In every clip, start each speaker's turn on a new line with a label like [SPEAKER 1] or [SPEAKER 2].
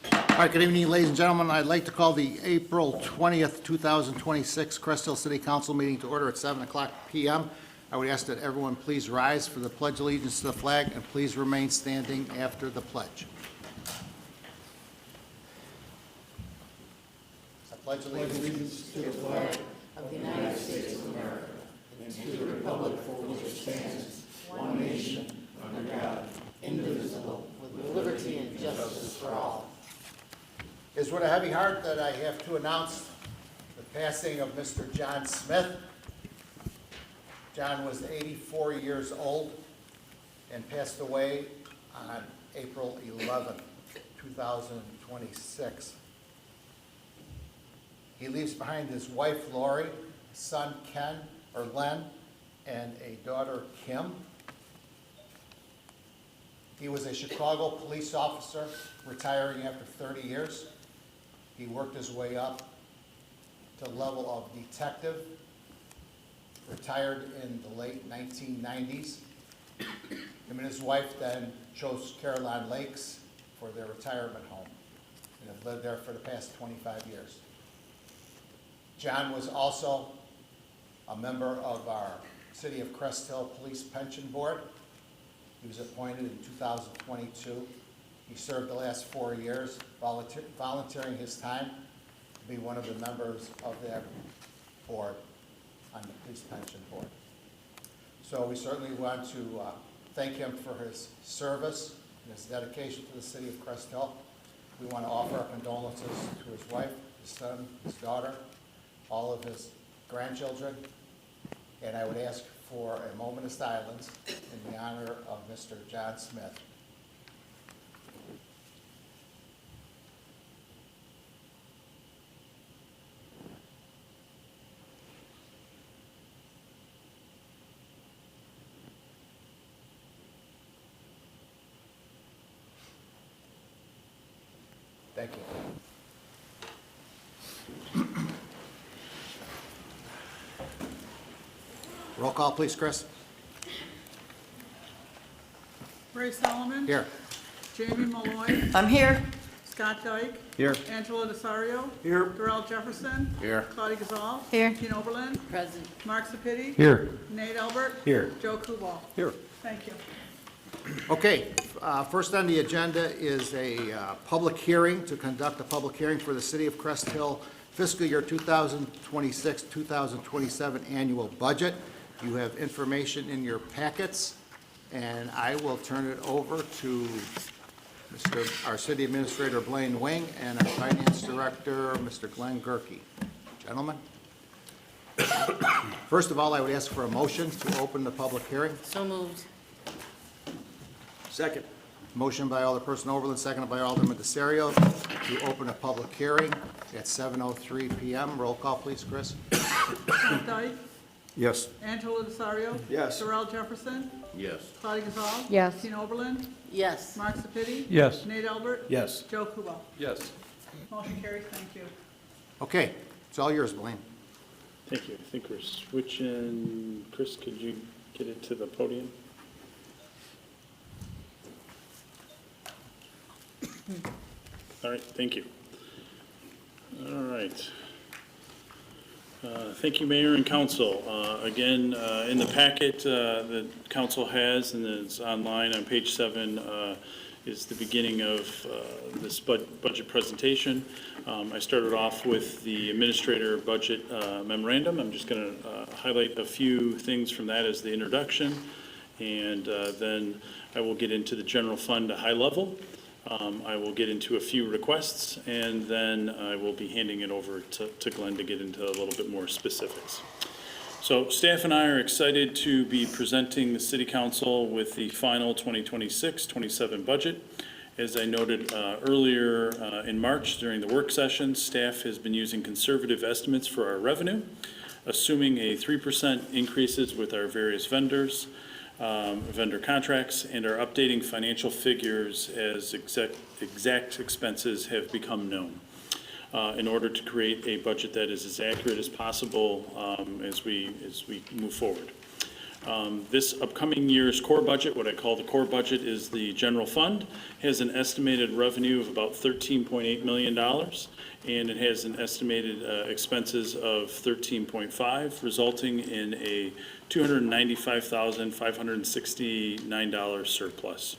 [SPEAKER 1] All right, good evening, ladies and gentlemen. I'd like to call the April 20th, 2026 Crest Hill City Council meeting to order at 7 o'clock p.m. I would ask that everyone please rise for the pledge of allegiance to the flag and please remain standing after the pledge. I pledge allegiance to the flag
[SPEAKER 2] of the United States of America and to the republic for which it stands, one nation, under God, indivisible, with liberty and justice for all.
[SPEAKER 1] It's with a heavy heart that I have to announce the passing of Mr. John Smith. John was 84 years old and passed away on April 11, 2026. He leaves behind his wife, Lori, son, Len, and a daughter, Kim. He was a Chicago police officer, retiring after 30 years. He worked his way up to the level of detective, retired in the late 1990s. Him and his wife then chose Caroline Lakes for their retirement home and have lived there for the past 25 years. John was also a member of our City of Crest Hill Police Pension Board. He was appointed in 2022. He served the last 4 years, volunteering his time to be one of the members of that board on the Police Pension Board. So we certainly want to thank him for his service and his dedication to the City of Crest Hill. We want to offer our condolences to his wife, his son, his daughter, all of his grandchildren, and I would ask for a moment of silence in the honor of Mr. John Smith. Thank you. Roll call, please, Chris.
[SPEAKER 3] Ray Solomon.
[SPEAKER 1] Here.
[SPEAKER 3] Jamie Malloy.
[SPEAKER 2] I'm here.
[SPEAKER 3] Scott Dyke.
[SPEAKER 1] Here.
[SPEAKER 3] Angela Desario.
[SPEAKER 1] Here.
[SPEAKER 3] Darrell Jefferson.
[SPEAKER 1] Here.
[SPEAKER 3] Claudia Gazal.
[SPEAKER 2] Here.
[SPEAKER 3] Gene Oberlin.
[SPEAKER 2] Present.
[SPEAKER 3] Mark Sepiti.
[SPEAKER 1] Here.
[SPEAKER 3] Nate Albert.
[SPEAKER 1] Here.
[SPEAKER 3] Joe Kubal.
[SPEAKER 1] Here.
[SPEAKER 3] Thank you.
[SPEAKER 1] Okay, first on the agenda is a public hearing to conduct a public hearing for the City of Crest Hill fiscal year 2026-2027 annual budget. You have information in your packets, and I will turn it over to our City Administrator Blaine Wing and our Finance Director, Mr. Glenn Gerke. Gentlemen. First of all, I would ask for a motion to open the public hearing.
[SPEAKER 2] So moved.
[SPEAKER 4] Second.
[SPEAKER 1] Motion by Alderperson Oberlin, seconded by Alderman Desario to open a public hearing at 7:03 p.m. Roll call, please, Chris.
[SPEAKER 3] Scott Dyke.
[SPEAKER 1] Yes.
[SPEAKER 3] Angela Desario.
[SPEAKER 4] Yes.
[SPEAKER 3] Darrell Jefferson.
[SPEAKER 4] Yes.
[SPEAKER 3] Claudia Gazal.
[SPEAKER 2] Yes.
[SPEAKER 3] Gene Oberlin.
[SPEAKER 2] Yes.
[SPEAKER 3] Mark Sepiti.
[SPEAKER 4] Yes.
[SPEAKER 3] Nate Albert.
[SPEAKER 4] Yes.
[SPEAKER 3] Joe Kubal.
[SPEAKER 4] Yes.
[SPEAKER 3] Motion carries. Thank you.
[SPEAKER 1] Okay, it's all yours, Blaine.
[SPEAKER 5] Thank you. I think we're switching. Chris, could you get it to the podium? All right, thank you. All right. Thank you, Mayor and Council. Again, in the packet that Council has, and it's online on page 7, is the beginning of this budget presentation. I started off with the Administrator Budget Memorandum. I'm just going to highlight a few things from that as the introduction, and then I will get into the general fund at high level. I will get into a few requests, and then I will be handing it over to Glenn to get into a little bit more specifics. So staff and I are excited to be presenting the City Council with the final 2026-27 budget. As I noted earlier in March during the work session, staff has been using conservative estimates for our revenue, assuming a 3% increases with our various vendors, vendor contracts, and are updating financial figures as exact expenses have become known in order to create a budget that is as accurate as possible as we move forward. This upcoming year's core budget, what I call the core budget, is the general fund, has an estimated revenue of about $13.8 million, and it has an estimated expenses of $13.5, resulting in a $295,569 surplus.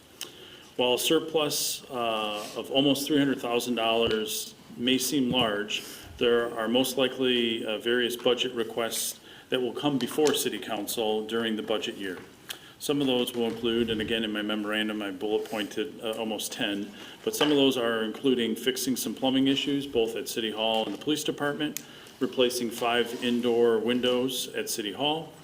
[SPEAKER 5] While a surplus of almost $300,000 may seem large, there are most likely various budget requests that will come before City Council during the budget year. Some of those will include, and again, in my memorandum, I bullet pointed almost 10, but some of those are including fixing some plumbing issues, both at City Hall and the Police Department, replacing 5 indoor windows at City Hall,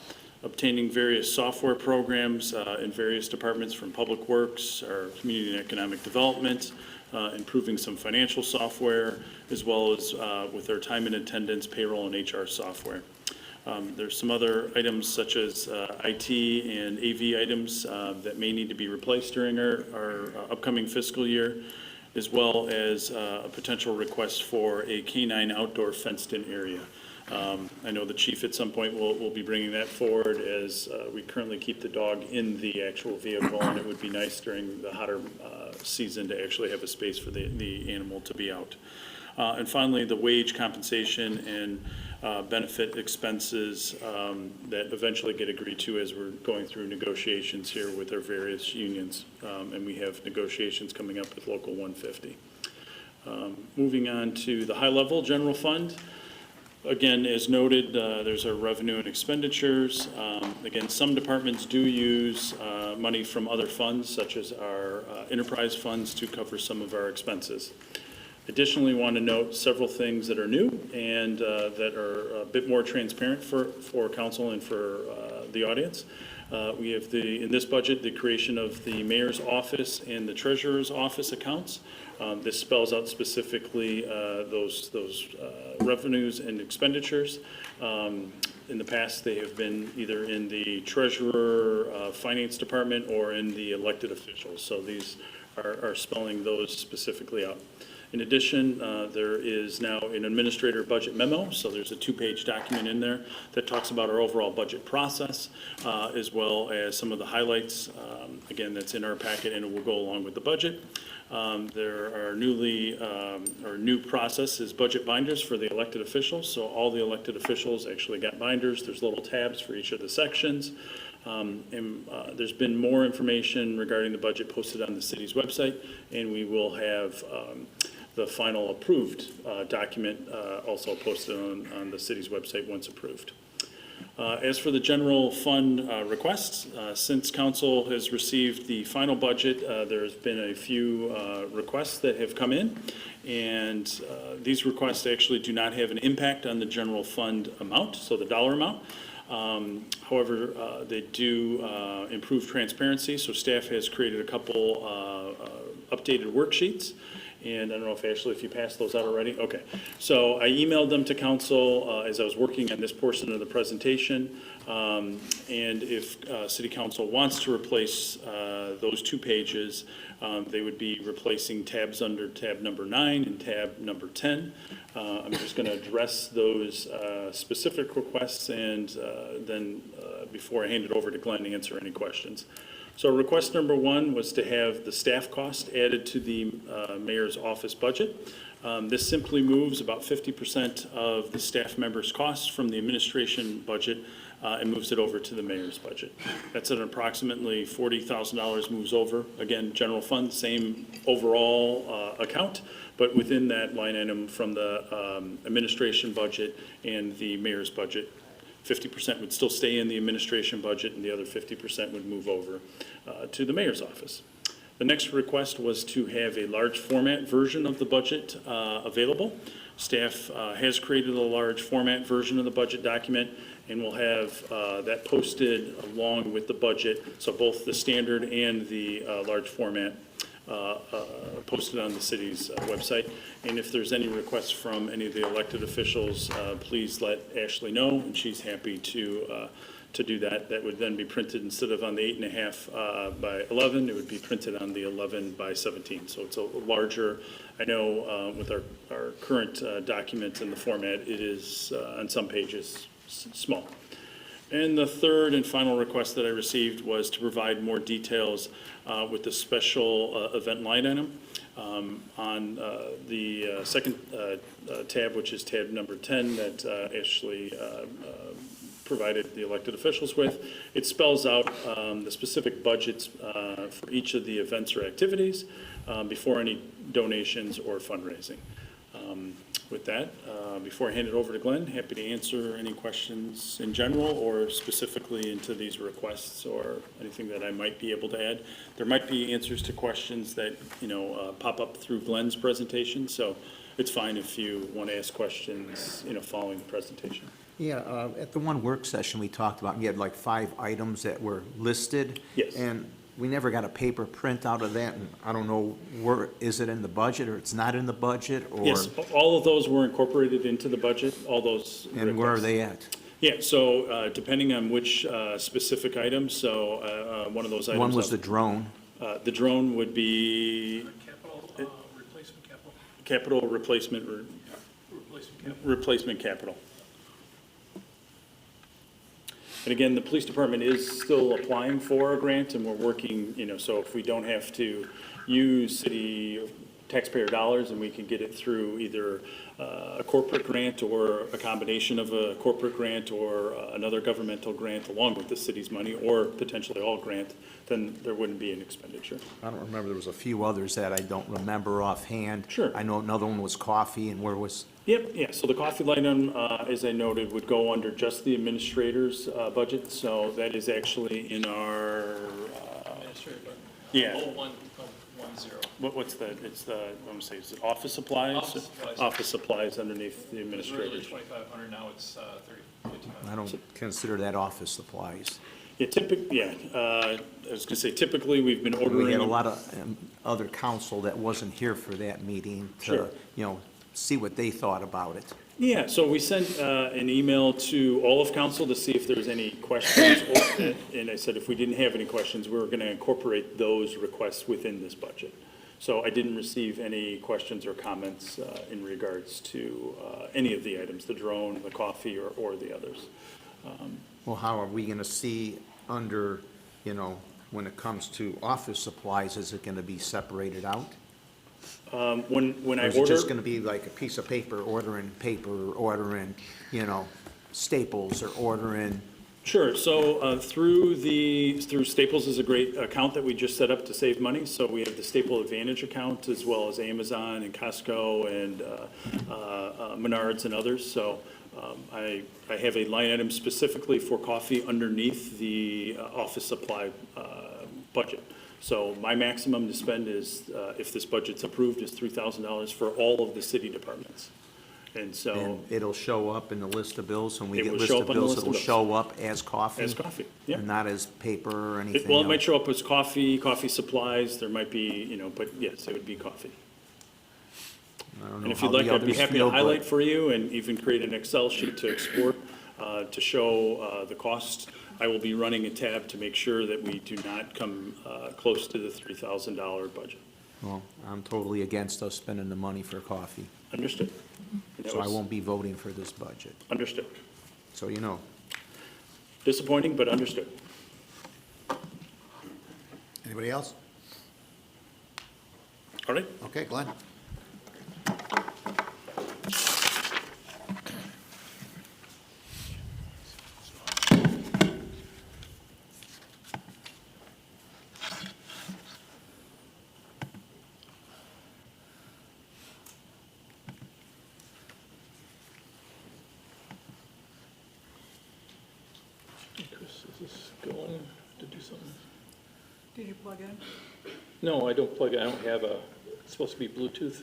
[SPEAKER 5] obtaining various software programs in various departments from Public Works or Community and Economic Development, improving some financial software, as well as with their time and attendance, payroll, and HR software. There's some other items such as IT and AV items that may need to be replaced during our upcoming fiscal year, as well as a potential request for a canine outdoor fenced-in area. I know the chief at some point will be bringing that forward, as we currently keep the dog in the actual vehicle, and it would be nice during the hotter season to actually have a space for the animal to be out. And finally, the wage compensation and benefit expenses that eventually get agreed to as we're going through negotiations here with our various unions. And we have negotiations coming up with Local 150. Moving on to the high-level general fund. Again, as noted, there's our revenue and expenditures. Again, some departments do use money from other funds, such as our enterprise funds, to cover some of our expenses. Additionally, want to note several things that are new and that are a bit more transparent for council and for the audience. We have in this budget, the creation of the mayor's office and the treasurer's office accounts. This spells out specifically those revenues and expenditures. In the past, they have been either in the treasurer, finance department, or in the elected officials. So these are spelling those specifically out. In addition, there is now an administrator budget memo, so there's a 2-page document in there that talks about our overall budget process, as well as some of the highlights. Again, that's in our packet, and it will go along with the budget. There are new process is budget binders for the elected officials, so all the elected officials actually got binders. There's little tabs for each of the sections. There's been more information regarding the budget posted on the city's website, and we will have the final approved document also posted on the city's website once approved. As for the general fund requests, since council has received the final budget, there's been a few requests that have come in, and these requests actually do not have an impact on the general fund amount, so the dollar amount. However, they do improve transparency, so staff has created a couple updated worksheets. And I don't know if Ashley, if you passed those out already? Okay. So I emailed them to council as I was working on this portion of the presentation. And if City Council wants to replace those 2 pages, they would be replacing tabs under tab number 9 and tab number 10. I'm just going to address those specific requests, and then before I hand it over to Glenn to answer any questions. So request number 1 was to have the staff cost added to the mayor's office budget. This simply moves about 50% of the staff members' costs from the administration budget and moves it over to the mayor's budget. That's at approximately $40,000 moves over. Again, general fund, same overall account, but within that line item from the administration budget and the mayor's budget. 50% would still stay in the administration budget, and the other 50% would move over to the mayor's office. The next request was to have a large format version of the budget available. Staff has created a large format version of the budget document, and we'll have that posted along with the budget, so both the standard and the large format posted on the city's website. And if there's any requests from any of the elected officials, please let Ashley know, and she's happy to do that. That would then be printed instead of on the 8.5 by 11, it would be printed on the 11 by 17. So it's a larger, I know with our current document in the format, it is on some pages small. And the third and final request that I received was to provide more details with the special event line item on the second tab, which is tab number 10 that Ashley provided the elected officials with. It spells out the specific budgets for each of the events or activities before any donations or fundraising. With that, before I hand it over to Glenn, happy to answer any questions in general or specifically into these requests or anything that I might be able to add. There might be answers to questions that, pop up through Glenn's presentation, so it's fine if you want to ask questions, following the presentation.
[SPEAKER 2] Yeah, at the one work session we talked about, we had like 5 items that were listed.
[SPEAKER 5] Yes.
[SPEAKER 2] And we never got a paper print out of that, and I don't know, is it in the budget or it's not in the budget, or?
[SPEAKER 5] Yes, all of those were incorporated into the budget, all those.
[SPEAKER 2] And where are
[SPEAKER 5] requests.
[SPEAKER 2] they at?
[SPEAKER 5] Yeah, so depending on which specific item, so one of those items.
[SPEAKER 2] One was the drone.
[SPEAKER 5] The drone would be
[SPEAKER 4] Capital, replacement capital,
[SPEAKER 5] capital replacement,
[SPEAKER 4] replacement capital.
[SPEAKER 5] replacement capital. And again, the police department is still applying for a grant, and we're working, so if we don't have to use city taxpayer dollars, and we can get it through either a corporate grant or a combination of a corporate grant or another governmental grant along with the city's money, or potentially all grant, then there wouldn't be an expenditure.
[SPEAKER 2] I don't remember, there was a few others that I don't remember offhand.
[SPEAKER 5] Sure.
[SPEAKER 2] I know another one was coffee, and where was,
[SPEAKER 5] Yep, yeah, so the coffee line item, as I noted, would go under just the administrator's budget, so that is actually in our,
[SPEAKER 4] Administrative budget.
[SPEAKER 5] yeah.
[SPEAKER 4] 0110.
[SPEAKER 5] What's the, it's the, let me say, is it office supplies?
[SPEAKER 4] Office supplies.
[SPEAKER 5] Office supplies underneath the
[SPEAKER 4] It was originally
[SPEAKER 5] administrator's.
[SPEAKER 4] 2,500, now it's 1,500.
[SPEAKER 2] I don't consider that office supplies.
[SPEAKER 5] Yeah, I was gonna say typically we've been ordering.
[SPEAKER 2] We had a lot of other council that wasn't here for that meeting
[SPEAKER 5] Sure.
[SPEAKER 2] to, see what they thought about it.
[SPEAKER 5] Yeah, so we sent an email to all of council to see if there's any questions. And I said if we didn't have any questions, we were going to incorporate those requests within this budget. So I didn't receive any questions or comments in regards to any of the items, the drone, the coffee, or the others.
[SPEAKER 2] Well, how are we gonna see under, when it comes to office supplies, is it gonna be separated out?
[SPEAKER 5] When
[SPEAKER 2] Or
[SPEAKER 5] I
[SPEAKER 2] is it
[SPEAKER 5] order.
[SPEAKER 2] just gonna be like a piece of paper, ordering, staples, or ordering?
[SPEAKER 5] Sure, so through Staples is a great account that we just set up to save money. So we have the Staple Advantage account as well as Amazon and Costco and Menards and others. So I have a line item specifically for coffee underneath the office supply budget. So my maximum to spend is, if this budget's approved, is $3,000 for all of the city departments. And so.
[SPEAKER 2] And it'll show up in the list of bills, when we
[SPEAKER 5] It
[SPEAKER 2] get
[SPEAKER 5] will
[SPEAKER 2] list
[SPEAKER 5] show
[SPEAKER 2] of
[SPEAKER 5] up on the
[SPEAKER 2] bills,
[SPEAKER 5] list of
[SPEAKER 2] it'll
[SPEAKER 5] bills.
[SPEAKER 2] show up as coffee?
[SPEAKER 5] As coffee, yeah.
[SPEAKER 2] And not as paper or anything
[SPEAKER 5] Well, it might
[SPEAKER 2] else?
[SPEAKER 5] show up as coffee supplies, there might be, but yes, it would be coffee.
[SPEAKER 2] I don't know
[SPEAKER 5] And if
[SPEAKER 2] how
[SPEAKER 5] you'd like,
[SPEAKER 2] the
[SPEAKER 5] I'd be
[SPEAKER 2] others
[SPEAKER 5] happy to
[SPEAKER 2] feel, but-
[SPEAKER 5] highlight for you and even create an Excel sheet to export, to show the cost. I will be running a tab to make sure that we do not come close to the $3,000 budget.
[SPEAKER 2] Well, I'm totally against us spending the money for coffee,
[SPEAKER 5] Understood? And that
[SPEAKER 2] so I
[SPEAKER 5] was-
[SPEAKER 2] won't be voting for this budget,
[SPEAKER 5] Understood.
[SPEAKER 2] so you know.
[SPEAKER 5] Disappointing, but understood.
[SPEAKER 1] Anybody else?
[SPEAKER 5] All right?
[SPEAKER 1] Okay, Glenn?
[SPEAKER 4] Chris, is this going to do something?
[SPEAKER 3] Did you plug in?
[SPEAKER 4] No, I don't plug it, I don't have a, it's supposed to be Bluetooth.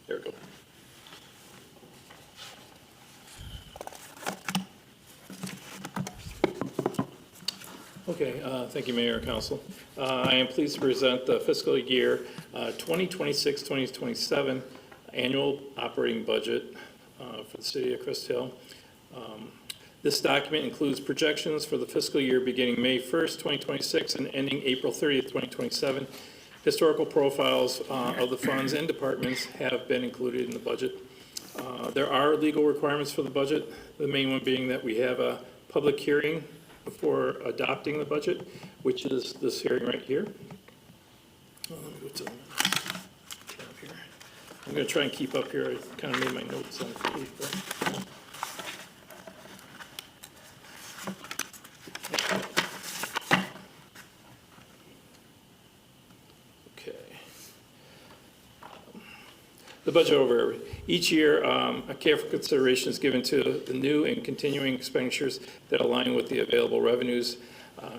[SPEAKER 4] There we go. Okay, thank you, Mayor and Council. I am pleased to present the fiscal year 2026-2027 annual operating budget for the city of Crest Hill. This document includes projections for the fiscal year beginning May 1st, 2026 and ending April 30th, 2027. Historical profiles of the funds and departments have been included in the budget. There are legal requirements for the budget, the main one being that we have a public hearing before adopting the budget, which is this hearing right here. Let me go to the tab here. I'm going to try and keep up here. I kind of made my notes on paper. Okay. The budget overview. Each year, a careful consideration is given to the new and continuing expenditures that align with the available revenues.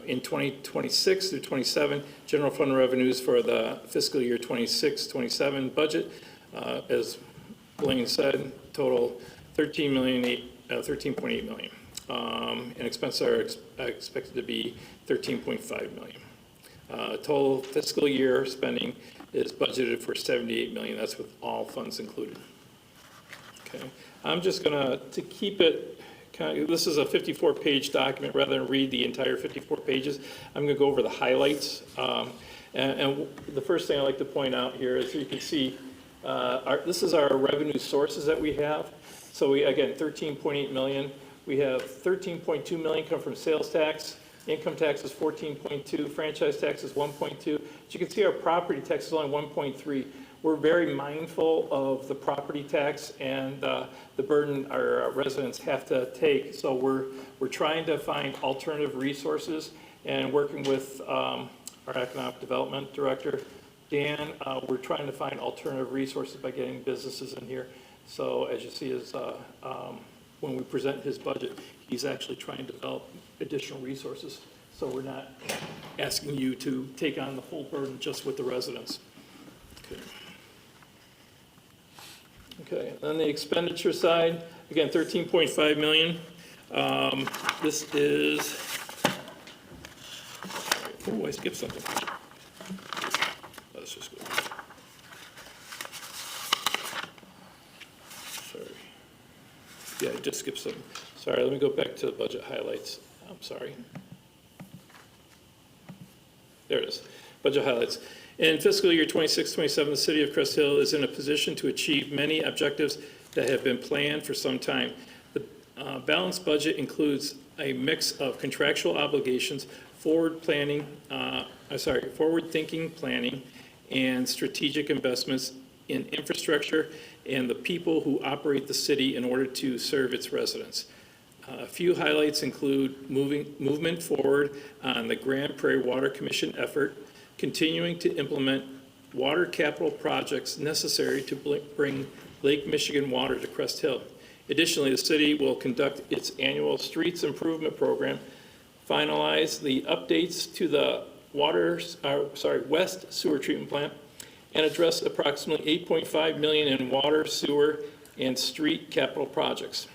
[SPEAKER 4] In 2026 through 27, general fund revenues for the fiscal year 26-27 budget, as Blaine said, total $13.8 million. And expenses are expected to be $13.5 million. Total fiscal year spending is budgeted for $78 million. That's with all funds included. Okay, I'm just gonna, to keep it, this is a 54-page document. Rather than read the entire 54 pages, I'm gonna go over the highlights. And the first thing I'd like to point out here is you can see, this is our revenue sources that we have. So we, again, 13.8 million. We have 13.2 million come from sales tax. Income tax is 14.2, franchise tax is 1.2. As you can see, our property tax is only 1.3. We're very mindful of the property tax and the burden our residents have to take. So we're trying to find alternative resources and working with our economic development director, Dan, we're trying to find alternative resources by getting businesses in here. So as you see, is when we present his budget, he's actually trying to develop additional resources. So we're not asking you to take on the full burden just with the residents. Okay. Okay, on the expenditure side, again, 13.5 million. This is, oh, I skipped something. Let's just go. Sorry. Yeah, I just skipped something. Sorry, let me go back to the budget highlights. I'm sorry. There it is, budget highlights. In fiscal year 26-27, the city of Crest Hill is in a position to achieve many objectives that have been planned for some time. The balanced budget includes a mix of contractual obligations, forward-thinking planning, and strategic investments in infrastructure and the people who operate the city in order to serve its residents. A few highlights include movement forward on the Grand Prairie Water Commission effort, continuing to implement water capital projects necessary to bring Lake Michigan water to Crest Hill. Additionally, the city will conduct its annual streets improvement program, finalize the updates to the West Sewer Treatment Plant, and address approximately $8.5 million in water, sewer, and street capital projects.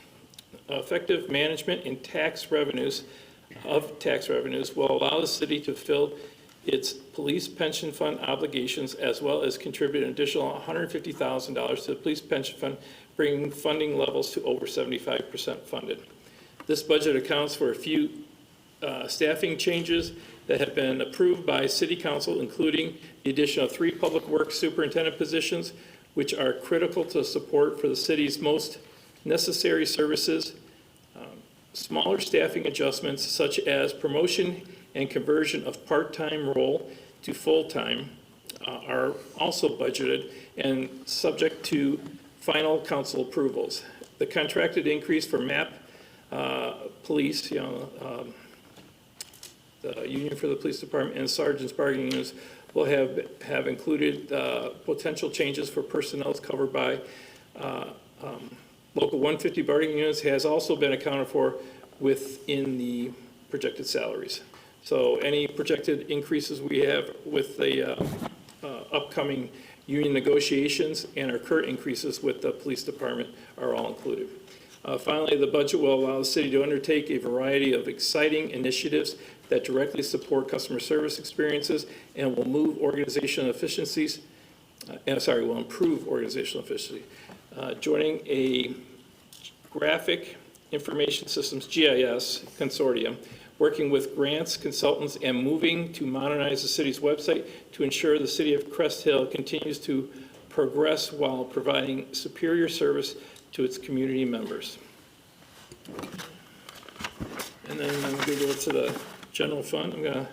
[SPEAKER 4] Effective management in tax revenues will allow the city to fill its police pension fund obligations, as well as contribute an additional $150,000 to the police pension fund, bringing funding levels to over 75% funded. This budget accounts for a few staffing changes that have been approved by City Council, including the addition of 3 public works superintendent positions, which are critical to support for the city's most necessary services. Smaller staffing adjustments, such as promotion and conversion of part-time role to full-time, are also budgeted and subject to final council approvals. The contracted increase for MAP police, the Union for the Police Department, and sergeants bargaining units will have included potential changes for personnel covered by Local 150 bargaining units has also been accounted for within the projected salaries. So any projected increases we have with the upcoming union negotiations and our current increases with the police department are all included. Finally, the budget will allow the city to undertake a variety of exciting initiatives that directly support customer service experiences and will move organizational efficiencies, will improve organizational efficiency. Joining a Graphic Information Systems, GIS, consortium working with grants, consultants, and moving to modernize the city's website to ensure the city of Crest Hill continues to progress while providing superior service to its community members. And then I'm going to go to the general fund. I'm going to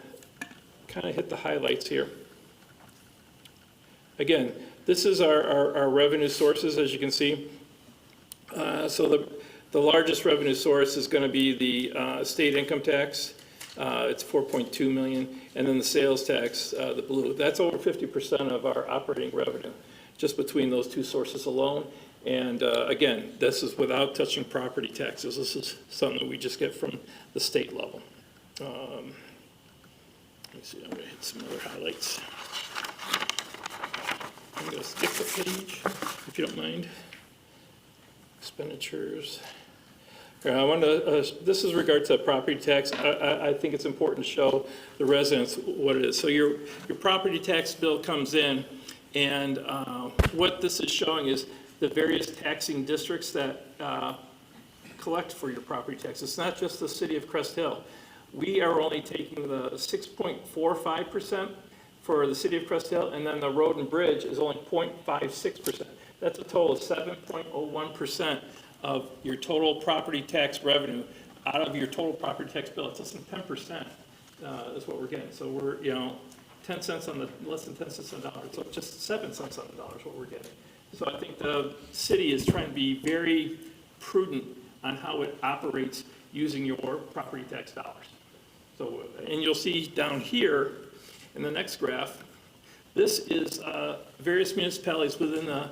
[SPEAKER 4] kind of hit the highlights here. Again, this is our revenue sources, as you can see. So the largest revenue source is going to be the state income tax. It's 4.2 million, and then the sales tax, the blue. That's over 50% of our operating revenue, just between those two sources alone. And again, this is without touching property taxes. This is something that we just get from the state level. Let me see, I'm going to hit some other highlights. I'm going to skip the page, if you don't mind. Expenditures. I want to, this is regard to property tax. I think it's important to show the residents what it is. So your property tax bill comes in, and what this is showing is the various taxing districts that collect for your property tax. It's not just the city of Crest Hill. We are only taking the 6.45% for the city of Crest Hill, and then the road and bridge is only 0.56%. That's a total of 7.01% of your total property tax revenue out of your total property tax bill. It's less than 10% is what we're getting. So we're, 10 cents on the, less than 10 cents on the dollar. So just 7 cents on the dollar is what we're getting. So I think the city is trying to be very prudent on how it operates using your property tax dollars. So, and you'll see down here in the next graph, this is various municipalities within the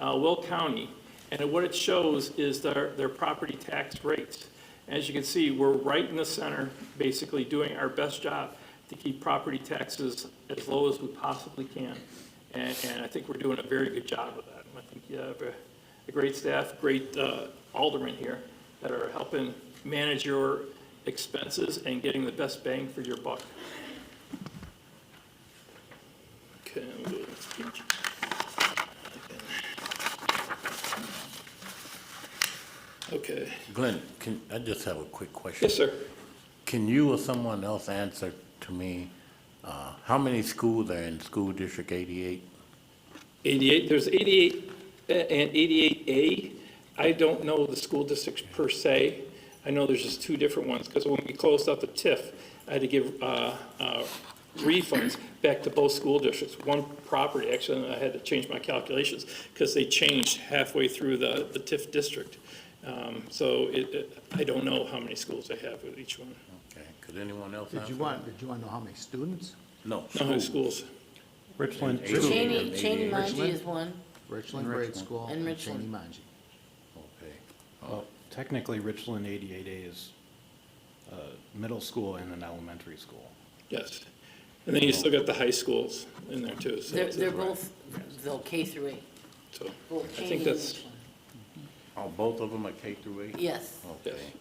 [SPEAKER 4] Will County, and what it shows is their property tax rates. As you can see, we're right in the center, basically doing our best job to keep property taxes as low as we possibly can. And I think we're doing a very good job with that. I think you have a great staff, great aldermen here that are helping manage your expenses and getting the best bang for your buck. Okay, we'll go to the next page. Okay.
[SPEAKER 2] Glenn, I just have a quick question.
[SPEAKER 4] Yes, sir.
[SPEAKER 2] Can you or someone else answer to me, how many schools are in School District 88?
[SPEAKER 4] 88, there's 88 and 88A. I don't know the school districts per se. I know there's just two different ones, because when we closed out the TIF, I had to give refunds back to both school districts. One property, actually, I had to change my calculations, because they changed halfway through the TIF district. So I don't know how many schools they have with each one.
[SPEAKER 2] Okay, could anyone else
[SPEAKER 1] Did
[SPEAKER 2] answer?
[SPEAKER 1] you want to know how many students?
[SPEAKER 2] No.
[SPEAKER 4] No, how many schools?
[SPEAKER 6] Richland,
[SPEAKER 2] Cheney
[SPEAKER 3] Manji is one.
[SPEAKER 1] Richland Grade School
[SPEAKER 3] And
[SPEAKER 1] and Cheney
[SPEAKER 3] Richland.
[SPEAKER 1] Manji.
[SPEAKER 2] Okay.
[SPEAKER 6] well, technically Richland 88A is middle school and an elementary school.
[SPEAKER 4] Yes. And then you still got the high schools in there too. So
[SPEAKER 3] They're both, though, K through 8.
[SPEAKER 4] so
[SPEAKER 3] Both
[SPEAKER 4] I
[SPEAKER 3] Cheney
[SPEAKER 4] think
[SPEAKER 3] and
[SPEAKER 4] that's,
[SPEAKER 3] Richland.
[SPEAKER 2] Oh, both of them are K through 8?
[SPEAKER 3] Yes.
[SPEAKER 2] Okay.
[SPEAKER 4] yes.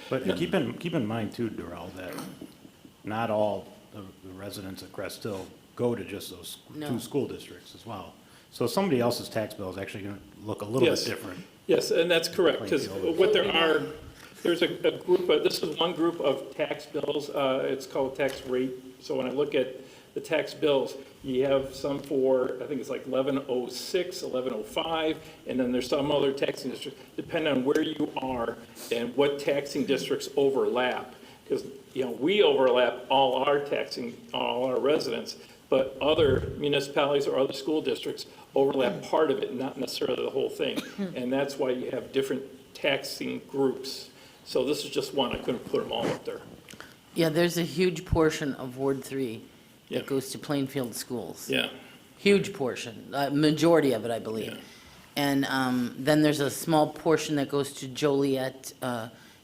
[SPEAKER 6] But keep in mind too, Darrell, that not all the residents of Crest Hill go to just those
[SPEAKER 3] No.
[SPEAKER 6] two school districts as well. So somebody else's tax bill is actually going to look a little
[SPEAKER 4] Yes.
[SPEAKER 6] bit different.
[SPEAKER 4] Yes, and that's correct, because what there are, there's a group, this is one group of tax bills, it's called tax rate. So when I look at the tax bills, you have some for, I think it's like 1106, 1105, and then there's some other taxing districts, depending on where you are and what taxing districts overlap. Because, we overlap all our residents, but other municipalities or other school districts overlap part of it, not necessarily the whole thing. And that's why you have different taxing groups. So this is just one, I couldn't put them all up there.
[SPEAKER 3] Yeah, there's a huge portion of Ward 3
[SPEAKER 4] Yeah.
[SPEAKER 3] that goes to Plainfield schools.
[SPEAKER 4] Yeah,
[SPEAKER 3] Huge portion, majority of it, I believe.
[SPEAKER 4] Yeah.
[SPEAKER 3] And then there's a small portion that goes to Joliet,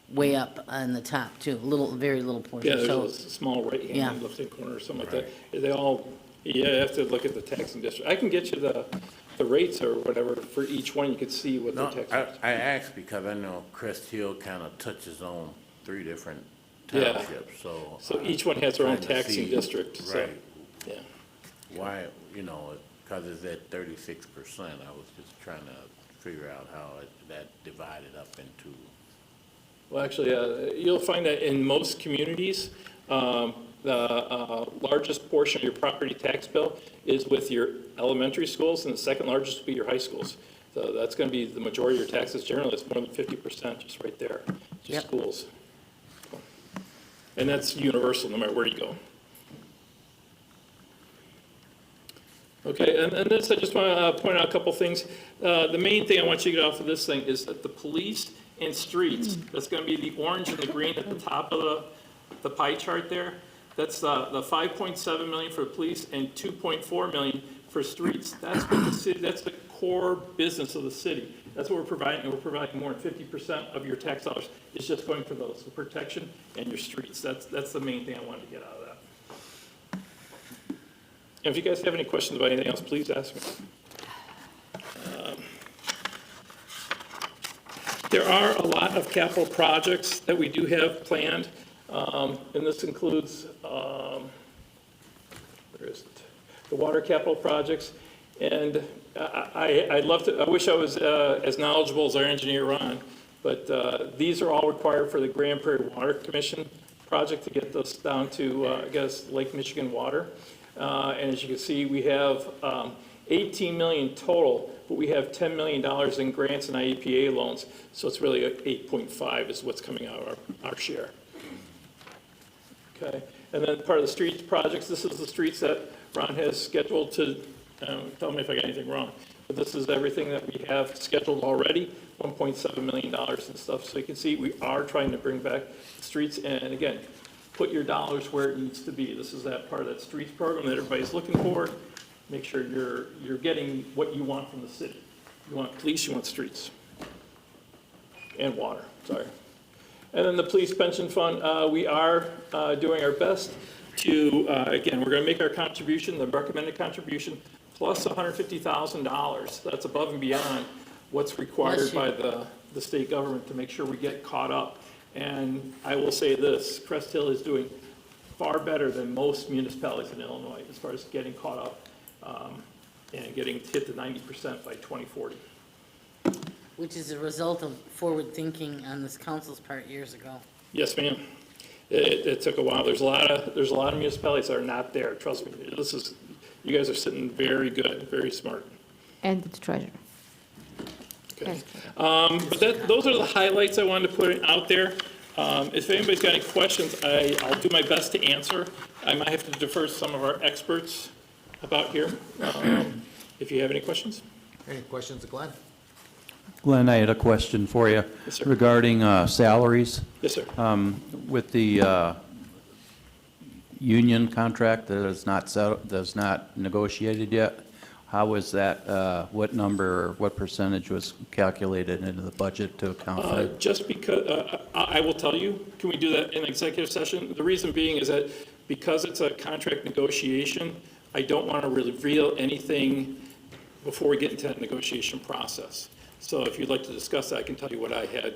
[SPEAKER 3] way up on the top too, very little portion.
[SPEAKER 4] yeah, there's
[SPEAKER 3] So
[SPEAKER 4] a small right-hand,
[SPEAKER 3] Yeah.
[SPEAKER 4] left-hand corner or something like that. They all, you have to look at the taxing district. I can get you the rates or whatever for each one, you could see what their
[SPEAKER 2] No,
[SPEAKER 4] tax is.
[SPEAKER 2] I asked because I know Crest Hill kind of touches on 3 different
[SPEAKER 4] Yeah.
[SPEAKER 2] townships, so.
[SPEAKER 4] So each one has their own
[SPEAKER 2] trying to
[SPEAKER 4] taxing
[SPEAKER 2] see,
[SPEAKER 4] district, so,
[SPEAKER 2] Right,
[SPEAKER 4] yeah.
[SPEAKER 2] why, because it's at 36%, I was just trying to figure out how that divided up into
[SPEAKER 4] Well, actually, you'll find that in most communities, the largest portion of your property tax bill is with your elementary schools, and the second largest will be your high schools. So that's going to be the majority of your taxes generally. It's more than 50% just right there, just
[SPEAKER 3] Yep.
[SPEAKER 4] schools. And that's universal, no matter where you go. Okay, and this, I just want to point out a couple things. The main thing I want you to get off of this thing is that the police and streets, that's going to be the orange and the green at the top of the pie chart there. That's the 5.7 million for police and 2.4 million for streets. That's what the city, that's the core business of the city. That's what we're providing, and we're providing more than 50% of your tax dollars is just going for those, the protection and your streets. That's the main thing I wanted to get out of that. And if you guys have any questions about anything else, please ask me. There are a lot of capital projects that we do have planned, and this includes, where is it? The water capital projects. And I'd love to, I wish I was as knowledgeable as our engineer, Ron, but these are all required for the Grand Prairie Water Commission project to get this down to, I guess, Lake Michigan water. And as you can see, we have 18 million total, but we have $10 million in grants and IEPA loans. So it's really 8.5 is what's coming out of our share. Okay, and then part of the streets projects, this is the streets that Ron has scheduled to, tell me if I got anything wrong, but this is everything that we have scheduled already, $1.7 million and stuff. So you can see we are trying to bring back the streets, and again, put your dollars where it needs to be. This is that part of that streets program that everybody's looking for. Make sure you're getting what you want from the city. You want police, you want streets. And water, sorry. And then the police pension fund, we are doing our best to, again, we're going to make our contribution, the recommended contribution, plus $150,000. That's above and beyond what's required by the state government to make sure we get caught up. And I will say this, Crest Hill is doing far better than most municipalities in Illinois as far as getting caught up and getting hit to 90% by 2040.
[SPEAKER 3] Which is a result of forward thinking on this council's part years ago.
[SPEAKER 4] Yes, ma'am. It took a while. There's a lot of municipalities that are not there. Trust me. You guys are sitting very good, very smart.
[SPEAKER 2] And the treasurer.
[SPEAKER 4] Okay. But those are the highlights I wanted to put out there. If anybody's got any questions, I'll do my best to answer. I might have to defer to some of our experts about here. If you have any questions.
[SPEAKER 1] Any questions, Glenn?
[SPEAKER 7] Glenn, I had a question for you
[SPEAKER 4] Yes, sir.
[SPEAKER 7] regarding salaries.
[SPEAKER 4] Yes, sir.
[SPEAKER 7] With the union contract that is not that's not negotiated yet, how is that, what number or what percentage was calculated into the budget to account for it?
[SPEAKER 4] Just because, I will tell you, can we do that in executive session? The reason being is that because it's a contract negotiation, I don't want to reveal anything before we get into that negotiation process. So if you'd like to discuss that, I can tell you what I had.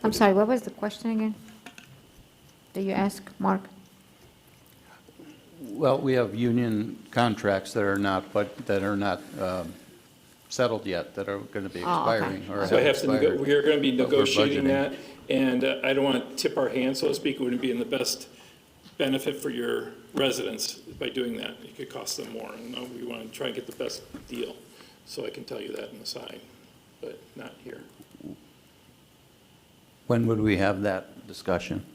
[SPEAKER 2] I'm sorry, what was the question again? That you asked, Mark?
[SPEAKER 7] Well, we have union contracts that are not, settled yet, that are going to be
[SPEAKER 2] Oh, okay.
[SPEAKER 7] expiring or
[SPEAKER 4] So I
[SPEAKER 7] have
[SPEAKER 4] have to,
[SPEAKER 7] expired.
[SPEAKER 4] we are going to be
[SPEAKER 7] But we're
[SPEAKER 4] negotiating
[SPEAKER 7] budgeting.
[SPEAKER 4] that, and I don't want to tip our hand, so to speak. It wouldn't be in the best benefit for your residents by doing that. It could cost them more, and we want to try and get the best deal. So I can tell you that on the side, but not here.
[SPEAKER 7] When would we have that discussion?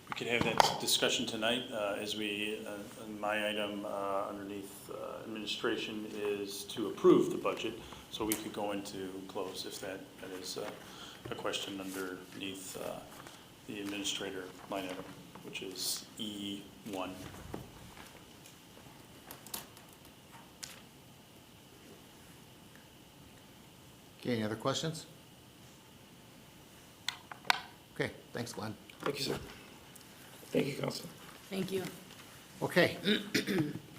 [SPEAKER 5] We could have that discussion tonight as we, my item underneath administration is to approve the budget. So we could go into close if that is a question underneath the administrator line item, which is E1.
[SPEAKER 1] Okay, any other questions? Okay, thanks, Glenn.
[SPEAKER 4] Thank you, sir. Thank you, Council.
[SPEAKER 3] Thank you.
[SPEAKER 1] Okay.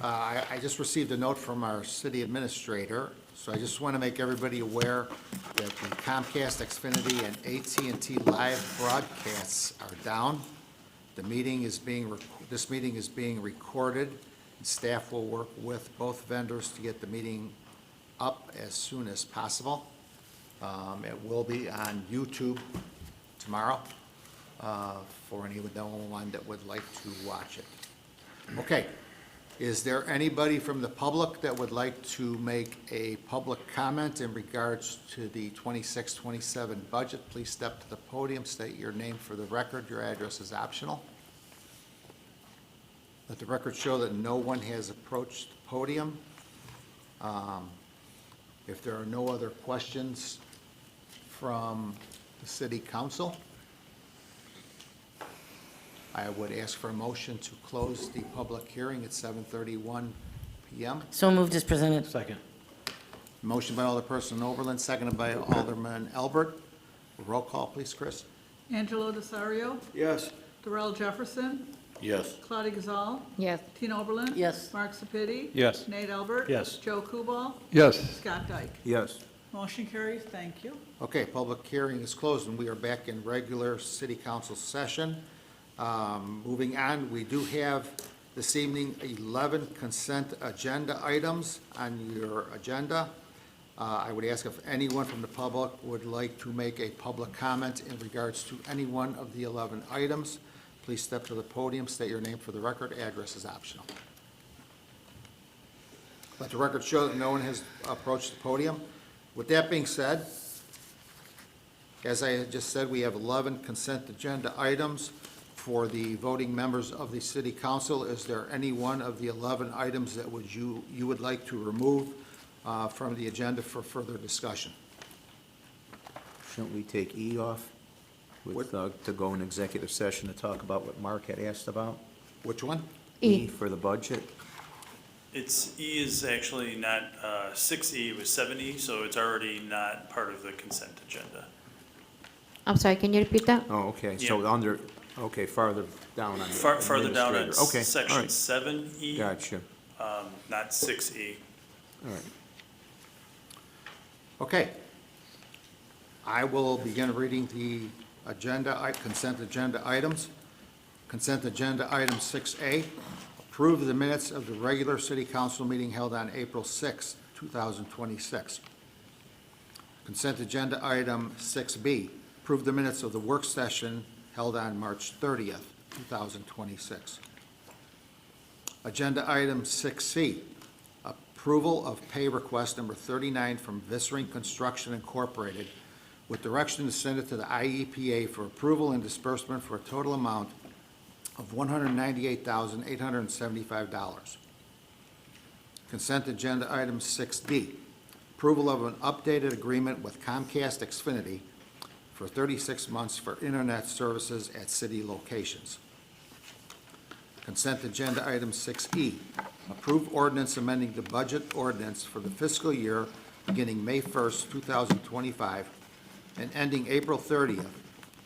[SPEAKER 1] I just received a note from our city administrator, so I just want to make everybody aware that the Comcast, Xfinity, and AT&T live broadcasts are down. The meeting is being, this meeting is being recorded Staff will work with both vendors to get the meeting up as soon as possible. It will be on YouTube tomorrow for anyone that would like to watch it. Okay, is there anybody from the public that would like to make a public comment in regards to the 26-27 budget? Please step to the podium, state your name for the record. Your address is optional. Let the record show that no one has approached the podium. If there are no other questions from the city council, I would ask for a motion to close the public hearing at 7:31 PM.
[SPEAKER 3] So moved as presented.
[SPEAKER 6] Second.
[SPEAKER 1] Motion by Alderperson Oberlin, seconded by Alderman Albert. Roll call, please, Chris.
[SPEAKER 8] Angelo Desario,
[SPEAKER 2] Yes.
[SPEAKER 8] Darrell Jefferson,
[SPEAKER 2] Yes.
[SPEAKER 8] Claudia Gazal,
[SPEAKER 2] Yes.
[SPEAKER 8] Tina Oberlin.
[SPEAKER 3] Yes.
[SPEAKER 8] Mark Sepiti.
[SPEAKER 6] Yes.
[SPEAKER 8] Nate Albert.
[SPEAKER 6] Yes.
[SPEAKER 8] Joe Kubal,
[SPEAKER 2] Yes.
[SPEAKER 8] Scott Dyke.
[SPEAKER 2] Yes.
[SPEAKER 8] Motion carries. Thank you.
[SPEAKER 1] Okay, public hearing is closed, and we are back in regular city council session. Moving on, we do have this evening 11 consent agenda items on your agenda. I would ask if anyone from the public would like to make a public comment in regards to any one of the 11 items. Please step to the podium, state your name for the record. Address is optional. Let the record show that no one has approached the podium. With that being said, as I had just said, we have 11 consent agenda items for the voting members of the city council. Is there any one of the 11 items that you would like to remove from the agenda for further discussion?
[SPEAKER 9] Shouldn't we take E off with, to go in executive session to talk about what Mark had asked about?
[SPEAKER 1] Which one?
[SPEAKER 9] E for the budget?
[SPEAKER 5] It's, E is actually not, 6E, it was 7E, so it's already not part of the consent agenda.
[SPEAKER 10] I'm sorry, can you repeat that?
[SPEAKER 9] Oh, okay, so
[SPEAKER 5] Yeah.
[SPEAKER 9] under, okay, farther down on the
[SPEAKER 5] Farther down on
[SPEAKER 9] administrator. Okay, all
[SPEAKER 5] section
[SPEAKER 9] right.
[SPEAKER 5] 7E,
[SPEAKER 9] Gotcha,
[SPEAKER 5] not 6E.
[SPEAKER 9] all right.
[SPEAKER 1] Okay. I will begin reading the consent agenda items. Consent agenda item 6A, approve the minutes of the regular city council meeting held on April 6, 2026. Consent agenda item 6B, approve the minutes of the work session held on March 30th, 2026. Agenda item 6C, approval of pay request number 39 from Vissering Construction Incorporated with direction to send it to the IEPA for approval and disbursement for a total amount of $198,875. Consent agenda item 6D, approval of an updated agreement with Comcast Xfinity for 36 months for internet services at city locations. Consent agenda item 6E, approve ordinance amending the budget ordinance for the fiscal year beginning May 1st, 2025, and ending April 30th,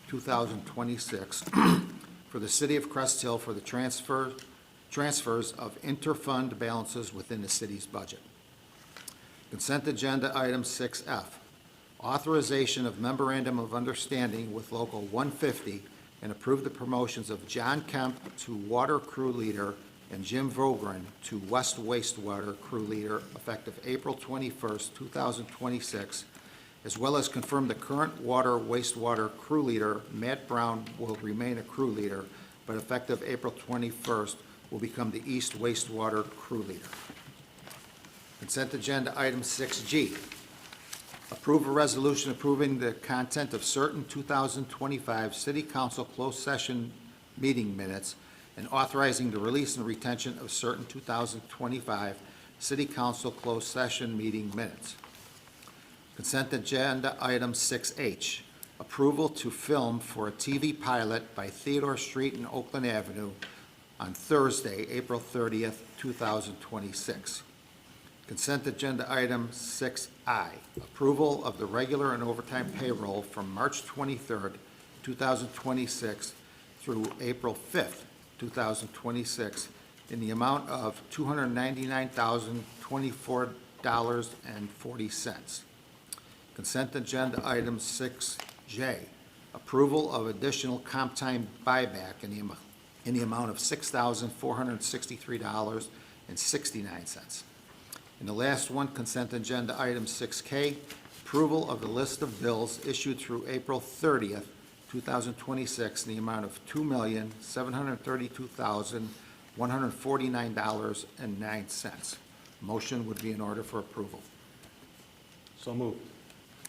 [SPEAKER 1] 2026, for the city of Crest Hill for the transfers of interfund balances within the city's budget. Consent agenda item 6F, authorization of memorandum of understanding with Local 150 and approve the promotions of John Kemp to Water Crew Leader and Jim Vogren to West Wastewater Crew Leader effective April 21st, 2026, as well as confirm the current water wastewater crew leader, Matt Brown, will remain a crew leader, but effective April 21st will become the East Wastewater Crew Leader. Consent agenda item 6G, approve a resolution approving the content of certain 2025 City Council closed session meeting minutes and authorizing the release and retention of certain 2025 City Council closed session meeting minutes. Consent agenda item 6H, approval to film for a TV pilot by Theodore Street and Oakland Avenue on Thursday, April 30th, 2026. Consent agenda item 6I, approval of the regular and overtime payroll from March 23rd, 2026 through April 5th, 2026 in the amount of $299,024.40. Consent agenda item 6J, approval of additional comp time buyback in the amount of $6,463 $1,000,000.69. And the last one, consent agenda item 6K, approval of the list of bills issued through April 30th, 2026, in the amount of $2,732,149.09. Motion would be in order for approval.
[SPEAKER 6] So moved.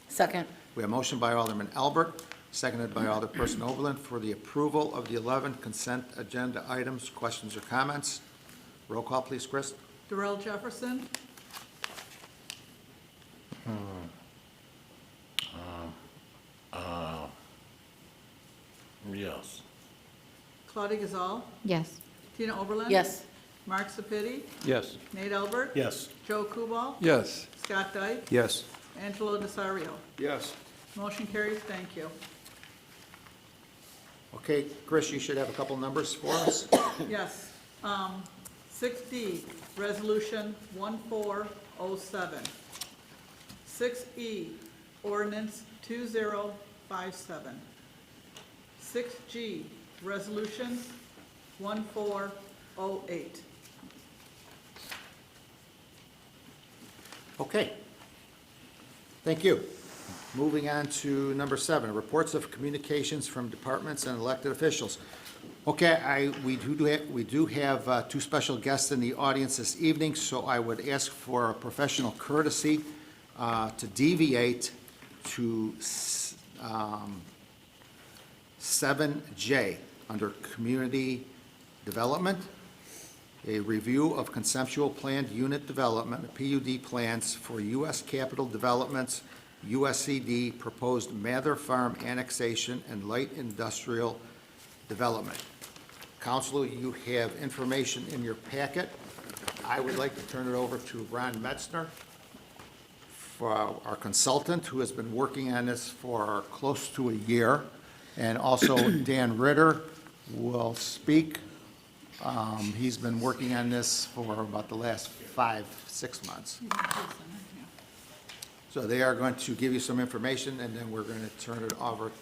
[SPEAKER 3] Second.
[SPEAKER 1] We have a motion by Alderman Albert, seconded by Alderperson Oberlin for the approval of the 11 consent agenda items. Questions or comments? Roll call, please, Chris.
[SPEAKER 8] Darrell Jefferson,
[SPEAKER 6] Yes.
[SPEAKER 8] Claudia Gazal,
[SPEAKER 10] Yes.
[SPEAKER 8] Tina Oberlin.
[SPEAKER 3] Yes.
[SPEAKER 8] Mark Sepiti,
[SPEAKER 6] Yes.
[SPEAKER 8] Nate Albert.
[SPEAKER 6] Yes.
[SPEAKER 8] Joe Kubal,
[SPEAKER 11] Yes.
[SPEAKER 8] Scott Dyke,
[SPEAKER 9] Yes.
[SPEAKER 8] Angelo Desario.
[SPEAKER 11] Yes.
[SPEAKER 8] Motion carries. Thank you.
[SPEAKER 1] Okay, Chris, you should have a couple numbers for us.
[SPEAKER 8] Yes. 6D, Resolution 1407. 6E, Ordinance 2057. 6G, Resolution 1408.
[SPEAKER 1] Okay. Thank you. Moving on to number 7, reports of communications from departments and elected officials. Okay, we do have 2 special guests in the audience this evening, so I would ask for a professional courtesy to deviate to 7J under community development, a review of conceptual planned unit development, PUD plans for U.S. Capital Development's USCD proposed Mather Farm annexation and light industrial development. Council, you have information in your packet. I would like to turn it over to Ron Metzner, for our consultant, who has been working on this for close to a year, and also Dan Ritter will speak. He's been working on this for about the last 5-6 months. So they are going to give you some information, and then we're going to turn it over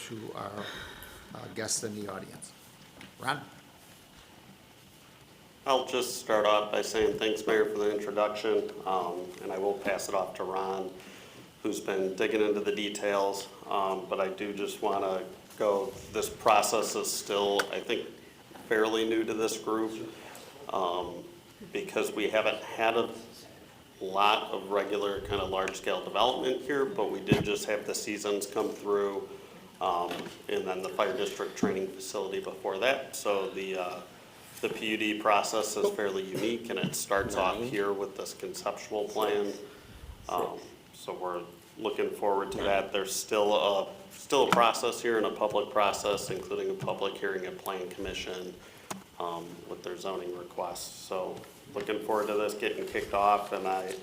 [SPEAKER 1] to our guests in the audience. Ron?
[SPEAKER 12] I'll just start off by saying thanks, Mayor, for the introduction, and I will pass it off to Ron, who's been digging into the details, but I do just want to go, this process is still, I think, fairly new to this group, because we haven't had a lot of regular kind of large-scale development here, but we did just have the seasons come through, and then the fire district training facility before that. So the PUD process is fairly unique, and it starts off here with this conceptual plan. So we're looking forward to that. There's still a process here, and a public process, including a public hearing at Plan Commission with their zoning requests. So looking forward to this getting kicked off, and I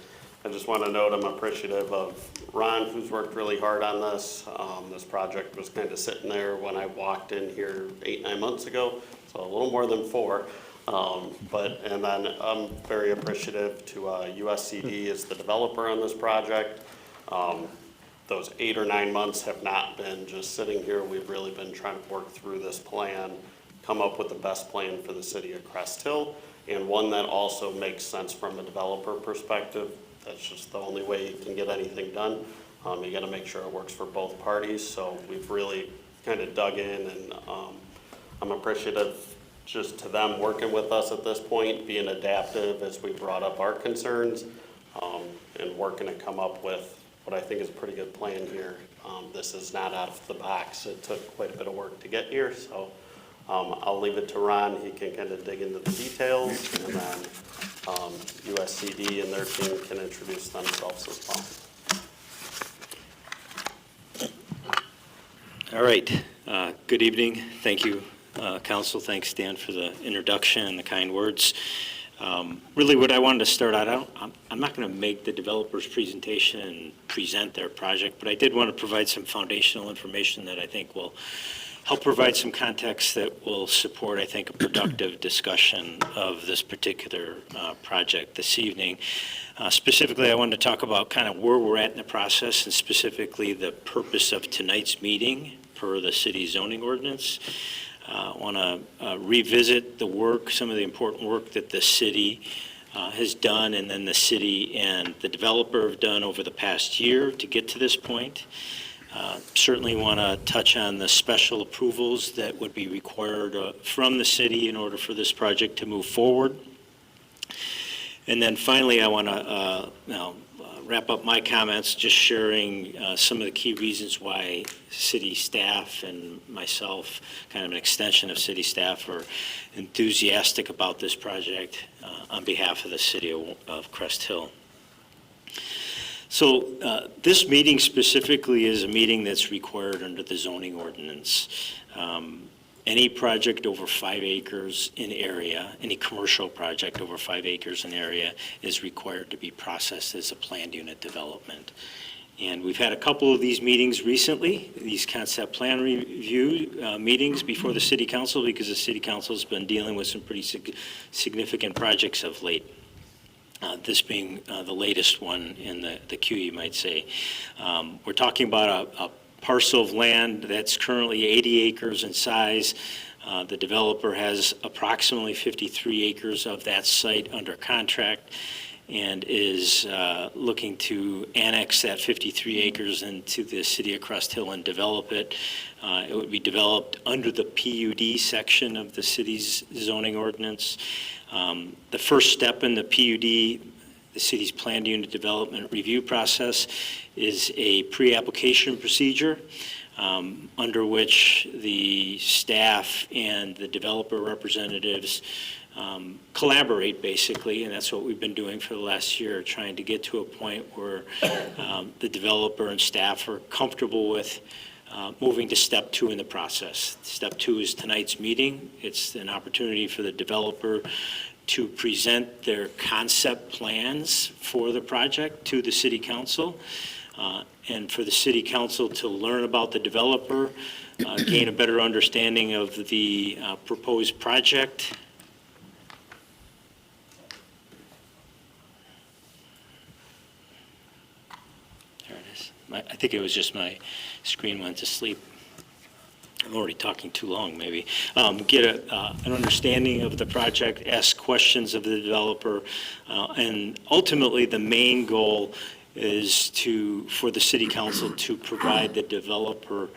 [SPEAKER 12] just want to note I'm appreciative of Ron, who's worked really hard on this. This project was kind of sitting there when I walked in here 8-9 months ago, so a little more than 4. And then I'm very appreciative to USCD as the developer on this project. Those 8 or 9 months have not been just sitting here. We've really been trying to work through this plan, come up with the best plan for the city of Crest Hill, and one that also makes sense from a developer perspective. That's just the only way you can get anything done. You got to make sure it works for both parties. So we've really kind of dug in, and I'm appreciative just to them working with us at this point, being adaptive as we brought up our concerns, and working to come up with what I think is a pretty good plan here. This is not out of the box. It took quite a bit of work to get here, so I'll leave it to Ron. He can kind of dig into the details, and then USCD and their team can introduce themselves as well.
[SPEAKER 13] All right. Good evening. Thank you, Council. Thanks, Dan, for the introduction and the kind words. Really, what I wanted to start out, I'm not going to make the developer's presentation and present their project, but I did want to provide some foundational information that I think will help provide some context that will support, I think, a productive discussion of this particular project this evening. Specifically, I wanted to talk about kind of where we're at in the process, and specifically the purpose of tonight's meeting per the city zoning ordinance. I want to revisit the work, some of the important work that the city has done, and then the city and the developer have done over the past year to get to this point. Certainly want to touch on the special approvals that would be required from the city in order for this project to move forward. And then finally, I want to wrap up my comments, just sharing some of the key reasons why city staff and myself, kind of an extension of city staff, are enthusiastic about this project on behalf of the city of Crest Hill. So this meeting specifically is a meeting that's required under the zoning ordinance. Any project over 5 acres in area, any commercial project over 5 acres in area is required to be processed as a planned unit development. And we've had a couple of these meetings recently, these concept plan review meetings before the city council, because the city council's been dealing with some pretty significant projects of late. This being the latest one in the queue, you might say. We're talking about a parcel of land that's currently 80 acres in size. The developer has approximately 53 acres of that site under contract and is looking to annex that 53 acres into the city of Crest Hill and develop it. It would be developed under the PUD section of the city's zoning ordinance. The first step in the PUD, the city's planned unit development review process, is a pre-application procedure under which the staff and the developer representatives collaborate, basically, and that's what we've been doing for the last year, trying to get to a point where the developer and staff are comfortable with moving to step 2 in the process. Step 2 is tonight's meeting. It's an opportunity for the developer to present their concept plans for the project to the city council, and for the city council to learn about the developer, gain a better understanding of the proposed project. There it is. I think it was just my screen went to sleep. I'm already talking too long, maybe. Get an understanding of the project, ask questions of the developer, and ultimately the main goal is for the city council to provide the developer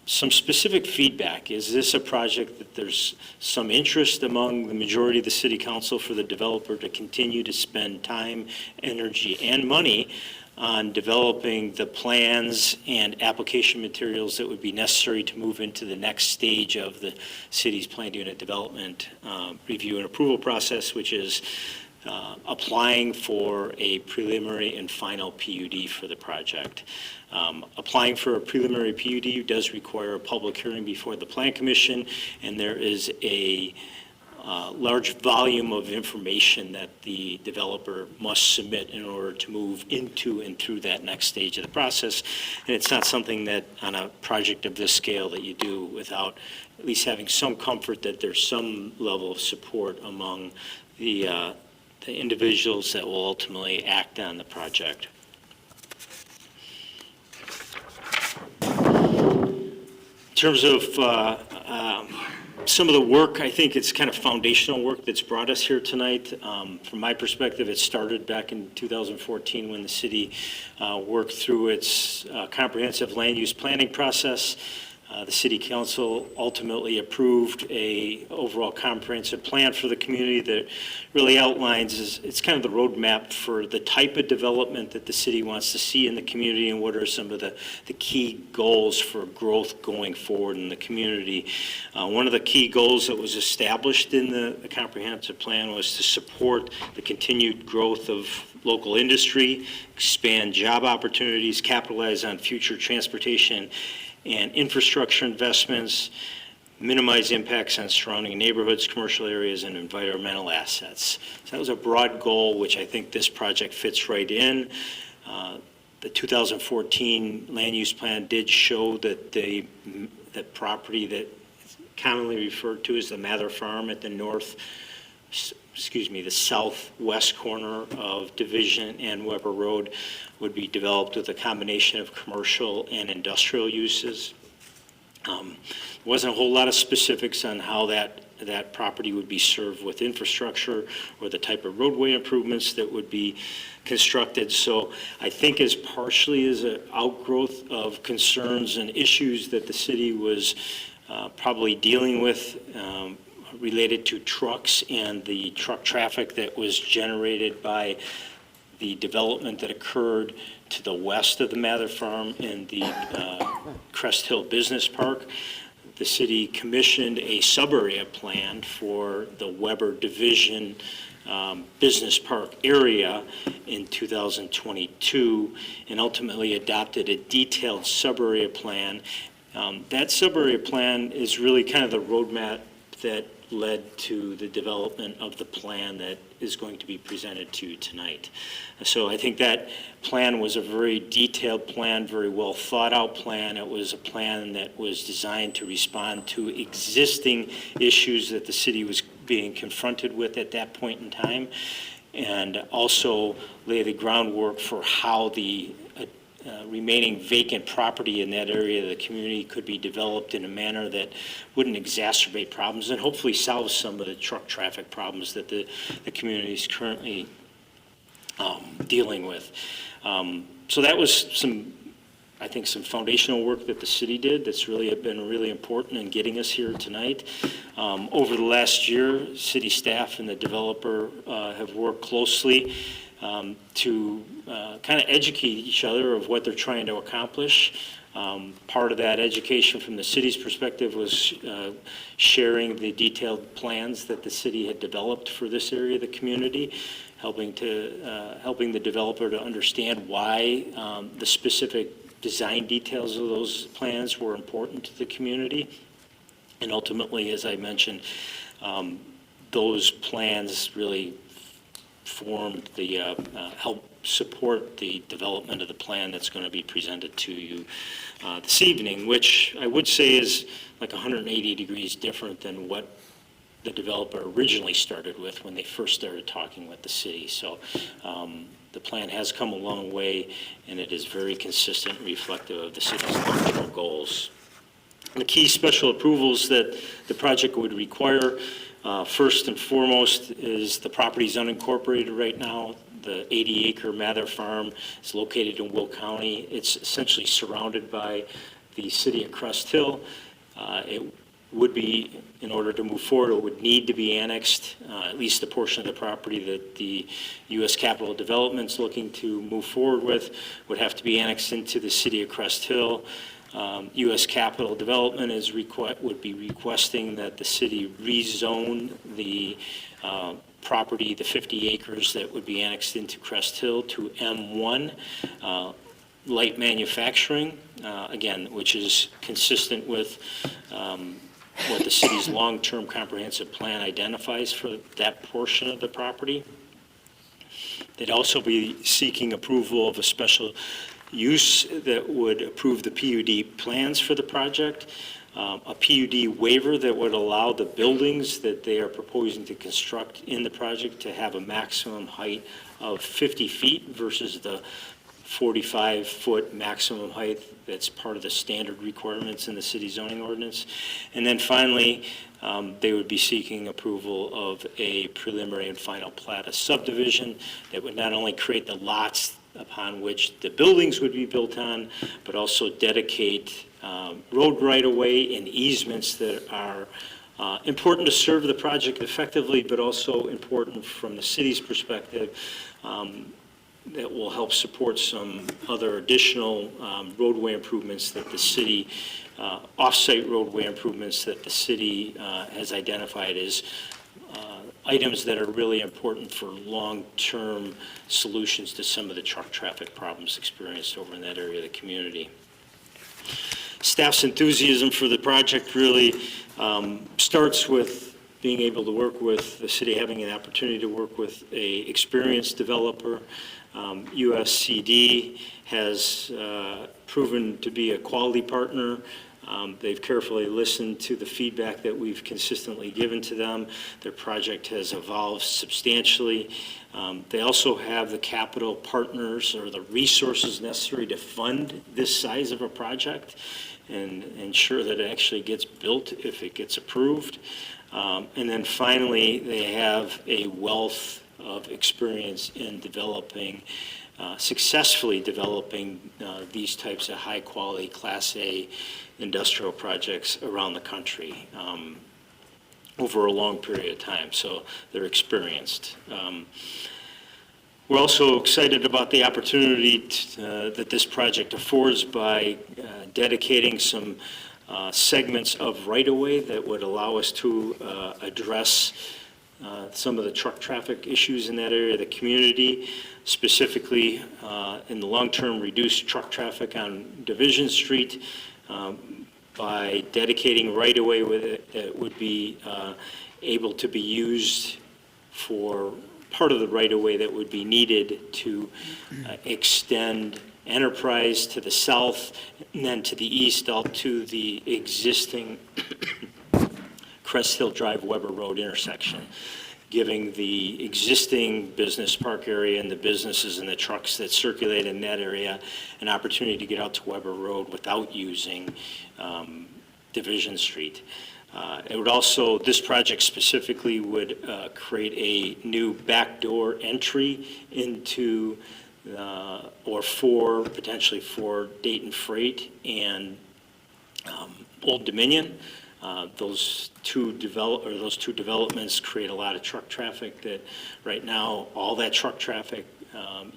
[SPEAKER 13] some specific feedback. Is this a project that there's some interest among the majority of the city council for the developer to continue to spend time, energy, and money on developing the plans and application materials that would be necessary to move into the next stage of the city's planned unit development review and approval process, which is applying for a preliminary and final PUD for the project. Applying for a preliminary PUD does require a public hearing before the Plan Commission, and there is a large volume of information that the developer must submit in order to move into and through that next stage of the process. And it's not something that on a project of this scale that you do without at least having some comfort that there's some level of support among the individuals that will ultimately act on the project. In terms of some of the work, I think it's kind of foundational work that's brought us here tonight. From my perspective, it started back in 2014 when the city worked through its comprehensive land use planning process. The city council ultimately approved a overall comprehensive plan for the community that really outlines, it's kind of the roadmap for the type of development that the city wants to see in the community and what are some of the key goals for growth going forward in the community. One of the key goals that was established in the comprehensive plan was to support the continued growth of local industry, expand job opportunities, capitalize on future transportation and infrastructure investments, minimize impacts on surrounding neighborhoods, commercial areas, and environmental assets. So that was a broad goal, which I think this project fits right in. The 2014 land use plan did show that the property that is commonly referred to as the Mather Farm at the the southwest corner of Division and Weber Road would be developed with a combination of commercial and industrial uses. There wasn't a whole lot of specifics on how that that property would be served with infrastructure or the type of roadway improvements that would be constructed. So I think as partially as an outgrowth of concerns and issues that the city was probably dealing with related to trucks and the truck traffic that was generated by the development that occurred to the west of the Mather Farm in the Crest Hill Business Park. The city commissioned a sub-area plan for the Weber Division Business Park area in 2022 and ultimately adopted a detailed sub-area plan. That sub-area plan is really kind of the roadmap that led to the development of the plan that is going to be presented to you tonight. So I think that plan was a very detailed plan, very well thought out plan. It was a plan that was designed to respond to existing issues that the city was being confronted with at that point in time, and also lay the groundwork for how the remaining vacant property in that area of the community could be developed in a manner that wouldn't exacerbate problems and hopefully solve some of the truck traffic problems that the community is currently dealing with. So that was I think some foundational work that the city did that's really been really important in getting us here tonight. Over the last year, city staff and the developer have worked closely to kind of educate each other of what they're trying to accomplish. Part of that education from the city's perspective was sharing the detailed plans that the city had developed for this area of the community, helping the developer to understand why the specific design details of those plans were important to the community. And ultimately, as I mentioned, those plans really formed the, help support the development of the plan that's going to be presented to you this evening, which I would say is like 180 degrees different than what the developer originally started with when they first started talking with the city. So the plan has come a long way, and it is very consistent and reflective of the city's long-term goals. The key special approvals that the project would require, first and foremost, is the property is unincorporated right now. The 80-acre Mather Farm is located in Will County. It's essentially surrounded by the city of Crest Hill. It would be, in order to move forward, it would need to be annexed, at least a portion of the property that the U.S. Capital Development's looking to move forward with would have to be annexed into the city of Crest Hill. U.S. Capital Development would be requesting that the city rezone the property, the 50 acres that would be annexed into Crest Hill, to M1, light manufacturing, again, which is consistent with what the city's long-term comprehensive plan identifies for that portion of the property. They'd also be seeking approval of a special use that would approve the PUD plans for the project, a PUD waiver that would allow the buildings that they are proposing to construct in the project to have a maximum height of 50 feet versus the 45-foot maximum height that's part of the standard requirements in the city zoning ordinance. And then finally, they would be seeking approval of a preliminary and final plat of subdivision that would not only create the lots upon which the buildings would be built on, but also dedicate road right-of-way and easements that are important to serve the project effectively, but also important from the city's perspective, that will help support some other additional roadway improvements that the city, off-site roadway improvements that the city has identified as items that are really important for long-term solutions to some of the truck traffic problems experienced over in that area of the community. Staff's enthusiasm for the project really starts with being able to work with the city, having an opportunity to work with a experienced developer. USCD has proven to be a quality partner They've carefully listened to the feedback that we've consistently given to them. Their project has evolved substantially. They also have the capital partners or the resources necessary to fund this size of a project and ensure that it actually gets built if it gets approved. And then finally, they have a wealth of experience in developing, successfully developing these types of high-quality Class A industrial projects around the country over a long period of time. So they're experienced. We're also excited about the opportunity that this project affords by dedicating some segments of right-of-way that would allow us to address some of the truck traffic issues in that area of the community, specifically in the long term, reduce truck traffic on Division Street by dedicating right-of-way with it that would be able to be used for part of the right-of-way that would be needed to extend Enterprise to the south and then to the east out to the existing Crest Hill Drive Weber Road intersection, giving the existing business park area and the businesses and the trucks that circulate in that area an opportunity to get out to Weber Road without using Division Street. It would also, this project specifically would create a new backdoor entry into potentially for Dayton Freight and Old Dominion. Those two developments create a lot of truck traffic that right now, all that truck traffic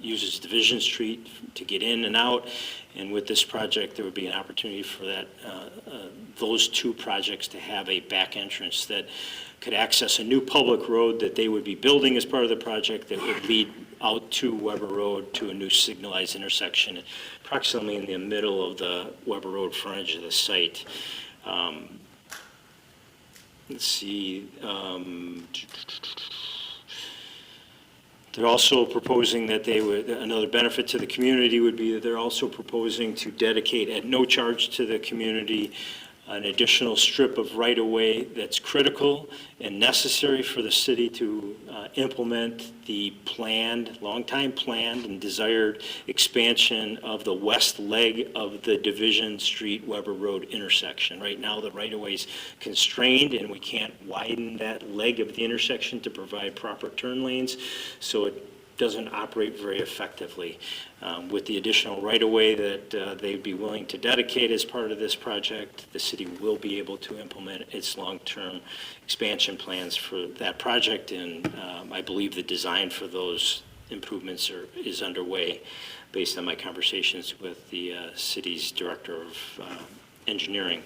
[SPEAKER 13] uses Division Street to get in and out. And with this project, there would be an opportunity for that, those two projects to have a back entrance that could access a new public road that they would be building as part of the project that would lead out to Weber Road to a new signalized intersection, approximately in the middle of the Weber Road frontage of the site. Let's see. They're also proposing that they would, another benefit to the community would be that they're also proposing to dedicate at no charge to the community an additional strip of right-of-way that's critical and necessary for the city to implement the long-time planned and desired expansion of the west leg of the Division Street Weber Road intersection. Right now, the right-of-way is constrained, and we can't widen that leg of the intersection to provide proper turn lanes, so it doesn't operate very effectively. With the additional right-of-way that they'd be willing to dedicate as part of this project, the city will be able to implement its long-term expansion plans for that project, and I believe the design for those improvements is underway based on my conversations with the city's director of engineering.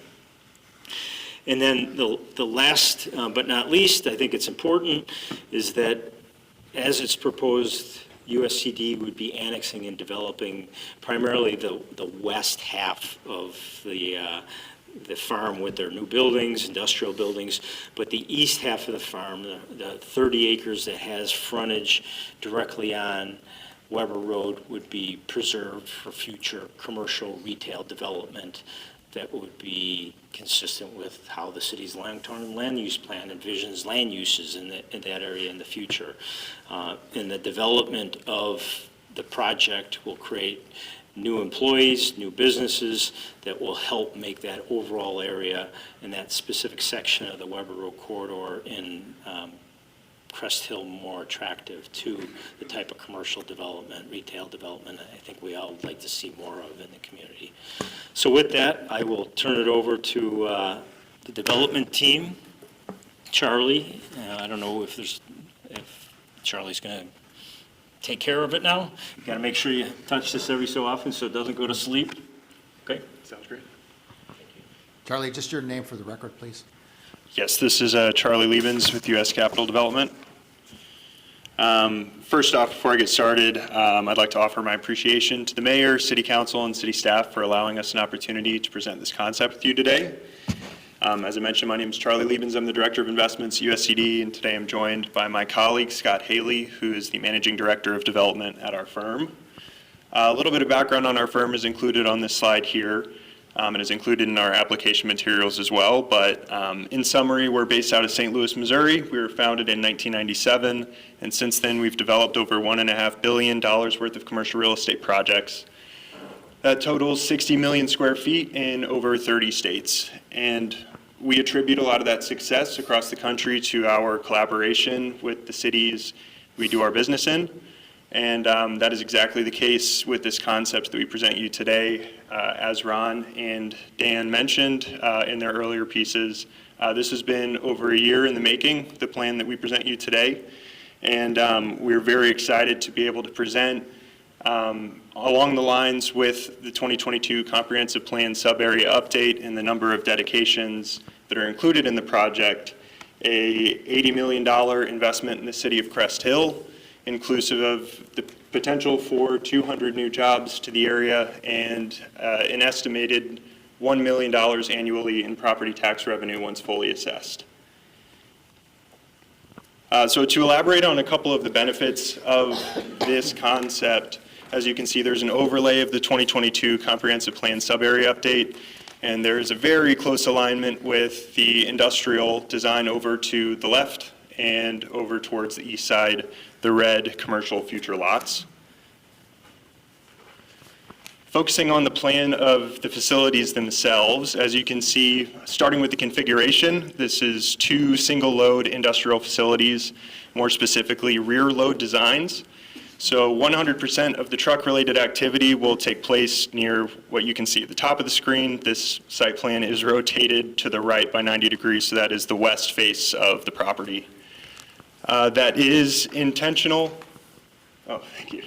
[SPEAKER 13] And then the last but not least, I think it's important, is that as it's proposed, USCD would be annexing and developing primarily the west half of the farm with their new buildings, industrial buildings, but the east half of the farm, the 30 acres that has frontage directly on Weber Road, would be preserved for future commercial retail development that would be consistent with how the city's long-term land use plan envisions land uses in that area in the future. And the development of the project will create new employees, new businesses that will help make that overall area and that specific section of the Weber Road corridor in Crest Hill more attractive to the type of commercial development, retail development I think we all would like to see more of in the community. So with that, I will turn it over to the development team. Charlie, I don't know if Charlie's going to take care of it now. You got to make sure you touch this every so often so it doesn't go to sleep. Okay, sounds great.
[SPEAKER 1] Charlie, just your name for the record, please.
[SPEAKER 11] Yes, this is Charlie Liebens with U.S. Capital Development. First off, before I get started, I'd like to offer my appreciation to the mayor, city council, and city staff for allowing us an opportunity to present this concept with you today. As I mentioned, my name is Charlie Liebens. I'm the Director of Investments at USCD, and today I'm joined by my colleague, Scott Haley, who is the Managing Director of Development at our firm. A little bit of background on our firm is included on this slide here. and is included in our application materials as well. But in summary, we're based out of St. Louis, Missouri. We were founded in 1997, and since then we've developed over $1.5 billion worth of commercial real estate projects. That totals 60 million square feet in over 30 states. And we attribute a lot of that success across the country to our collaboration with the cities we do our business in. And that is exactly the case with this concept that we present you today. As Ron and Dan mentioned in their earlier pieces, this has been over a year in the making, the plan that we present you today. And we're very excited to be able to present along the lines with the 2022 Comprehensive Plan Sub-Area Update and the number of dedications that are included in the project, a $80 million investment in the city of Crest Hill, inclusive of the potential for 200 new jobs to the area and an estimated $1 million annually in property tax revenue once fully assessed. So to elaborate on a couple of the benefits of this concept, as you can see, there's an overlay of the 2022 Comprehensive Plan Sub-Area Update, and there is a very close alignment with the industrial design over to the left and over towards the east side, the red commercial future lots. Focusing on the plan of the facilities themselves, as you can see, starting with the configuration, this is 2 single-load industrial facilities, more specifically rear load designs. So 100% of the truck-related activity will take place near what you can see at the top of the screen. This site plan is rotated to the right by 90 degrees, so that is the west face of the property. That is intentional. Oh, thank you.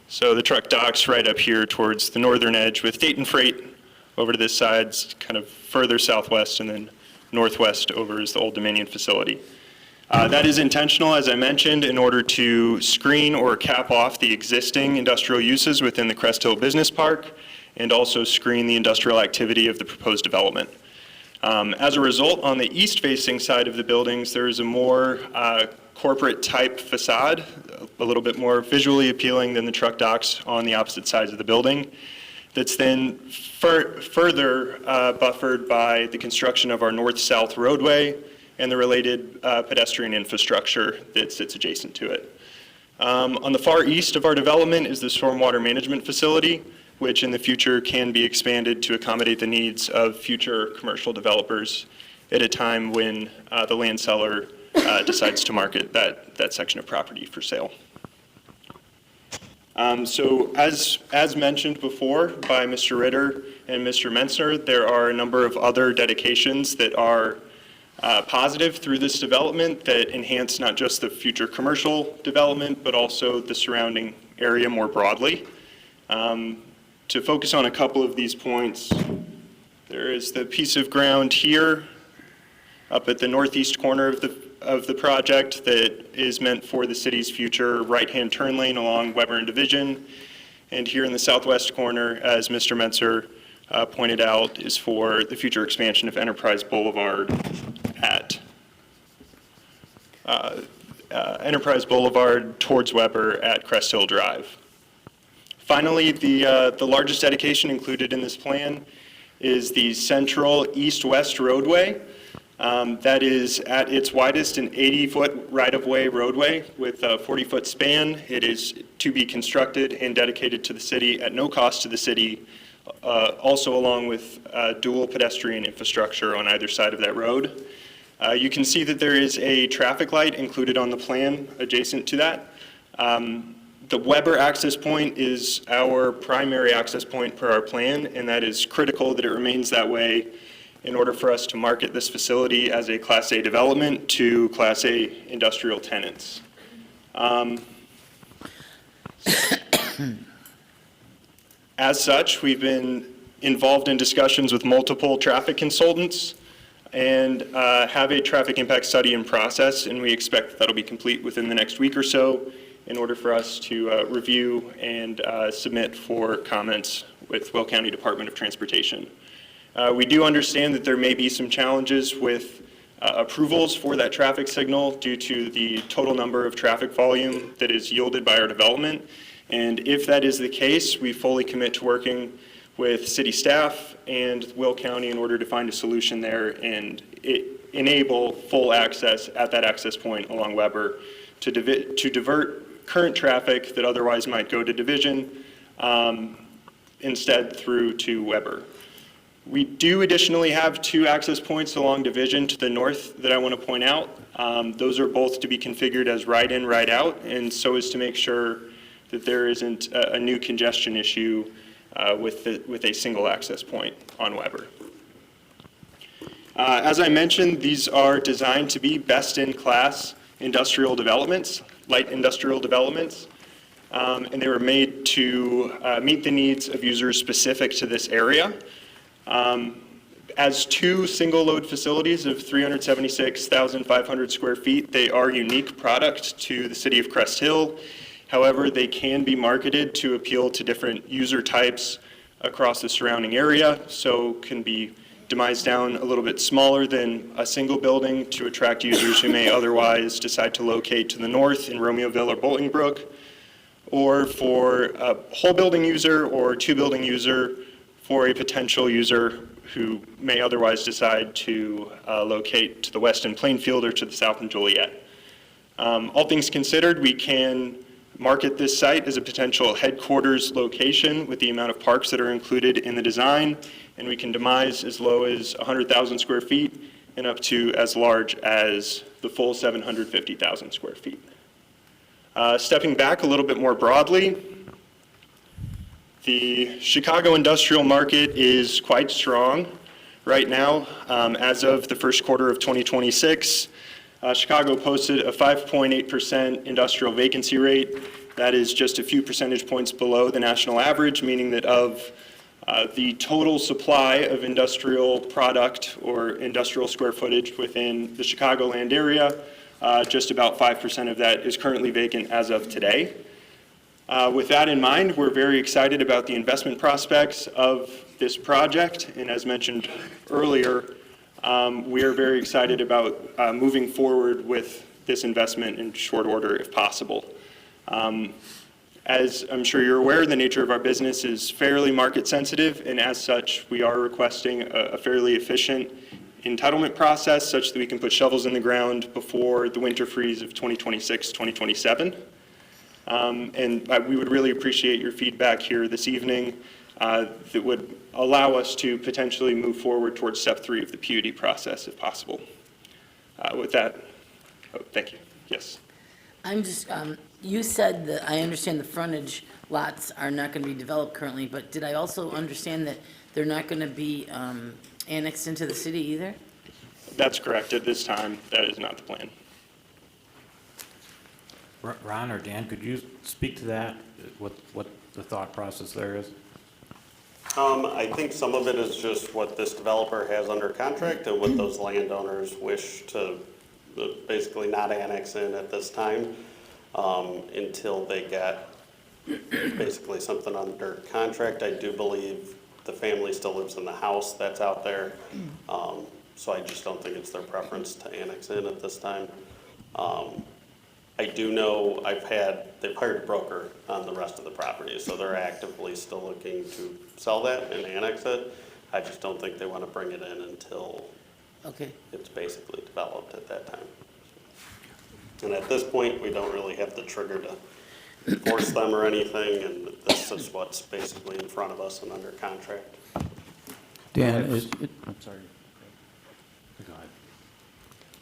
[SPEAKER 11] So the truck docks right up here towards the northern edge with Dayton Freight over to this side, kind of further southwest, and then northwest over is the Old Dominion facility. That is intentional, as I mentioned, in order to screen or cap off the existing industrial uses within the Crest Hill Business Park and also screen the industrial activity of the proposed development. As a result, on the east-facing side of the buildings, there is a more corporate-type facade, a little bit more visually appealing than the truck docks on the opposite sides of the building, that's then further buffered by the construction of our north-south roadway and the related pedestrian infrastructure that sits adjacent to it. On the far east of our development is the stormwater management facility, which in the future can be expanded to accommodate the needs of future commercial developers at a time when the land seller decides to market that section of property for sale. So as mentioned before by Mr. Ritter and Mr. Menser, there are a number of other dedications that are positive through this development that enhance not just the future commercial development, but also the surrounding area more broadly. To focus on a couple of these points, there is the piece of ground here up at the northeast corner of the project that is meant for the city's future right-hand turn lane along Weber and Division. And here in the southwest corner, as Mr. Menser pointed out, is for the future expansion of Enterprise Boulevard at Enterprise Boulevard towards Weber at Crest Hill Drive. Finally, the largest dedication included in this plan is the central east-west roadway. That is at its widest an 80-foot right-of-way roadway with a 40-foot span. It is to be constructed and dedicated to the city at no cost to the city, also along with dual pedestrian infrastructure on either side of that road. You can see that there is a traffic light included on the plan adjacent to that. The Weber access point is our primary access point per our plan, and that is critical that it remains that way in order for us to market this facility as a Class A development to Class A industrial tenants. As such, we've been involved in discussions with multiple traffic consultants and have a traffic impact study in process, and we expect that'll be complete within the next week or so in order for us to review and submit for comments with Will County Department of Transportation. We do understand that there may be some challenges with approvals for that traffic signal due to the total number of traffic volume that is yielded by our development. And if that is the case, we fully commit to working with city staff and Will County in order to find a solution there and enable full access at that access point along Weber to divert current traffic that otherwise might go to Division instead through to Weber. We do additionally have 2 access points along Division to the north that I want to point out. Those are both to be configured as right-in, right-out, and so as to make sure that there isn't a new congestion issue with a single access point on Weber. As I mentioned, these are designed to be best-in-class industrial developments, light industrial developments, and they were made to meet the needs of users specific to this area. As 2 single-load facilities of 376,500 square feet, they are unique product to the city of Crest Hill. However, they can be marketed to appeal to different user types across the surrounding area, so can be demised down a little bit smaller than a single building to attract users who may otherwise decide to locate to the north in Romeoville or Bolingbrook, or for a whole building user or 2-building user for a potential user who may otherwise decide to locate to the west in Plainfield or to the south in Joliet. All things considered, we can market this site as a potential headquarters location with the amount of parks that are included in the design, and we can demise as low as 100,000 square feet and up to as large as the full 750,000 square feet. Stepping back a little bit more broadly, the Chicago industrial market is quite strong right now. As of the first quarter of 2026, Chicago posted a 5.8% industrial vacancy rate. That is just a few percentage points below the national average, meaning that of the total supply of industrial product or industrial square footage within the Chicagoland area, just about 5% of that is currently vacant as of today. With that in mind, we're very excited about the investment prospects of this project, and as mentioned earlier, we are very excited about moving forward with this investment in short order if possible. As I'm sure you're aware, the nature of our business is fairly market sensitive, and as such, we are requesting a fairly efficient entitlement process such that we can put shovels in the ground before the winter freeze of 2026, 2027. And we would really appreciate your feedback here this evening that would allow us to potentially move forward towards step 3 of the PUD process if possible. With that, thank you. Yes.
[SPEAKER 3] I'm just, you said that, I understand the frontage lots are not going to be developed currently, but did I also understand that they're not going to be annexed into the city either?
[SPEAKER 11] That's correct. At this time, that is not the plan.
[SPEAKER 6] Ron or Dan, could you speak to that, what the thought process there is?
[SPEAKER 12] I think some of it is just what this developer has under contract and what those landowners wish to basically not annex in at this time until they get basically something under contract. I do believe the family still lives in the house that's out there, so I just don't think it's their preference to annex in at this time. I do know they've hired a broker on the rest of the property, so they're actively still looking to sell that and annex it. I just don't think they want to bring it in until it's basically developed at that time. And at this point, we don't really have the trigger to force them or anything, and this is what's basically in front of us and under contract.
[SPEAKER 7] Dan,
[SPEAKER 6] I'm sorry. Go ahead.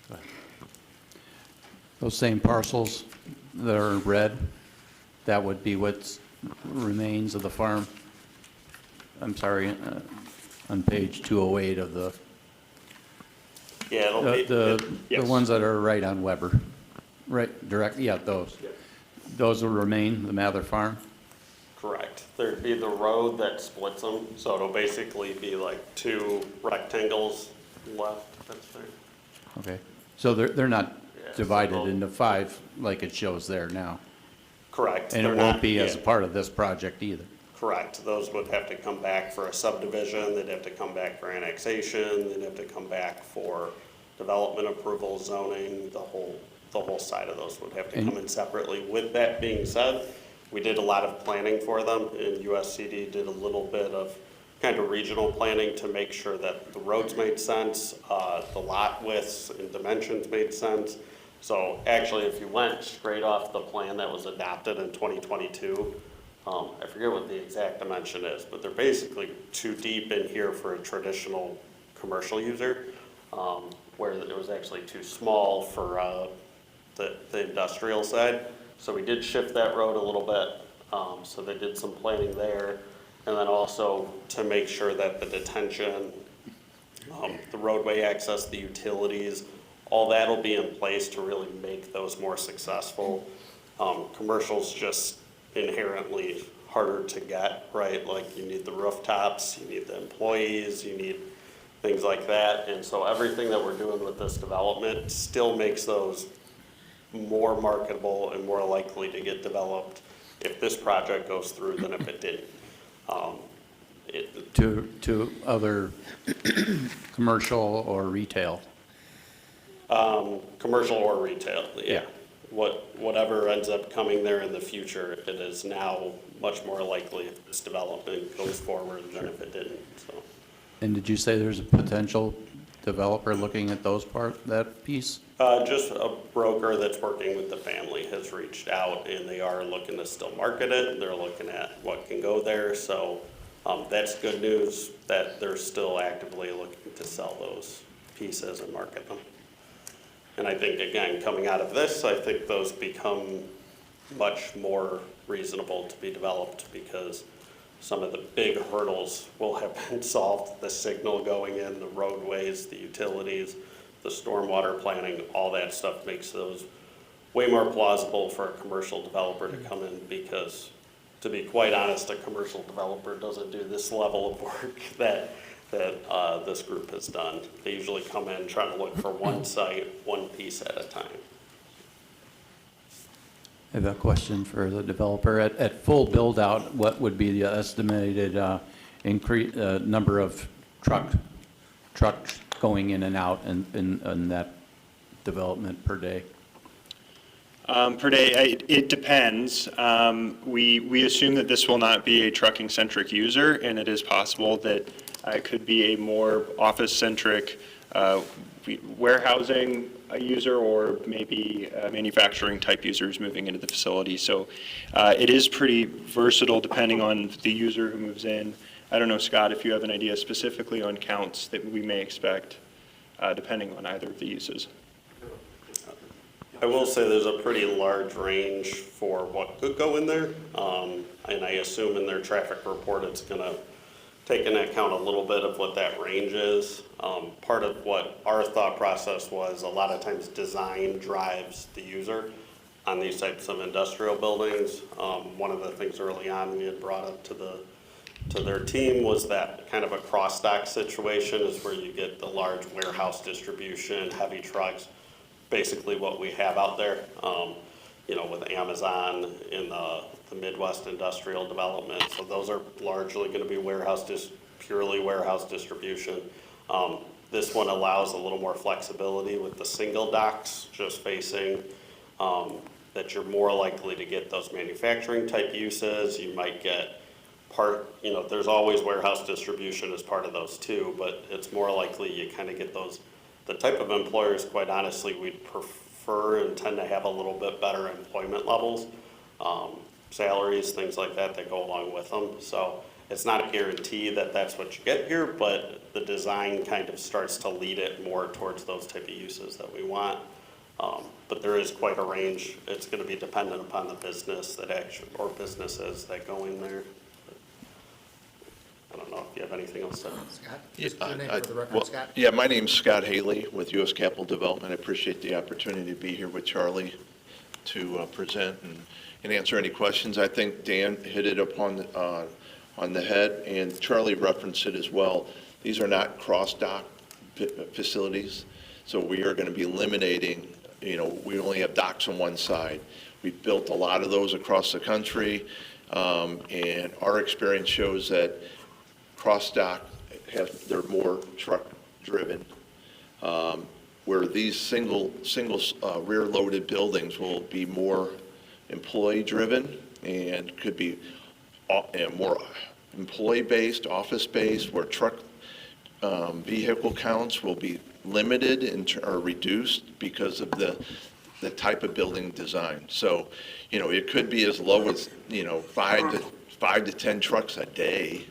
[SPEAKER 6] Go ahead.
[SPEAKER 7] those same parcels that are in red, that would be what remains of the farm? I'm sorry, on page 208 of the...
[SPEAKER 12] Yeah, it'll be...
[SPEAKER 7] The ones that are right on Weber, right, direct, yeah, those.
[SPEAKER 12] Yeah.
[SPEAKER 7] Those will remain, the Mather Farm?
[SPEAKER 12] Correct. There'd be the road that splits them, so it'll basically be like 2 rectangles left, that's there.
[SPEAKER 7] Okay, so they're not
[SPEAKER 12] Yeah,
[SPEAKER 7] divided
[SPEAKER 12] so
[SPEAKER 7] into 5 like it shows there now?
[SPEAKER 12] Correct.
[SPEAKER 7] And it
[SPEAKER 12] They're
[SPEAKER 7] won't
[SPEAKER 12] not-
[SPEAKER 7] be as a
[SPEAKER 12] yeah.
[SPEAKER 7] part of this project either?
[SPEAKER 12] Correct. Those would have to come back for a subdivision, they'd have to come back for annexation, they'd have to come back for development approval, zoning, the whole side of those would have to come in separately. With that being said, We did a lot of planning for them, and USCD did a little bit of kind of regional planning to make sure that the roads made sense, the lot widths and dimensions made sense. So actually, if you went straight off the plan that was adopted in 2022, I forget what the exact dimension is, but they're basically too deep in here for a traditional commercial user, where it was actually too small for the industrial side. So we did shift that road a little bit, so they did some planning there. And then also to make sure that the detention, the roadway access, the utilities, all that'll be in place to really make those more successful. Commercial's just inherently harder to get, right? Like you need the rooftops, you need the employees, you need things like that. And so everything that we're doing with this development still makes those more marketable and more likely to get developed if this project goes through than if it didn't.
[SPEAKER 7] To other commercial or retail?
[SPEAKER 12] Commercial or retail, yeah.
[SPEAKER 7] Yeah.
[SPEAKER 12] Whatever ends up coming there in the future, it is now much more likely if this development goes forward than if it didn't, so.
[SPEAKER 7] And did you say there's a potential developer looking at that piece?
[SPEAKER 12] Just a broker that's working with the family has reached out, and they are looking to still market it. They're looking at what can go there, so that's good news that they're still actively looking to sell those pieces and market them. And I think, again, coming out of this, I think those become much more reasonable to be developed because some of the big hurdles will have been solved. The signal going in, the roadways, the utilities, the stormwater planning, all that stuff makes those way more plausible for a commercial developer to come in because, to be quite honest, a commercial developer doesn't do this level of work that this group has done. They usually come in trying to look for one site, one piece at a time.
[SPEAKER 7] I have a question for the developer. At full build-out, what would be the estimated number of trucks going in and out in that development per day?
[SPEAKER 11] Per day, it depends. We assume that this will not be a trucking-centric user, and it is possible that it could be a more office-centric warehousing user or maybe manufacturing-type users moving into the facility. So it is pretty versatile depending on the user who moves in. I don't know, Scott, if you have an idea specifically on counts that we may expect depending on either of the uses.
[SPEAKER 12] I will say there's a pretty large range for what could go in there. And I assume in their traffic report, it's going to take into account a little bit of what that range is. Part of what our thought process was, a lot of times design drives the user on these types of industrial buildings. One of the things early on we had brought up to their team was that kind of a cross-dock situation is where you get the large warehouse distribution, heavy trucks, basically what we have out there, with Amazon in the Midwest industrial development. So those are largely going to be purely warehouse distribution. This one allows a little more flexibility with the single docks just facing, that you're more likely to get those manufacturing type uses. You might get there's always warehouse distribution as part of those too, but it's more likely you kind of get those. The type of employers, quite honestly, we'd prefer and tend to have a little bit better employment levels, salaries, things like that go along with them. So it's not a guarantee that that's what you get here, but the design kind of starts to lead it more towards those type of uses that we want. But there is quite a range. It's going to be dependent upon the business or businesses that go in there. I don't know if you have anything else to add.
[SPEAKER 1] Scott, just your name for the record,
[SPEAKER 14] Well,
[SPEAKER 1] Scott.
[SPEAKER 14] Yeah, my name's Scott Haley with U.S. Capital Development. I appreciate the opportunity to be here with Charlie to present and answer any questions. I think Dan hit it upon on the head, and Charlie referenced it as well. These are not cross-dock facilities, so we are going to be eliminating, we only have docks on one side. We've built a lot of those across the country, and our experience shows that cross-dock they're more truck-driven, where these single rear-loaded buildings will be more employee-driven, and could be more employee-based, office-based, where truck vehicle counts will be limited or reduced because of the type of building design. So, it could be as low as, 5 to 10 trucks a day,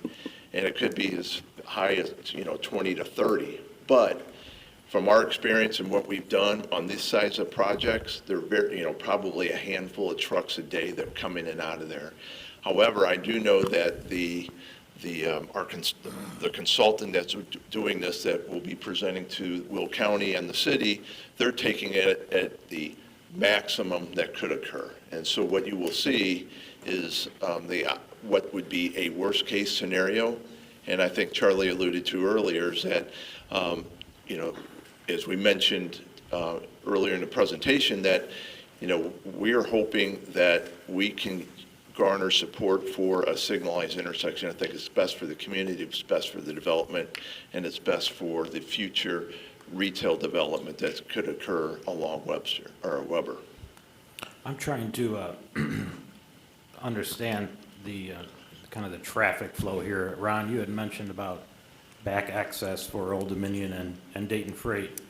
[SPEAKER 14] and it could be as high as, 20 to 30. But from our experience and what we've done on this size of projects, they're very, probably a handful of trucks a day that come in and out of there. However, I do know that the consultant that's doing this, that will be presenting to Will County and the city, they're taking it at the maximum that could occur. And so what you will see is what would be a worst-case scenario. And I think Charlie alluded to earlier is that, as we mentioned earlier in the presentation, that, we are hoping that we can garner support for a signalized intersection. I think it's best for the community, it's best for the development, and it's best for the future retail development that could occur along Weber.
[SPEAKER 6] I'm trying to understand the kind of the traffic flow here. Ron, you had mentioned about back access for Old Dominion and Dayton Freight.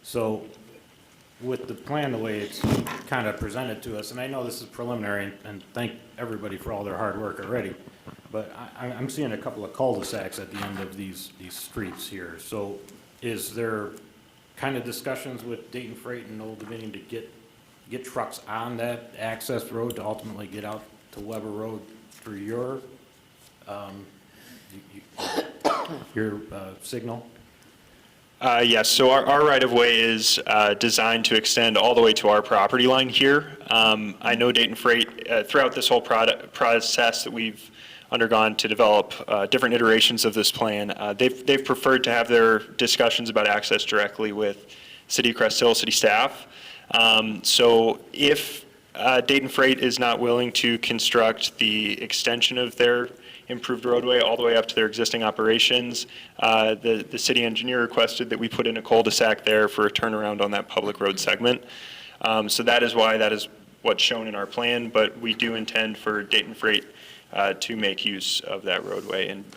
[SPEAKER 6] So with the plan, the way it's kind of presented to us, and I know this is preliminary, and thank everybody for all their hard work already, but I'm seeing a couple of cul-de-sacs at the end of these streets here. So is there kind of discussions with Dayton Freight and Old Dominion to get trucks on that access road to ultimately get out to Weber Road through your signal?
[SPEAKER 11] Yes, so our right-of-way is designed to extend all the way to our property line here. I know Dayton Freight, throughout this whole process that we've undergone to develop different iterations of this plan, they've preferred to have their discussions about access directly with City of Crest Hill city staff. So if Dayton Freight is not willing to construct the extension of their improved roadway all the way up to their existing operations, the city engineer requested that we put in a cul-de-sac there for a turnaround on that public road segment. So that is why that is what's shown in our plan, but we do intend for Dayton Freight to make use of that roadway. And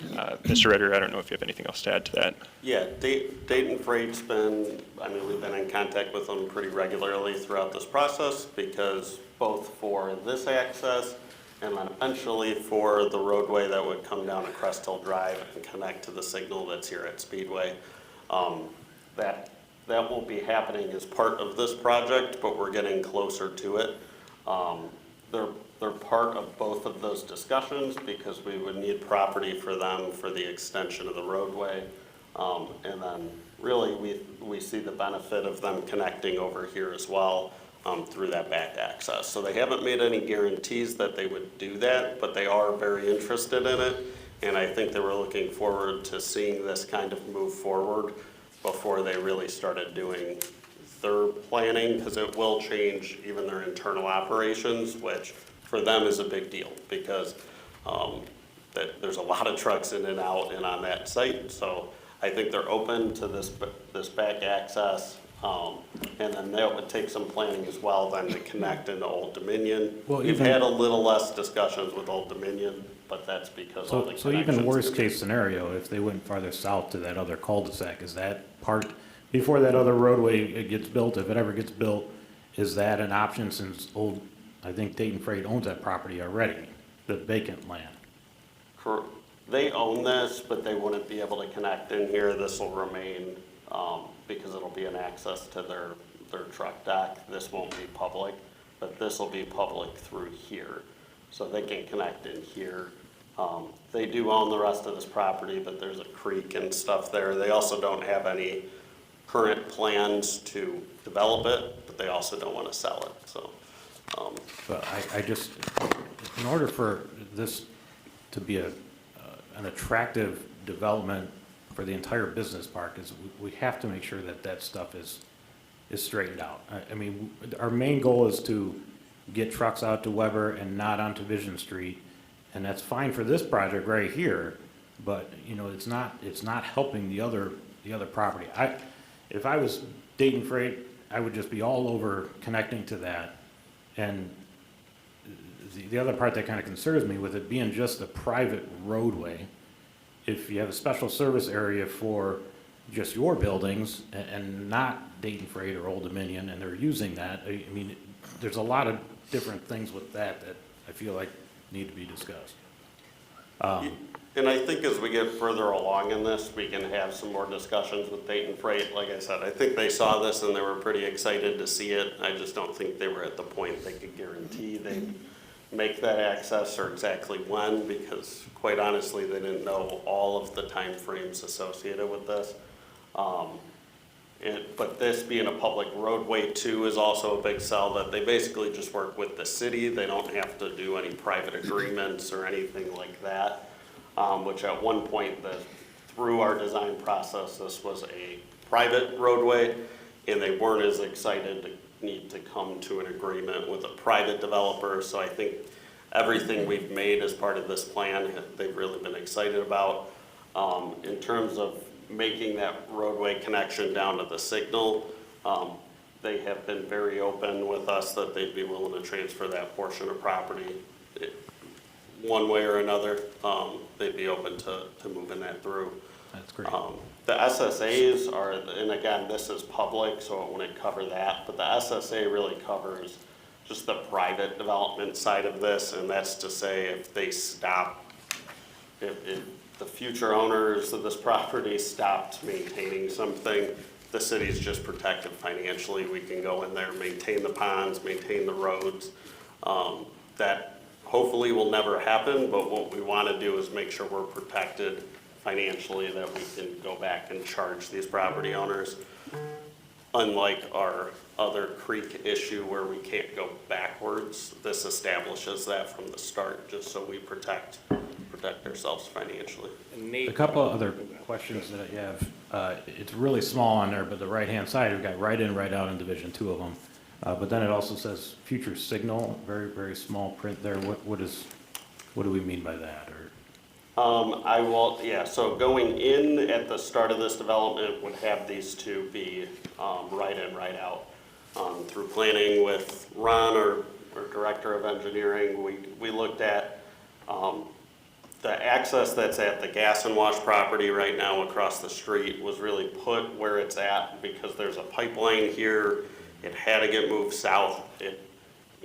[SPEAKER 11] Mr. Ritter, I don't know if you have anything else to add to that.
[SPEAKER 12] Yeah, Dayton Freight's been, we've been in contact with them pretty regularly throughout this process, because both for this access and then eventually for the roadway that would come down to Crest Hill Drive and connect to the signal that's here at Speedway. That won't be happening as part of this project, but we're getting closer to it. They're part of both of those discussions, because we would need property for them for the extension of the roadway. And then really we see the benefit of them connecting over here as well through that back access. So they haven't made any guarantees that they would do that, but they are very interested in it. And I think they were looking forward to seeing this kind of move forward before they really started doing their planning, because it will change even their internal operations, which for them is a big deal, because there's a lot of trucks in and out and on that site. So I think they're open to this back access. And then that would take some planning as well then to connect into Old Dominion.
[SPEAKER 6] Well,
[SPEAKER 12] We've had a little less discussions with Old Dominion, but that's because all the
[SPEAKER 6] So
[SPEAKER 12] connections.
[SPEAKER 6] even worst case scenario, if they went farther south to that other cul-de-sac, is that part, before that other roadway gets built, if it ever gets built, is that an option, since I think Dayton Freight owns that property already, the vacant land?
[SPEAKER 12] Correct. They own this, but they wouldn't be able to connect in here. This will remain, because it'll be an access to their truck dock. This won't be public, but this will be public through here. So they can connect in here. They do own the rest of this property, but there's a creek and stuff there. They also don't have any current plans to develop it, but they also don't want to sell it, so.
[SPEAKER 6] But I just, in order for this to be an attractive development for the entire business park, is we have to make sure that that stuff is straightened out. I mean, our main goal is to get trucks out to Weber and not onto Vision Street, and that's fine for this project right here, but, it's not helping the other property. If I was Dayton Freight, I would just be all over connecting to that, and the other part that kind of concerns me, with it being just a private roadway, if you have a special service area for just your buildings and not Dayton Freight or Old Dominion, and they're using that, I mean, there's a lot of different things with that I feel like need to be discussed.
[SPEAKER 12] And I think as we get further along in this, we can have some more discussions with Dayton Freight. Like I said, I think they saw this and they were pretty excited to see it. I just don't think they were at the point they could guarantee they'd make that access or exactly when, because quite honestly, they didn't know all of the timeframes associated with this. But this being a public roadway too is also a big sell, that they basically just work with the city. They don't have to do any private agreements or anything like that. Which at one point, through our design process, this was a private roadway, and they weren't as excited to need to come to an agreement with a private developer. So I think everything we've made as part of this plan, they've really been excited about. In terms of making that roadway connection down to the signal, they have been very open with us that they'd be willing to transfer that portion of property one way or another. They'd be open to moving that through.
[SPEAKER 6] That's great.
[SPEAKER 12] The SSAs are, and again, this is public, so it wouldn't cover that, but the SSA really covers just the private development side of this, and that's to say if they stop, if the future owners of this property stopped maintaining something, the city's just protected financially. We can go in there, maintain the ponds, maintain the roads. That hopefully will never happen, but what we want to do is make sure we're protected financially, that we can go back and charge these property owners. Unlike our other creek issue where we can't go backwards, this establishes that from the start, just so we protect ourselves financially.
[SPEAKER 6] A couple of other questions that I have. It's really small on there, but the right-hand side, we've got right in, right out in Division 2 of them. But then it also says future signal, very, very small print there. What do we mean by that?
[SPEAKER 12] So going in at the start of this development would have these two be right in, right out. Through planning with Ron, our Director of Engineering, we looked at the access that's at the gas and wash property right now across the street was really put where it's at because there's a pipeline here. It had to get moved south.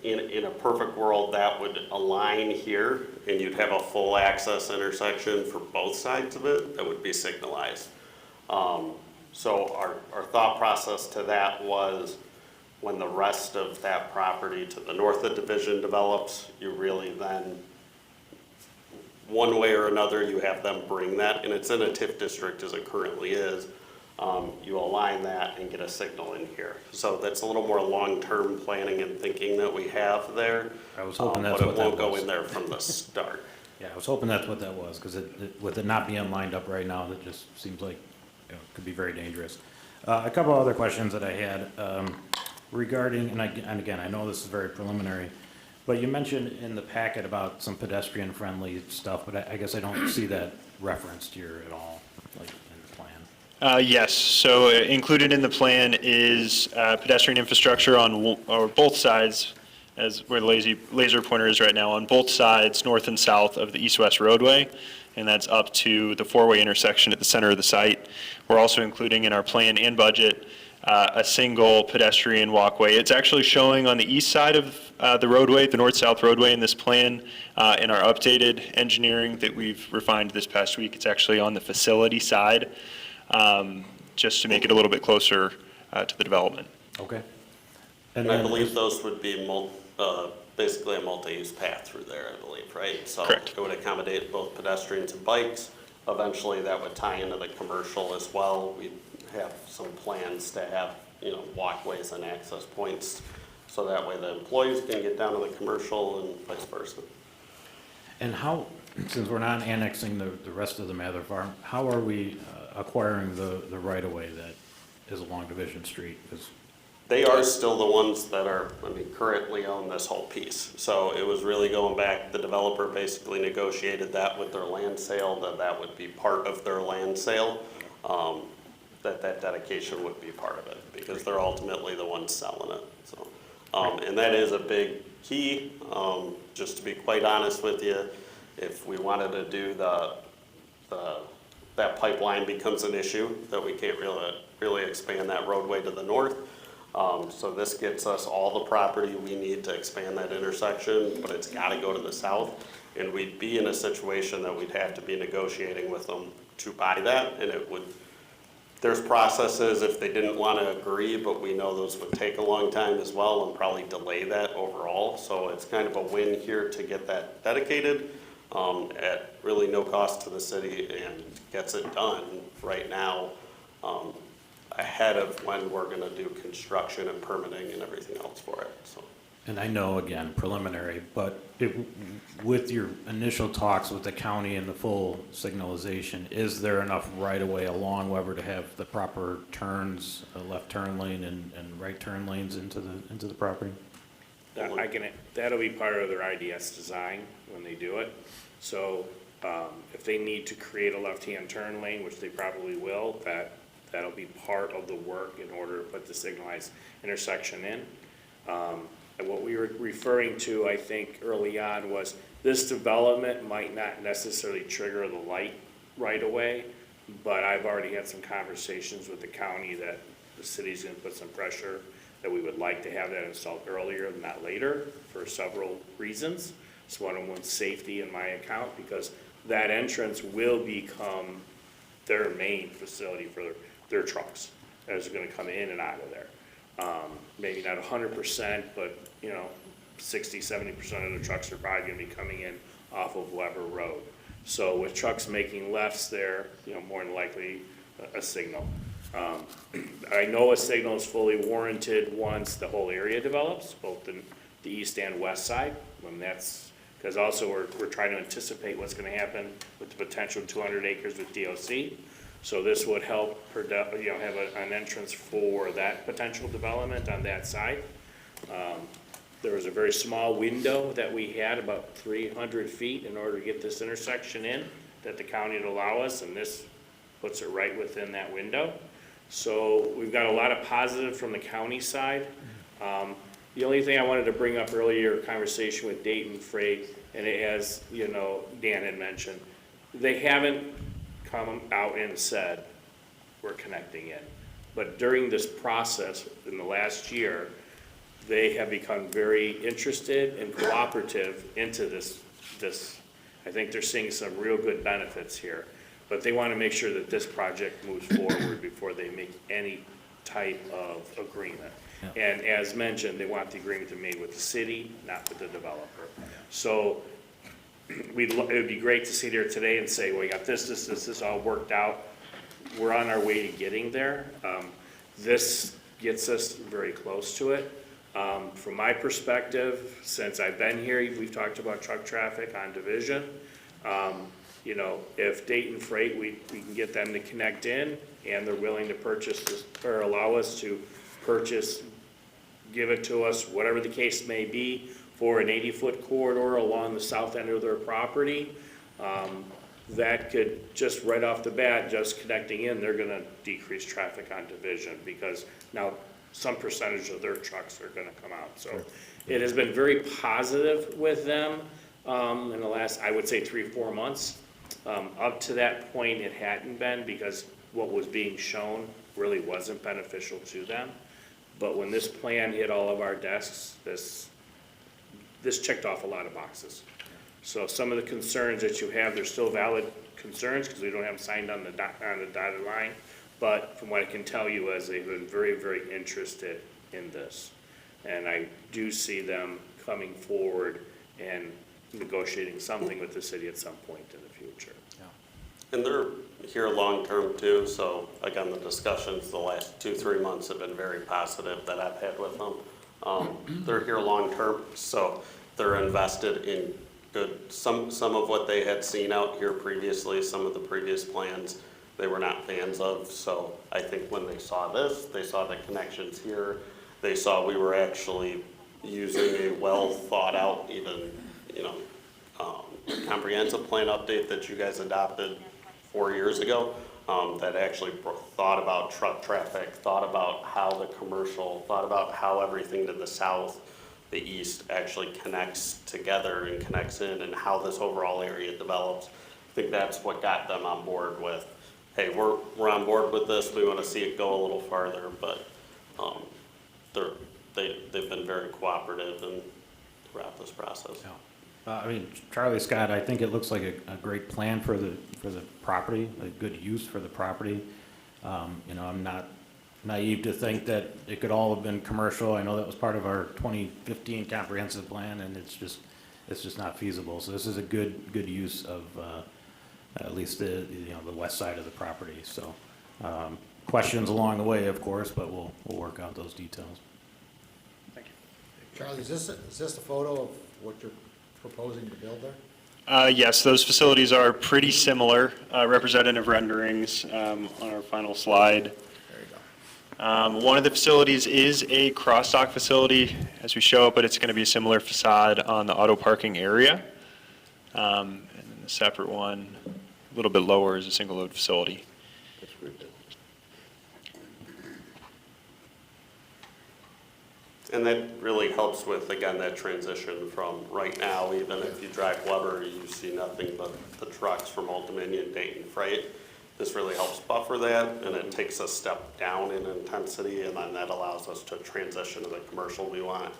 [SPEAKER 12] In a perfect world, that would align here, and you'd have a full access intersection for both sides of it that would be signalized. So our thought process to that was when the rest of that property to the north of Division develops, you really then, one way or another, you have them bring that, and it's in a TIF district as it currently is. You align that and get a signal in here. So that's a little more long-term planning and thinking that we have there.
[SPEAKER 6] I was hoping that's what that was.
[SPEAKER 12] But it won't go in there from the start.
[SPEAKER 6] Yeah, I was hoping that's what that was, because with it not being lined up right now, that just seems like it could be very dangerous. A couple other questions that I had regarding, and again, I know this is very preliminary, but you mentioned in the packet about some pedestrian-friendly stuff, but I guess I don't see that referenced here at all, like in the plan.
[SPEAKER 11] Yes, so included in the plan is pedestrian infrastructure on both sides, as where the laser pointer is right now, on both sides, north and south of the east-west roadway, and that's up to the four-way intersection at the center of the site. We're also including in our plan and budget a single pedestrian walkway. It's actually showing on the east side of the roadway, the north-south roadway in this plan. In our updated engineering that we've refined this past week, it's actually on the facility side, just to make it a little bit closer to the development.
[SPEAKER 6] Okay.
[SPEAKER 12] And I believe those would be basically a multi-use path through there, I believe, right? So
[SPEAKER 11] Correct.
[SPEAKER 12] it would accommodate both pedestrians and bikes. Eventually, that would tie into the commercial as well. We have some plans to have, walkways and access points, so that way the employees can get down to the commercial and vice versa.
[SPEAKER 6] And how, since we're not annexing the rest of the Mather Farm, how are we acquiring the right-of-way that is along Division Street? 'Cause
[SPEAKER 12] They are still the ones that currently own this whole piece. So it was really going back, the developer basically negotiated that with their land sale, that would be part of their land sale, that dedication would be part of it, because they're ultimately the ones selling it, so. And that is a big key. Just to be quite honest with you, if we wanted to do that pipeline becomes an issue, that we can't really expand that roadway to the north. So this gets us all the property we need to expand that intersection, but it's gotta go to the south. And we'd be in a situation that we'd have to be negotiating with them to buy that, and it would, there's processes if they didn't wanna agree, but we know those would take a long time as well and probably delay that overall. So it's kind of a win here to get that dedicated, at really no cost to the city, and gets it done right now, ahead of when we're gonna do construction and permitting and everything else for it, so.
[SPEAKER 6] And I know, again, preliminary, but with your initial talks with the county and the full signalization, is there enough right-of-way along Weber to have the proper turns, a left turn lane and right turn lanes into the property?
[SPEAKER 15] That'll be part of their IDS design when they do it. So if they need to create a left-hand turn lane, which they probably will, that'll be part of the work in order to put the signalized intersection in. And what we were referring to, I think, early on was this development might not necessarily trigger the light right away, but I've already had some conversations with the county that the city's gonna put some pressure that we would like to have that installed earlier, not later, for several reasons. So one of them was safety in my account, because that entrance will become their main facility for their trucks that is gonna come in and out of there. Maybe not 100%, but 60–70% of the trucks are probably gonna be coming in off of Weber Road. So with trucks making lefts there, more than likely a signal. I know a signal is fully warranted once the whole area develops, both the east and west side. When that's, because also we're trying to anticipate what's gonna happen with the potential 200 acres with DOC. So this would help, have an entrance for that potential development on that side. There was a very small window that we had, about 300 feet, in order to get this intersection in, that the county would allow us, and this puts it right within that window. So we've got a lot of positive from the county side. The only thing I wanted to bring up earlier, conversation with Dayton Freight, and it has, Dan had mentioned, they haven't come out and said, we're connecting in. But during this process, in the last year, they have become very interested and cooperative into this. I think they're seeing some real good benefits here. But they want to make sure that this project moves forward before they make any type of agreement. Yeah. And as mentioned, they want the agreement to be made with the city, not with the developer. So it would be great to sit here today and say, well, we got this all worked out. We're on our way to getting there. This gets us very close to it. From my perspective, since I've been here, we've talked about truck traffic on Division. If Dayton Freight, we can get them to connect in, and they're willing to purchase this, or allow us to purchase, give it to us, whatever the case may be, for an 80-foot corridor along the south end of their property, that could, just right off the bat, just connecting in, they're gonna decrease traffic on Division, because now some percentage of their trucks are gonna come out. So it has been very positive with them in the last, I would say, 3-4 months. Up to that point, it hadn't been, because what was being shown really wasn't beneficial to them. But when this plan hit all of our desks, this checked off a lot of boxes. So some of the concerns that you have, they're still valid concerns, because we don't have them signed on the dotted line. But from what I can tell you is they've been very, very interested in this. And I do see them coming forward and negotiating something with the city at some point in the future.
[SPEAKER 12] And they're here long-term too, so again, the discussions the last 2-3 months have been very positive that I've had with them. They're here long-term, so they're invested in good, some of what they had seen out here previously, some of the previous plans, they were not fans of. So I think when they saw this, they saw the connections here, they saw we were actually using a well-thought-out, even, comprehensive plan update that you guys adopted 4 years ago, that actually thought about truck traffic, thought about how the commercial, thought about how everything to the south the east actually connects together and connects in, and how this overall area develops. I think that's what got them on board with, hey, we're on board with this, we want to see it go a little farther, but they've been very cooperative and throughout this process.
[SPEAKER 6] I mean, Charlie Scott, I think it looks like a great plan for the property, a good use for the property. You know, I'm not naive to think that it could all have been commercial. I know that was part of our 2015 comprehensive plan, and it's just not feasible. So this is a good use of at least the west side of the property. So questions along the way, of course, but we'll work out those details.
[SPEAKER 4] Thank you.
[SPEAKER 1] Charlie, is this a photo of what you're proposing to build there?
[SPEAKER 11] Yes, those facilities are pretty similar, representative renderings on our final slide.
[SPEAKER 1] There you go.
[SPEAKER 11] One of the facilities is a cross-dock facility, as we show it, but it's going to be a similar facade on the auto parking area. And then the separate one, a little bit lower, is a single-load facility.
[SPEAKER 12] And that really helps with, again, that transition from right now, even if you drive Weber, you see nothing but the trucks from Old Dominion, Dayton Freight. This really helps buffer that, and it takes a step down in intensity, and then that allows us to transition to the commercial we want.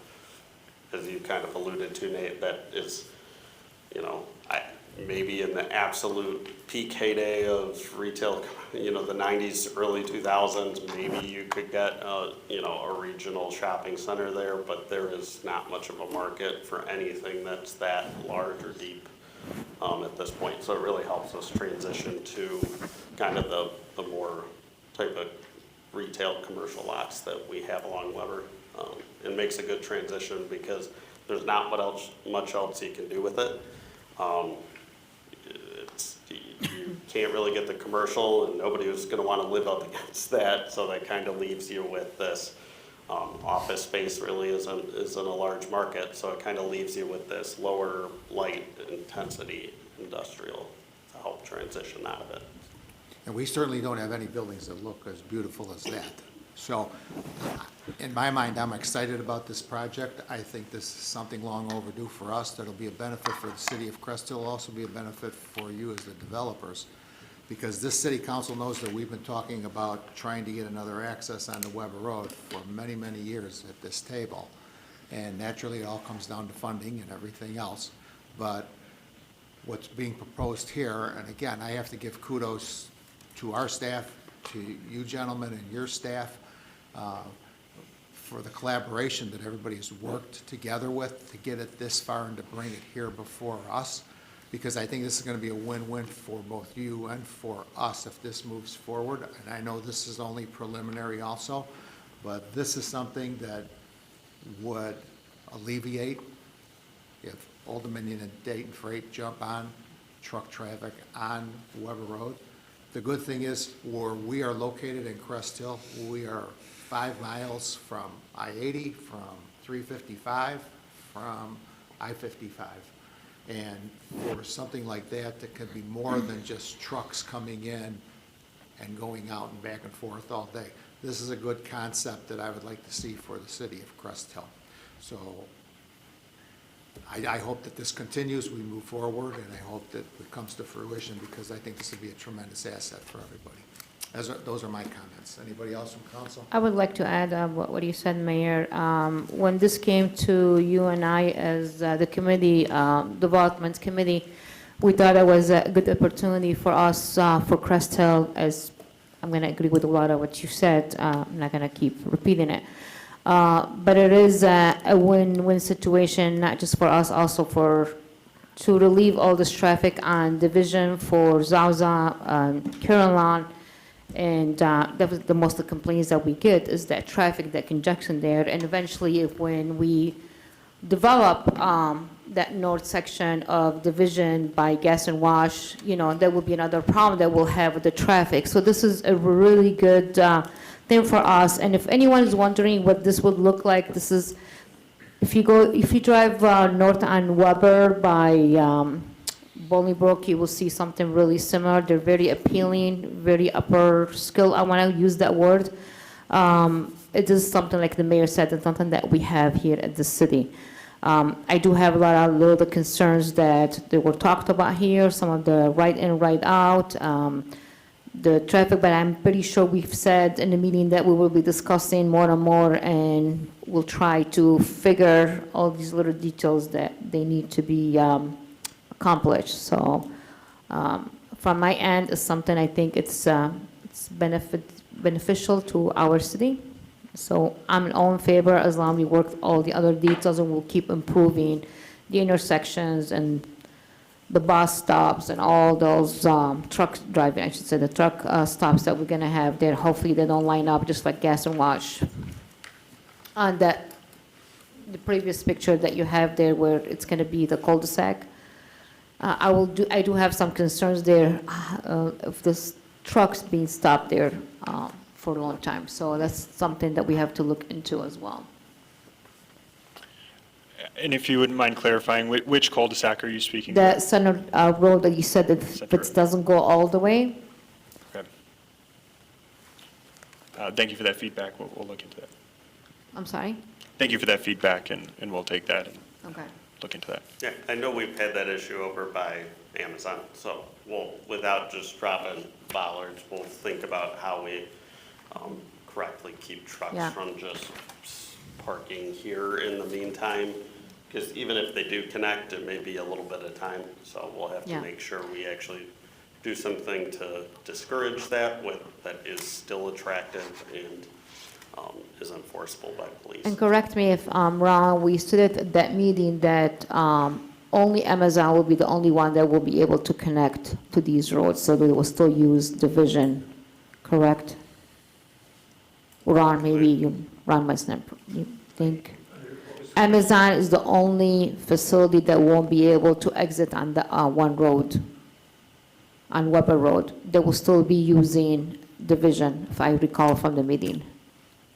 [SPEAKER 12] As you kind of alluded to, Nate, that is, you know, maybe in the absolute peak heyday of retail, you know, the 90s, early 2000s, maybe you could get, you know, a regional shopping center there, but there is not much of a market for anything that's that large or deep at this point. So it really helps us transition to kind of the more type of retail commercial lots that we have along Weber. It makes a good transition because there's not much else you can do with it. You can't really get the commercial, and nobody was going to want to live up against that, so that kind of leaves you with this office space really isn't a large market, so it kind of leaves you with this lower light intensity industrial to help transition out of it.
[SPEAKER 1] And we certainly don't have any buildings that look as beautiful as that. So, in my mind, I'm excited about this project. I think this is something long overdue for us. That'll be a benefit for the city of Crest. It'll also be a benefit for you as the developers, because this city council knows that we've been talking about trying to get another access onto Weber Road for many, many years at this table. And naturally, it all comes down to funding and everything else. But what's being proposed here, and again, I have to give kudos to our staff, to you gentlemen and your staff, for the collaboration that everybody has worked together with to get it this far and to bring it here before us, because I think this is going to be a win-win for both you and for us if this moves forward. And I know this is only preliminary also, but this is something that would alleviate if Old Dominion and Dayton Freight jump on truck traffic on Weber Road. The good thing is, where we are located in Crest Hill, we are 5 miles from I-80, from 355, from I-55. And for something like that, that could be more than just trucks coming in and going out and back and forth all day. This is a good concept that I would like to see for the city of Crest Hill. So I hope that this continues, we move forward, and I hope that it comes to fruition, because I think this would be a tremendous asset for everybody. Those are my comments. Anybody else from council?
[SPEAKER 10] I would like to add what you said, Mayor. When this came to you and I as the committee, development committee, we thought it was a good opportunity for us, for Crest Hill, as I'm going to agree with a lot of what you said. I'm not going to keep repeating it. But it is a win-win situation, not just for us, also to relieve all this traffic on Division for Zaza, Caroline, and that was the most of the complaints that we get is that traffic, that congestion there, and eventually when we develop that north section of Division by Gas and Wash, you know, there will be another problem that we'll have with the traffic. So this is a really good thing for us. And if anyone is wondering what this would look like, this is, if you drive north on Weber by Bolingbrook, you will see something really similar. They're very appealing, very upper skill. I want to use that word. It is something like the mayor said, it's something that we have here at the city. I do have a lot of little concerns that they were talked about here, some of the right in, right out, the traffic, but I'm pretty sure we've said in the meeting that we will be discussing more and more, and we'll try to figure all these little details that they need to be accomplished. So from my end, it's something I think it's beneficial to our city. So I'm all in favor as long as we work all the other details and we'll keep improving the intersections and the bus stops and all those truck driving, I should say, the truck stops that we're gonna have there. Hopefully they don't line up just like Gas and Wash. On that, the previous picture that you have there where it's gonna be the cul-de-sac, I do have some concerns there of this trucks being stopped there for a long time. So that's something that we have to look into as well.
[SPEAKER 11] And if you wouldn't mind clarifying, which cul-de-sac are you speaking
[SPEAKER 10] The
[SPEAKER 11] about?
[SPEAKER 10] center road that you said that if
[SPEAKER 11] Center
[SPEAKER 10] it
[SPEAKER 11] Road.
[SPEAKER 10] doesn't go all the way,
[SPEAKER 11] Okay. Thank you for that feedback. We'll look into that.
[SPEAKER 10] I'm sorry?
[SPEAKER 11] Thank you for that feedback, and we'll take that and
[SPEAKER 10] Okay.
[SPEAKER 11] look into that.
[SPEAKER 12] Yeah, I know we've had that issue over by Amazon, so we'll, without just dropping bollards, we'll think about how we correctly keep trucks
[SPEAKER 10] Yeah.
[SPEAKER 12] from just parking here in the meantime. Because even if they do connect, it may be a little bit of time, so we'll have to
[SPEAKER 10] Yeah.
[SPEAKER 12] make sure we actually do something to discourage that that is still attractive and is enforceable by police.
[SPEAKER 10] And correct me if I'm wrong, we stated at that meeting that only Amazon will be the only one that will be able to connect to these roads, so they will still use division, correct? Ron, maybe Ron must not, you think? Amazon is the only facility that won't be able to exit on the one road, on Weber Road. They will still be using division, if I recall from the meeting.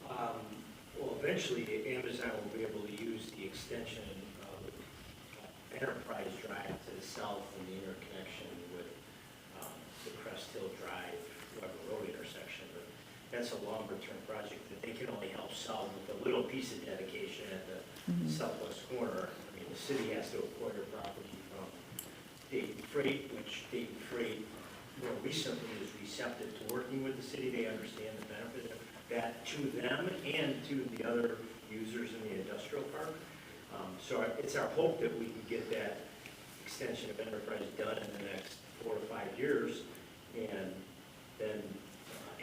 [SPEAKER 16] Well, eventually, Amazon will be able to use the extension of Enterprise Drive to the south and the interconnection with the Crest Hill Drive, Weber Road intersection. But that's a longer-term project that they can only help solve with a little piece of dedication at the southwest corner. I mean, the city has to acquire property from Dayton Freight, which Dayton Freight more recently is receptive to working with the city. They understand the benefit of that to them and to the other users in the industrial park. So it's our hope that we can get that extension of Enterprise done in the next 4 to 5 years. And then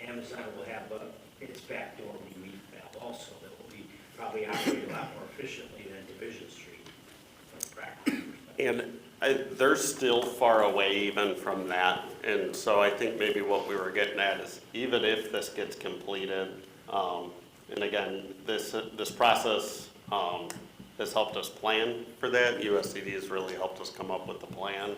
[SPEAKER 16] Amazon will have its backdoor relief valve also that will be probably operate a lot more efficiently than Division Street from a practical perspective.
[SPEAKER 12] And they're still far away even from that, and so I think maybe what we were getting at is even if this gets completed, and again, this process has helped us plan for that. USCD has really helped us come up with the plan,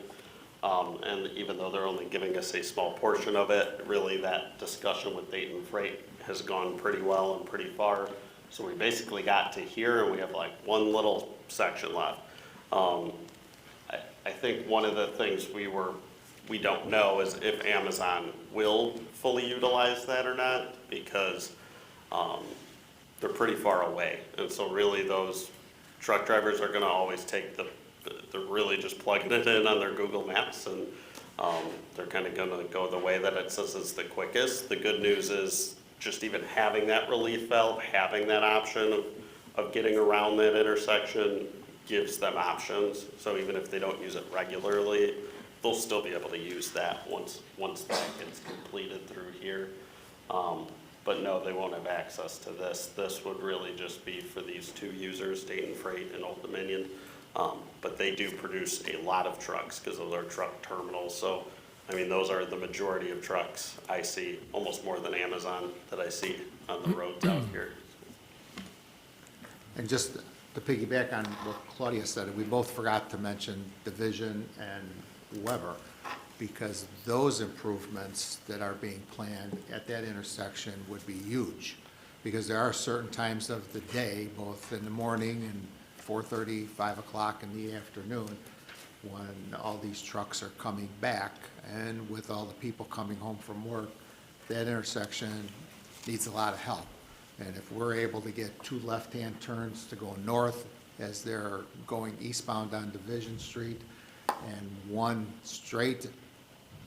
[SPEAKER 12] and even though they're only giving us a small portion of it, really that discussion with Dayton Freight has gone pretty well and pretty far. So we basically got to here, and we have like one little section left. I think one of the things we don't know is if Amazon will fully utilize that or not, because they're pretty far away. And so really those truck drivers are gonna always take they're really just plugging it in on their Google Maps, and they're kind of gonna go the way that it says is the quickest. The good news is just even having that relief valve, having that option of getting around that intersection gives them options. So even if they don't use it regularly, they'll still be able to use that once that gets completed through here. But no, they won't have access to this. This would really just be for these two users, Dayton Freight and Old Dominion. But they do produce a lot of trucks because of their truck terminals. So, I mean, those are the majority of trucks I see, almost more than Amazon that I see on the roads out here.
[SPEAKER 1] And just to piggyback on what Claudia said, we both forgot to mention Division and Weber, because those improvements that are being planned at that intersection would be huge, because there are certain times of the day, both in the morning and 4:30, 5 o'clock in the afternoon, when all these trucks are coming back, and with all the people coming home from work, that intersection needs a lot of help. And if we're able to get 2 left-hand turns to go north as they're going eastbound on Division Street, and 1 straight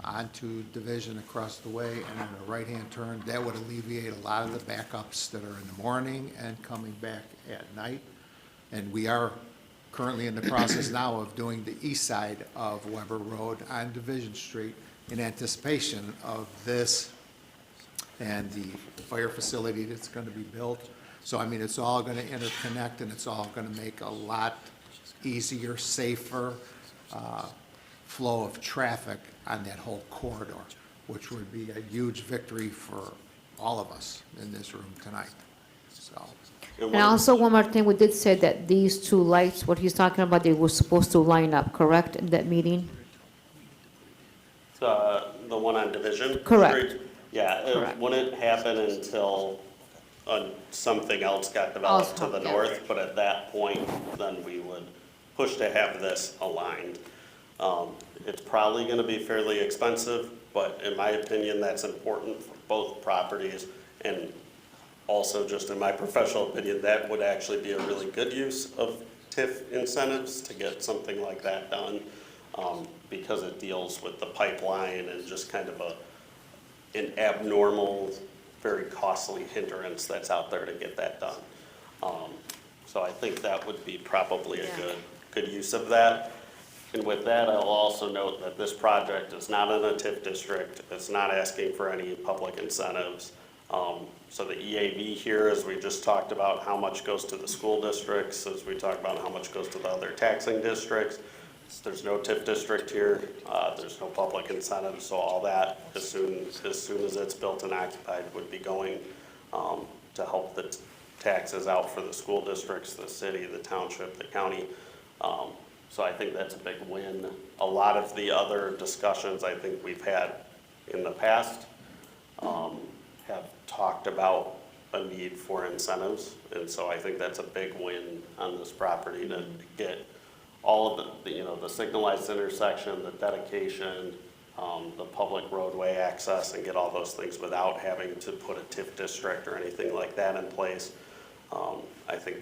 [SPEAKER 1] onto Division across the way, and then a right-hand turn, that would alleviate a lot of the backups that are in the morning and coming back at night. And we are currently in the process now of doing the east side of Weber Road on Division Street in anticipation of this and the fire facility that's going to be built. So, I mean, it's all going to interconnect, and it's all going to make a lot easier, safer flow of traffic on that whole corridor, which would be a huge victory for all of us in this room tonight, so.
[SPEAKER 10] And also, one more thing, we did say that these 2 lights, what he's talking about, they were supposed to line up, correct, in that meeting?
[SPEAKER 12] The one on Division
[SPEAKER 10] Correct.
[SPEAKER 12] Street? Yeah, it
[SPEAKER 10] Correct.
[SPEAKER 12] wouldn't happen until something else got developed to the
[SPEAKER 10] Yeah.
[SPEAKER 12] north, but at that point, then we would push to have this aligned. It's probably gonna be fairly expensive, but in my opinion, that's important for both properties. And also, just in my professional opinion, that would actually be a really good use of TIF incentives to get something like that done, because it deals with the pipeline and just kind of an abnormal, very costly hindrance that's out there to get that done. So I think that would be probably a good use of that. And with that, I'll also note that this project is not in a TIF district. It's not asking for any public incentives. So the EAV here, as we just talked about, how much goes to the school districts, as we talked about how much goes to the other taxing districts. There's no TIF district here. There's no public incentives, so all that, as soon as it's built and occupied, would be going to help the taxes out for the school districts, the city, the township, the county. So I think that's a big win. A lot of the other discussions I think we've had in the past have talked about a need for incentives. And so I think that's a big win on this property to get all of the, you know, the signalized intersection, the dedication, the public roadway access, and get all those things without having to put a TIF district or anything like that in place. I think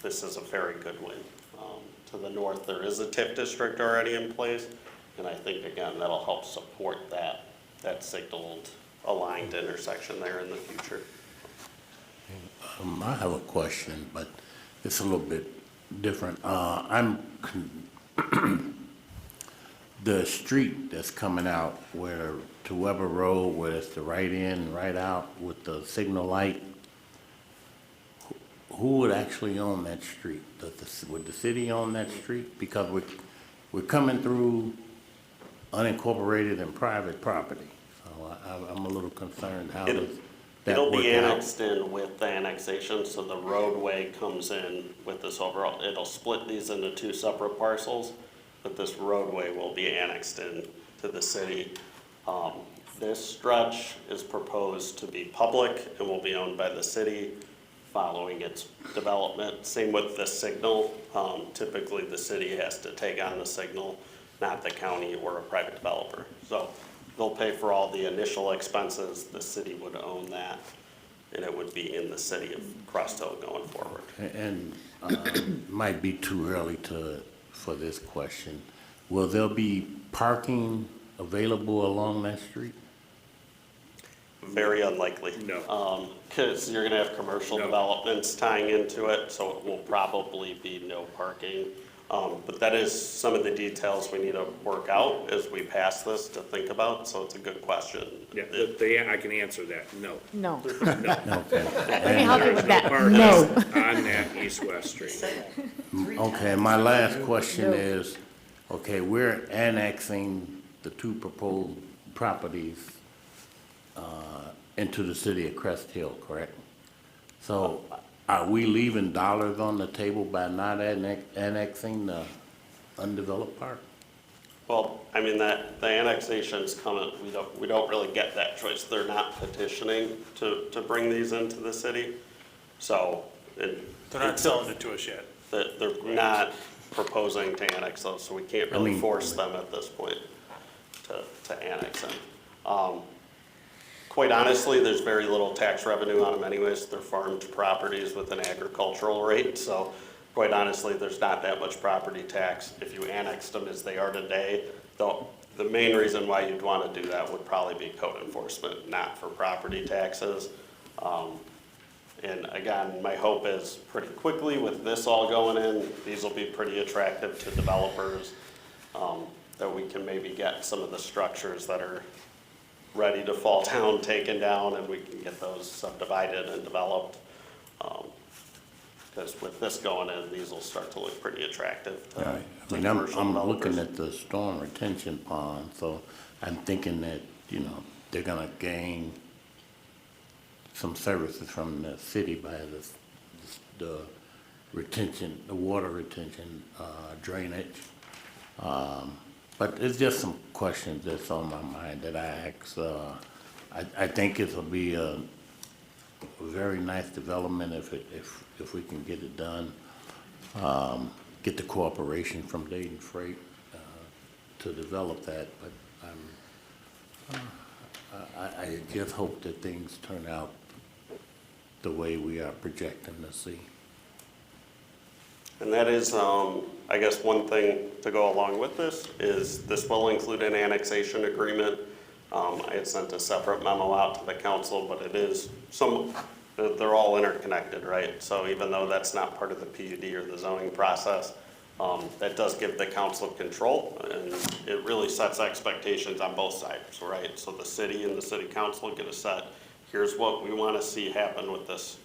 [SPEAKER 12] this is a very good win. To the north, there is a TIF district already in place, and I think, again, that'll help support that signaled, aligned intersection there in the future.
[SPEAKER 17] I have a question, but it's a little bit different. The street that's coming out to Weber Road, where it's the right in, right out with the signal light, who would actually own that street? Would the city own that street? Because we're coming through unincorporated and private property. So I'm a little concerned how does that work out?
[SPEAKER 12] It'll be annexed in with the annexation, so the roadway comes in with this overall, it'll split these into 2 separate parcels, but this roadway will be annexed in to the city. This stretch is proposed to be public and will be owned by the city following its development. Same with the signal. Typically, the city has to take on the signal, not the county or a private developer. So they'll pay for all the initial expenses. The city would own that, and it would be in the city of Crest Hill going forward.
[SPEAKER 17] And might be too early for this question. Will there be parking available along that street?
[SPEAKER 12] Very unlikely.
[SPEAKER 15] No.
[SPEAKER 12] Because you're gonna have commercial developments tying into it, so it will probably be no parking. But that is some of the details we need to work out as we pass this to think about, so it's a good question.
[SPEAKER 15] Yeah, I can answer that, no.
[SPEAKER 10] No.
[SPEAKER 15] No.
[SPEAKER 10] Let me help you with
[SPEAKER 15] There's
[SPEAKER 10] that.
[SPEAKER 15] parking
[SPEAKER 10] No.
[SPEAKER 15] on that east-west street.
[SPEAKER 17] Okay, my last question is, okay, we're annexing the 2 proposed properties into the city of Crest Hill, correct? So are we leaving dollars on the table by not annexing the undeveloped part?
[SPEAKER 12] Well, I mean, the annexation's coming, we don't really get that choice. They're not petitioning to bring these into the city, so.
[SPEAKER 5] They're not selling it to us yet.
[SPEAKER 12] They're not proposing to annex those, so we can't really force them at this point to annex them. quite honestly, there's very little tax revenue on them anyways. They're farmed properties with an agricultural rate, so quite honestly, there's not that much property tax. If you annexed them as they are today, the main reason why you'd want to do that would probably be code enforcement, not for property taxes. And again, my hope is pretty quickly with this all going in, these will be pretty attractive to developers, that we can maybe get some of the structures that are ready to fall down, taken down, and we can get those subdivided and developed. Because with this going in, these will start to look pretty attractive to,
[SPEAKER 17] Right.
[SPEAKER 12] to
[SPEAKER 17] I'm
[SPEAKER 12] commercial
[SPEAKER 17] looking
[SPEAKER 12] developers.
[SPEAKER 17] at the storm retention pond, so I'm thinking that, they're gonna gain some services from the city by the retention, the water retention, drainage. But it's just some questions that's on my mind that I ask. I think it'll be a very nice development if we can get it done. Get the cooperation from Dayton Freight to develop that, but I just hope that things turn out the way we are projecting to see.
[SPEAKER 12] And that is, I guess one thing to go along with this will include an annexation agreement. I had sent a separate memo out to the council, but it is they're all interconnected, right? So even though that's not part of the PUD or the zoning process, that does give the council control, and it really sets expectations on both sides, right? So the city and the city council get a set, here's what we want to see happen with this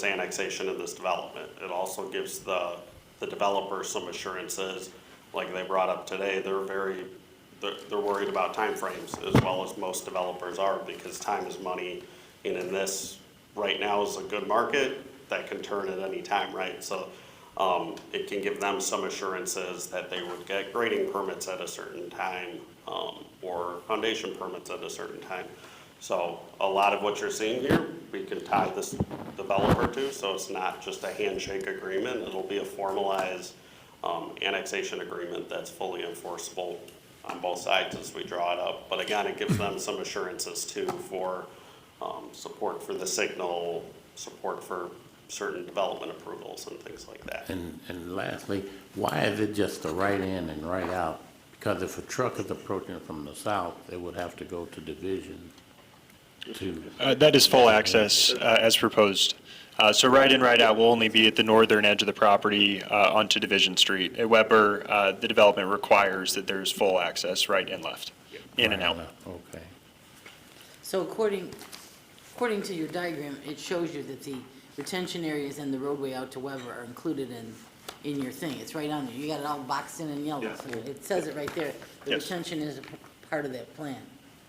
[SPEAKER 12] annexation and this development. It also gives the developers some assurances, like they brought up today. They're worried about timeframes as well as most developers are, because time is money, and in this right now is a good market that can turn at any time, right? So it can give them some assurances that they would get grading permits at a certain time, or foundation permits at a certain time. So a lot of what you're seeing here, we can tie this developer to, so it's not just a handshake agreement. It'll be a formalized annexation agreement that's fully enforceable on both sides as we draw it up. But again, it gives them some assurances too for support for the signal, support for certain development approvals and things like that.
[SPEAKER 17] And lastly, why is it just the right in and right out? Because if a truck is approaching from the south, it would have to go to Division to.
[SPEAKER 11] That is full access as proposed. So right in, right out will only be at the northern edge of the property onto Division Street. At Weber, the development requires that there's full access right and left, in and out.
[SPEAKER 17] Okay.
[SPEAKER 3] So according to your diagram, it shows you that the retention areas and the roadway out to Weber are included in your thing. It's right on there. You got it all boxed in yellow.
[SPEAKER 11] Yeah.
[SPEAKER 3] So it says it right there. The
[SPEAKER 11] Yes.
[SPEAKER 3] retention is a part of that plan.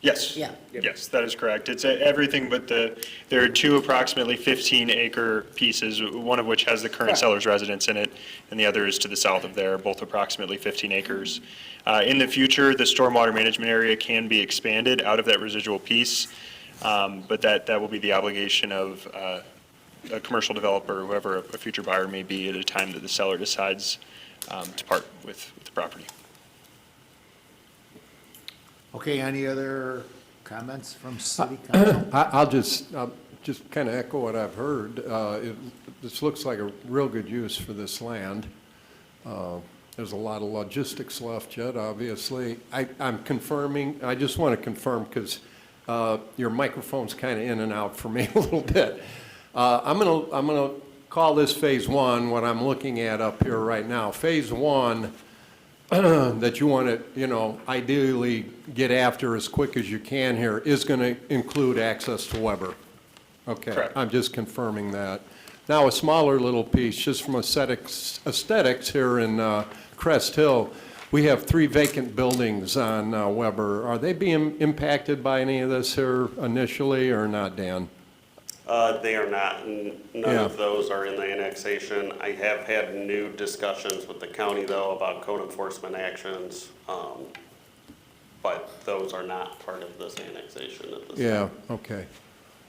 [SPEAKER 11] Yes.
[SPEAKER 3] Yeah.
[SPEAKER 11] Yes, that is correct. It's everything but there are two approximately 15-acre pieces, one of which has the current seller's residence in it, and the other is to the south of there, both approximately 15 acres. In the future, the stormwater management area can be expanded out of that residual piece, but that will be the obligation of a commercial developer, whoever a future buyer may be at a time that the seller decides to part with the property.
[SPEAKER 1] Okay, any other comments from city council?
[SPEAKER 18] I'll just kind of echo what I've heard. This looks like a real good use for this land. There's a lot of logistics left yet, obviously. I'm confirming, I just want to confirm because your microphone's kind of in and out for me a little bit. I'm gonna call this phase one, what I'm looking at up here right now. Phase one, that you want to, ideally get after as quick as you can here is going to include access to Weber. Okay.
[SPEAKER 11] Correct.
[SPEAKER 18] I'm just confirming that. Now, a smaller little piece, just from aesthetics here in Crest Hill, we have 3 vacant buildings on Weber. Are they being impacted by any of this here initially or not, Dan?
[SPEAKER 12] They are not, and none of those are in the annexation. I have had new discussions with the county, though, about code enforcement actions, but those are not part of this annexation at this time.
[SPEAKER 18] Okay.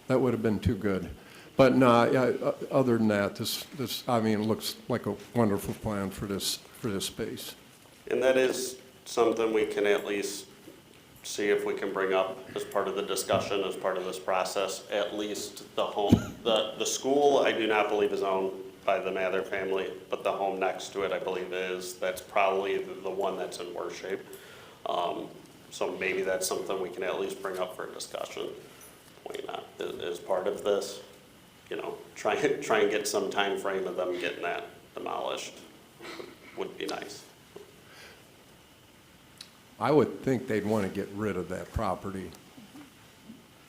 [SPEAKER 18] That would have been too good. But no, other than that, this looks like a wonderful plan for this space.
[SPEAKER 12] And that is something we can at least see if we can bring up as part of the discussion, as part of this process, at least the home, the school I do not believe is owned by the Mather family, but the home next to it I believe is. That's probably the one that's in worse shape. So maybe that's something we can at least bring up for discussion. Why not, as part of this, you know, try and get some time frame of them getting that demolished would be nice.
[SPEAKER 18] I would think they'd want to get rid of that property.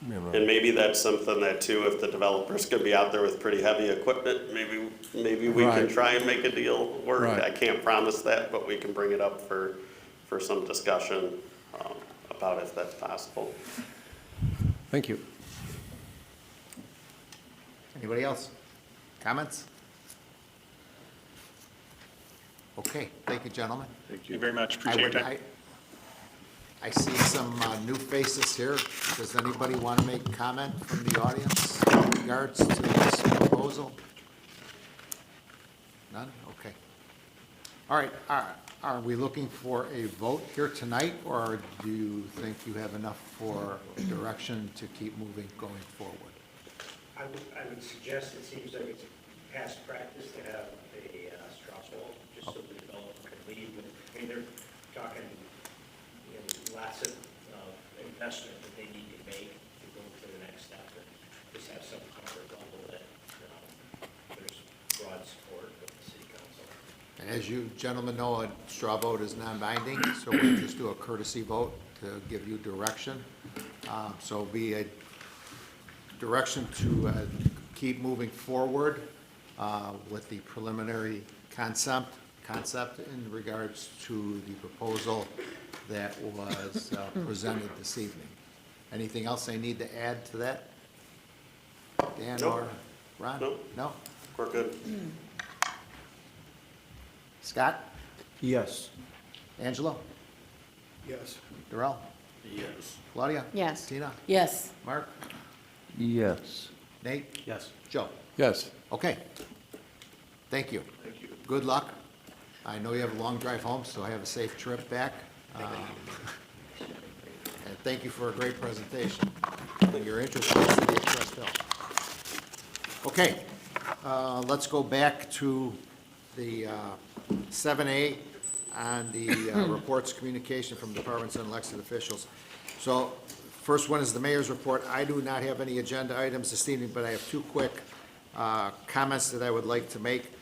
[SPEAKER 18] You know.
[SPEAKER 12] And maybe that's something that too, if the developer's gonna be out there with pretty heavy equipment, maybe we can
[SPEAKER 18] Right.
[SPEAKER 12] try and make a deal work.
[SPEAKER 18] Right.
[SPEAKER 12] I can't promise that, but we can bring it up for some discussion about if that's possible.
[SPEAKER 18] Thank you.
[SPEAKER 1] Anybody else? Comments? Okay, thank you, gentlemen.
[SPEAKER 11] Thank you very much.
[SPEAKER 1] I
[SPEAKER 11] Appreciate
[SPEAKER 1] would,
[SPEAKER 11] your time.
[SPEAKER 1] I see some new faces here. Does anybody want to make comment from the audience in regards to this proposal? None? Okay. All right, are we looking for a vote here tonight, or do you think you have enough for direction to keep moving going forward?
[SPEAKER 16] I would suggest, it seems like it's past practice to have a straw poll, just so the developer can leave. I mean, they're talking, you know, lots of investment that they need to make to go to the next step, and just have some comfort level that there's broad support of the city council.
[SPEAKER 1] And as you gentlemen know, a straw vote is non-binding, so we'll just do a courtesy vote to give you direction. So be a direction to keep moving forward with the preliminary concept in regards to the proposal that was presented this evening. Anything else I need to add to that? Dan
[SPEAKER 12] Nope.
[SPEAKER 1] or Ron?
[SPEAKER 12] Nope.
[SPEAKER 1] No?
[SPEAKER 12] We're good.
[SPEAKER 1] Scott?
[SPEAKER 9] Yes.
[SPEAKER 1] Angelo?
[SPEAKER 18] Yes.
[SPEAKER 1] Darrell?
[SPEAKER 5] Yes.
[SPEAKER 1] Claudia?
[SPEAKER 10] Yes.
[SPEAKER 1] Tina?
[SPEAKER 3] Yes.
[SPEAKER 1] Mark?
[SPEAKER 7] Yes.
[SPEAKER 1] Nate?
[SPEAKER 6] Yes.
[SPEAKER 1] Joe?
[SPEAKER 18] Yes.
[SPEAKER 1] Okay. Thank you.
[SPEAKER 11] Thank you.
[SPEAKER 1] Good luck. I know you have a long drive home, so have a safe trip back. And thank you for a great presentation and your interest in the city of Crest Hill. Okay, let's go back to the 7A on the reports, communication from departments and elected officials. So first one is the mayor's report. I do not have any agenda items this evening, but I have two quick comments that I would like to make.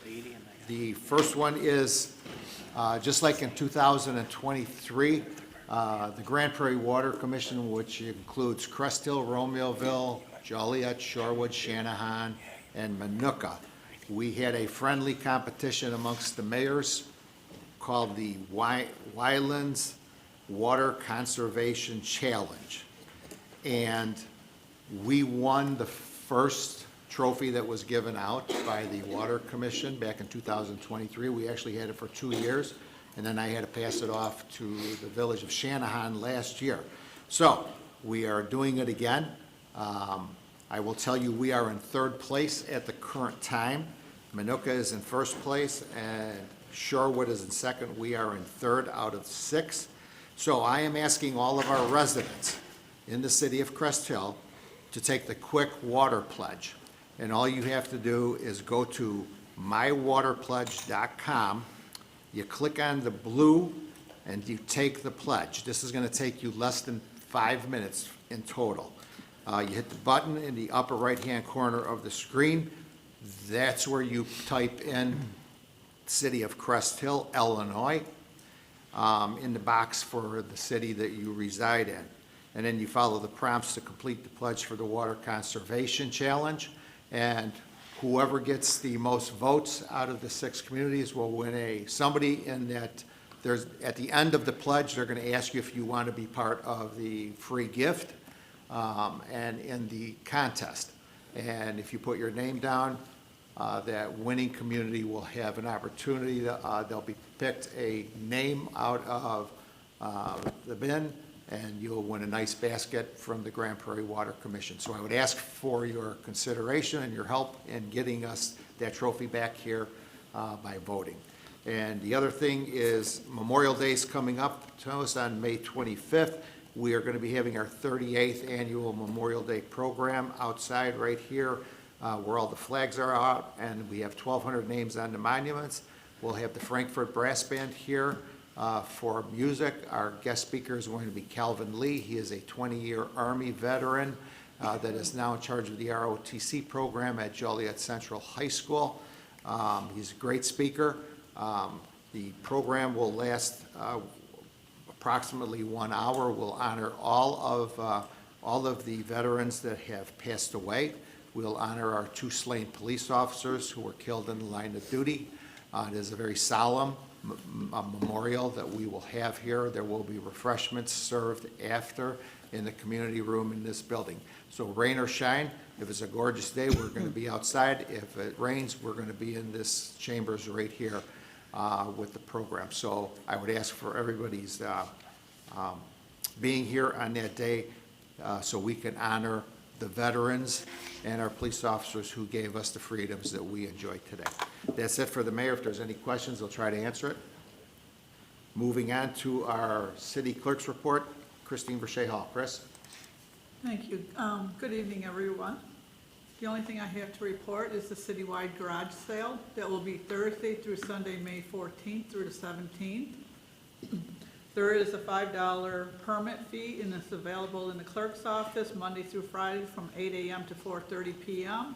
[SPEAKER 1] The first one is, just like in 2023, the Grand Prairie Water Commission, which includes Crest Hill, Romeoville, Joliet, Shorewood, Shanahan, and Manuka, we had a friendly competition amongst the mayors called the Wylands Water Conservation Challenge. And we won the first trophy that was given out by the Water Commission back in 2023. We actually had it for 2 years, and then I had to pass it off to the village of Shanahan last year. So we are doing it again. I will tell you, we are in third place at the current time. Manuka is in first place, and Shorewood is in second. We are in third out of 6. So I am asking all of our residents in the city of Crest Hill to take the quick water pledge. And all you have to do is go to mywaterpledge.com. You click on the blue and you take the pledge. This is going to take you less than 5 minutes in total. You hit the button in the upper right-hand corner of the screen. That's where you type in City of Crest Hill, Illinois, in the box for the city that you reside in. And then you follow the prompts to complete the pledge for the Water Conservation Challenge. And whoever gets the most votes out of the 6 communities will win somebody in that, at the end of the pledge, they're going to ask you if you want to be part of the free gift and in the contest. And if you put your name down, that winning community will have an opportunity. They'll be picked a name out of the bin, and you'll win a nice basket from the Grand Prairie Water Commission. So I would ask for your consideration and your help in getting us that trophy back here by voting. And the other thing is Memorial Day is coming up to us on May 25th. We are going to be having our 38th annual Memorial Day program outside right here where all the flags are out, and we have 1,200 names on the monuments. We'll have the Frankfurt Brass Band here for music. Our guest speaker is going to be Calvin Lee. He is a 20-year Army veteran that is now in charge of the ROTC program at Joliet Central High School. He's a great speaker. The program will last approximately 1 hour. We'll honor all of the veterans that have passed away. We'll honor our 2 slain police officers who were killed in the line of duty. It is a very solemn memorial that we will have here. There will be refreshments served after in the community room in this building. So rain or shine, if it's a gorgeous day, we're going to be outside. If it rains, we're going to be in this chambers right here with the program. So I would ask for everybody's being here on that day so we can honor the veterans and our police officers who gave us the freedoms that we enjoy today. That's it for the mayor. If there's any questions, I'll try to answer it. Moving on to our city clerk's report, Christine Verche Hall. Chris?
[SPEAKER 8] Thank you. Good evening, everyone. The only thing I have to report is the citywide garage sale that will be Thursday through Sunday, May 14th through the 17th. There is a $5 permit fee, and it's available in the clerk's office Monday through Friday from 8 a.m. to 4:30 p.m.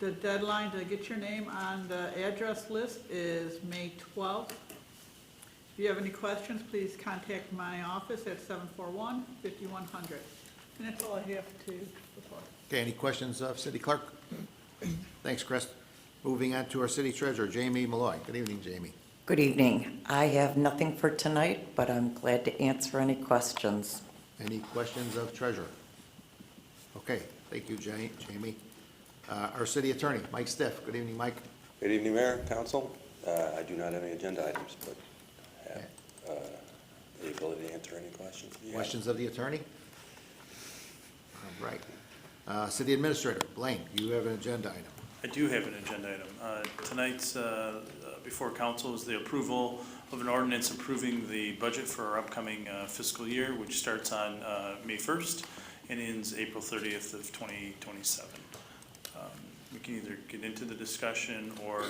[SPEAKER 8] The deadline to get your name on the address list is May 12th. If you have any questions, please contact my office at 741-5100. And that's all I have to report.
[SPEAKER 1] Okay, any questions of city clerk? Thanks, Chris. Moving on to our city treasurer, Jamie Malloy. Good evening, Jamie.
[SPEAKER 19] Good evening. I have nothing for tonight, but I'm glad to answer any questions.
[SPEAKER 1] Any questions of treasurer? Okay, thank you, Jamie. Our city attorney, Mike Stiff. Good evening, Mike.
[SPEAKER 20] Good evening, Mayor, Council. I do not have any agenda items, but have the ability to answer any questions.
[SPEAKER 1] Questions of the attorney? All right. City administrator, Blaine, you have an agenda item.
[SPEAKER 5] I do have an agenda item. Tonight's before council is the approval of an ordinance approving the budget for our upcoming fiscal year, which starts on May 1st and ends April 30th of 2027. We can either get into the discussion, or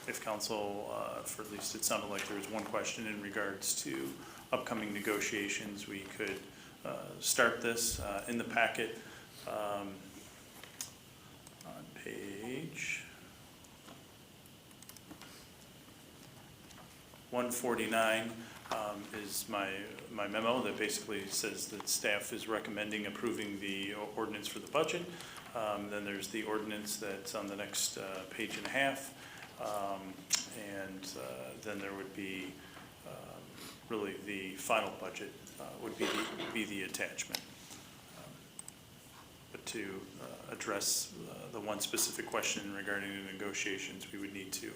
[SPEAKER 5] if council, for at least it sounded like there was one question in regards to upcoming negotiations, we could start this in the packet. On page 149 is my memo that basically says that staff is recommending approving the ordinance for the budget. Then there's the ordinance that's on the next page and a half. Then there would be really the final budget would be the attachment. But to address the one specific question regarding the negotiations, we would need to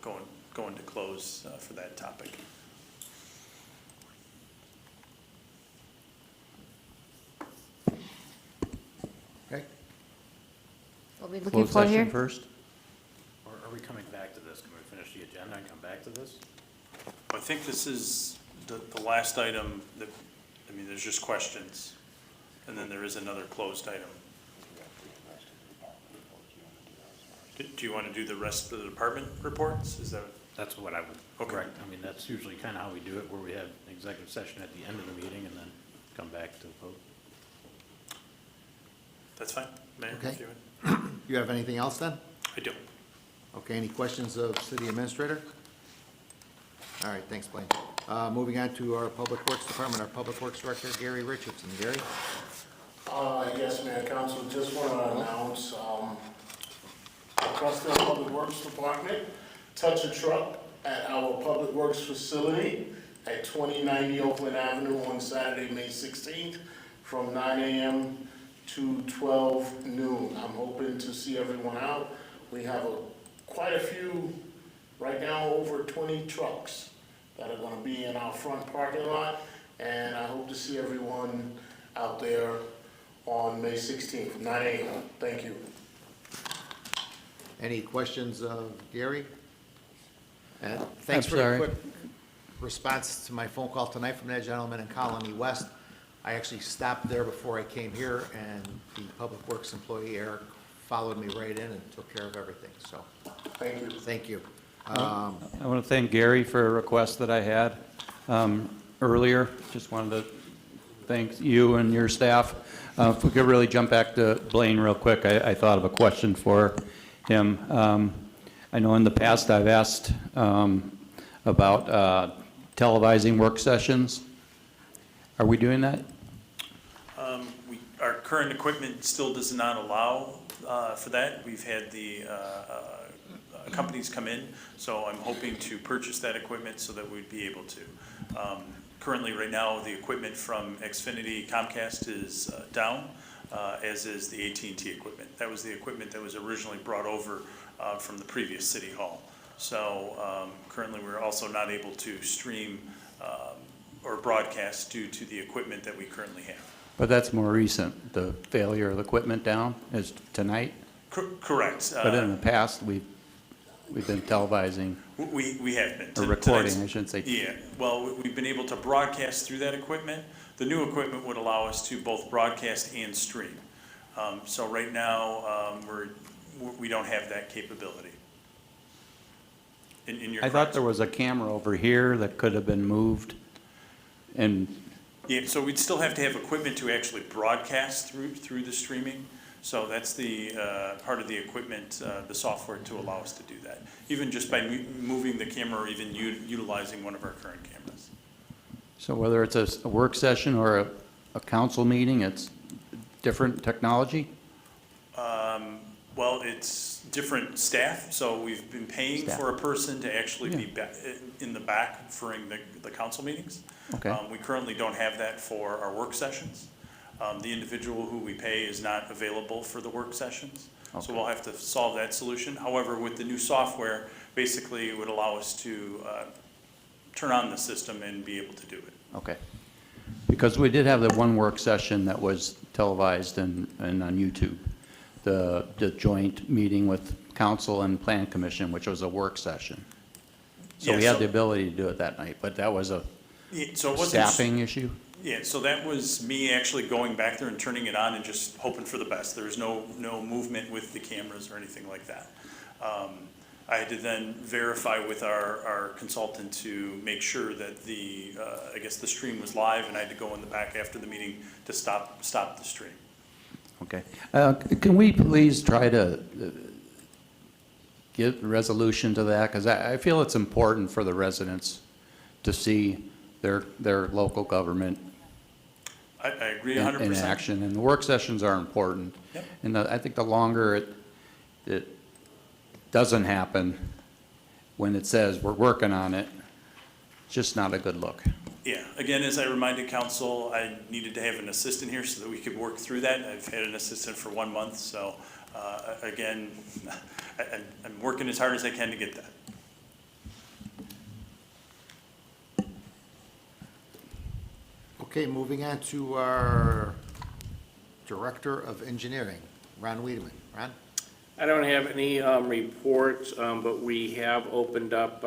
[SPEAKER 5] go into close for that topic.
[SPEAKER 1] Okay.
[SPEAKER 10] What are we looking
[SPEAKER 7] Closed
[SPEAKER 10] for
[SPEAKER 7] session
[SPEAKER 10] here?
[SPEAKER 7] first?
[SPEAKER 6] Or are we coming back to this? Can we finish the agenda and come back to this?
[SPEAKER 5] I think this is the last item that, I mean, there's just questions, and then there is another closed item. Do you want to do the rest of the department reports? Is that?
[SPEAKER 6] That's what I would
[SPEAKER 5] Okay.
[SPEAKER 6] correct. I mean, that's usually kind of how we do it, where we have executive session at the end of the meeting and then come back to vote.
[SPEAKER 5] That's fine, Mayor.
[SPEAKER 1] Okay.
[SPEAKER 5] If you would.
[SPEAKER 1] You have anything else then?
[SPEAKER 5] I do.
[SPEAKER 1] Okay, any questions of city administrator? All right, thanks, Blaine. Moving on to our Public Works Department, our Public Works Director, Gary Richardson. Gary?
[SPEAKER 21] Yes, Mayor, Council, just want to announce, Crest Public Works Department, touch a truck at our Public Works facility at 2090 Oakland Avenue on Saturday, May 16th, from 9 a.m. to 12 noon. I'm hoping to see everyone out. We have quite a few, right now, over 20 trucks that are going to be in our front parking lot, and I hope to see everyone out there on May 16th, 9 a.m. Thank you.
[SPEAKER 1] Any questions of Gary? Thanks
[SPEAKER 7] I'm
[SPEAKER 1] for the
[SPEAKER 7] sorry.
[SPEAKER 1] quick response to my phone call tonight from that gentleman in Colony West. I actually stopped there before I came here, and the Public Works employee, Eric, followed me right in and took care of everything, so,
[SPEAKER 21] Thank you.
[SPEAKER 1] thank you.
[SPEAKER 7] I want to thank Gary for a request that I had earlier. Just wanted to thank you and your staff. If we could really jump back to Blaine real quick, I thought of a question for him. I know in the past I've asked about televising work sessions. Are we doing that?
[SPEAKER 5] Our current equipment still does not allow for that. We've had the companies come in, so I'm hoping to purchase that equipment so that we'd be able to. Currently, right now, the equipment from Xfinity Comcast is down, as is the AT&T equipment. That was the equipment that was originally brought over from the previous city hall. So currently, we're also not able to stream or broadcast due to the equipment that we currently have.
[SPEAKER 7] But that's more recent. The failure of the equipment down is tonight?
[SPEAKER 5] Correct.
[SPEAKER 7] But in the past, we've been televising.
[SPEAKER 5] We have been.
[SPEAKER 7] Or recording, I shouldn't say.
[SPEAKER 5] Yeah, well, we've been able to broadcast through that equipment. The new equipment would allow us to both broadcast and stream. So right now, we don't have that capability.
[SPEAKER 7] I thought there was a camera over here that could have been moved and.
[SPEAKER 5] Yeah, so we'd still have to have equipment to actually broadcast through the streaming. So that's the part of the equipment, the software to allow us to do that. Even just by moving the camera or even utilizing one of our current cameras.
[SPEAKER 7] So whether it's a work session or a council meeting, it's different technology?
[SPEAKER 5] Well, it's different staff, so we've been paying for a person to actually be in the back for the council meetings.
[SPEAKER 7] Okay.
[SPEAKER 5] We currently don't have that for our work sessions. The individual who we pay is not available for the work sessions, so we'll have to solve that solution. However, with the new software, basically it would allow us to turn on the system and be able to do it.
[SPEAKER 7] Okay. Because we did have the one work session that was televised and on YouTube. The joint meeting with council and plan commission, which was a work session. So
[SPEAKER 5] Yeah,
[SPEAKER 7] we had the ability to do it that night, but that was a staffing issue?
[SPEAKER 5] Yeah, so that was me actually going back there and turning it on and just hoping for the best. There was no movement with the cameras or anything like that. I had to then verify with our consultant to make sure that I guess the stream was live, and I had to go in the back after the meeting to stop the stream.
[SPEAKER 7] Okay. Can we please try to get resolution to that? Because I feel it's important for the residents to see their local government
[SPEAKER 5] I agree 100%.
[SPEAKER 7] in action, and the work sessions are important.
[SPEAKER 5] Yep.
[SPEAKER 7] And I think the longer it doesn't happen, when it says we're working on it, it's just not a good look.
[SPEAKER 5] Yeah, again, as I reminded council, I needed to have an assistant here so that we could work through that. I've had an assistant for 1 month, so again, I'm working as hard as I can to get that.
[SPEAKER 1] Okay, moving on to our Director of Engineering, Ron Wiedemann. Ron?
[SPEAKER 15] I don't have any reports, but we have opened up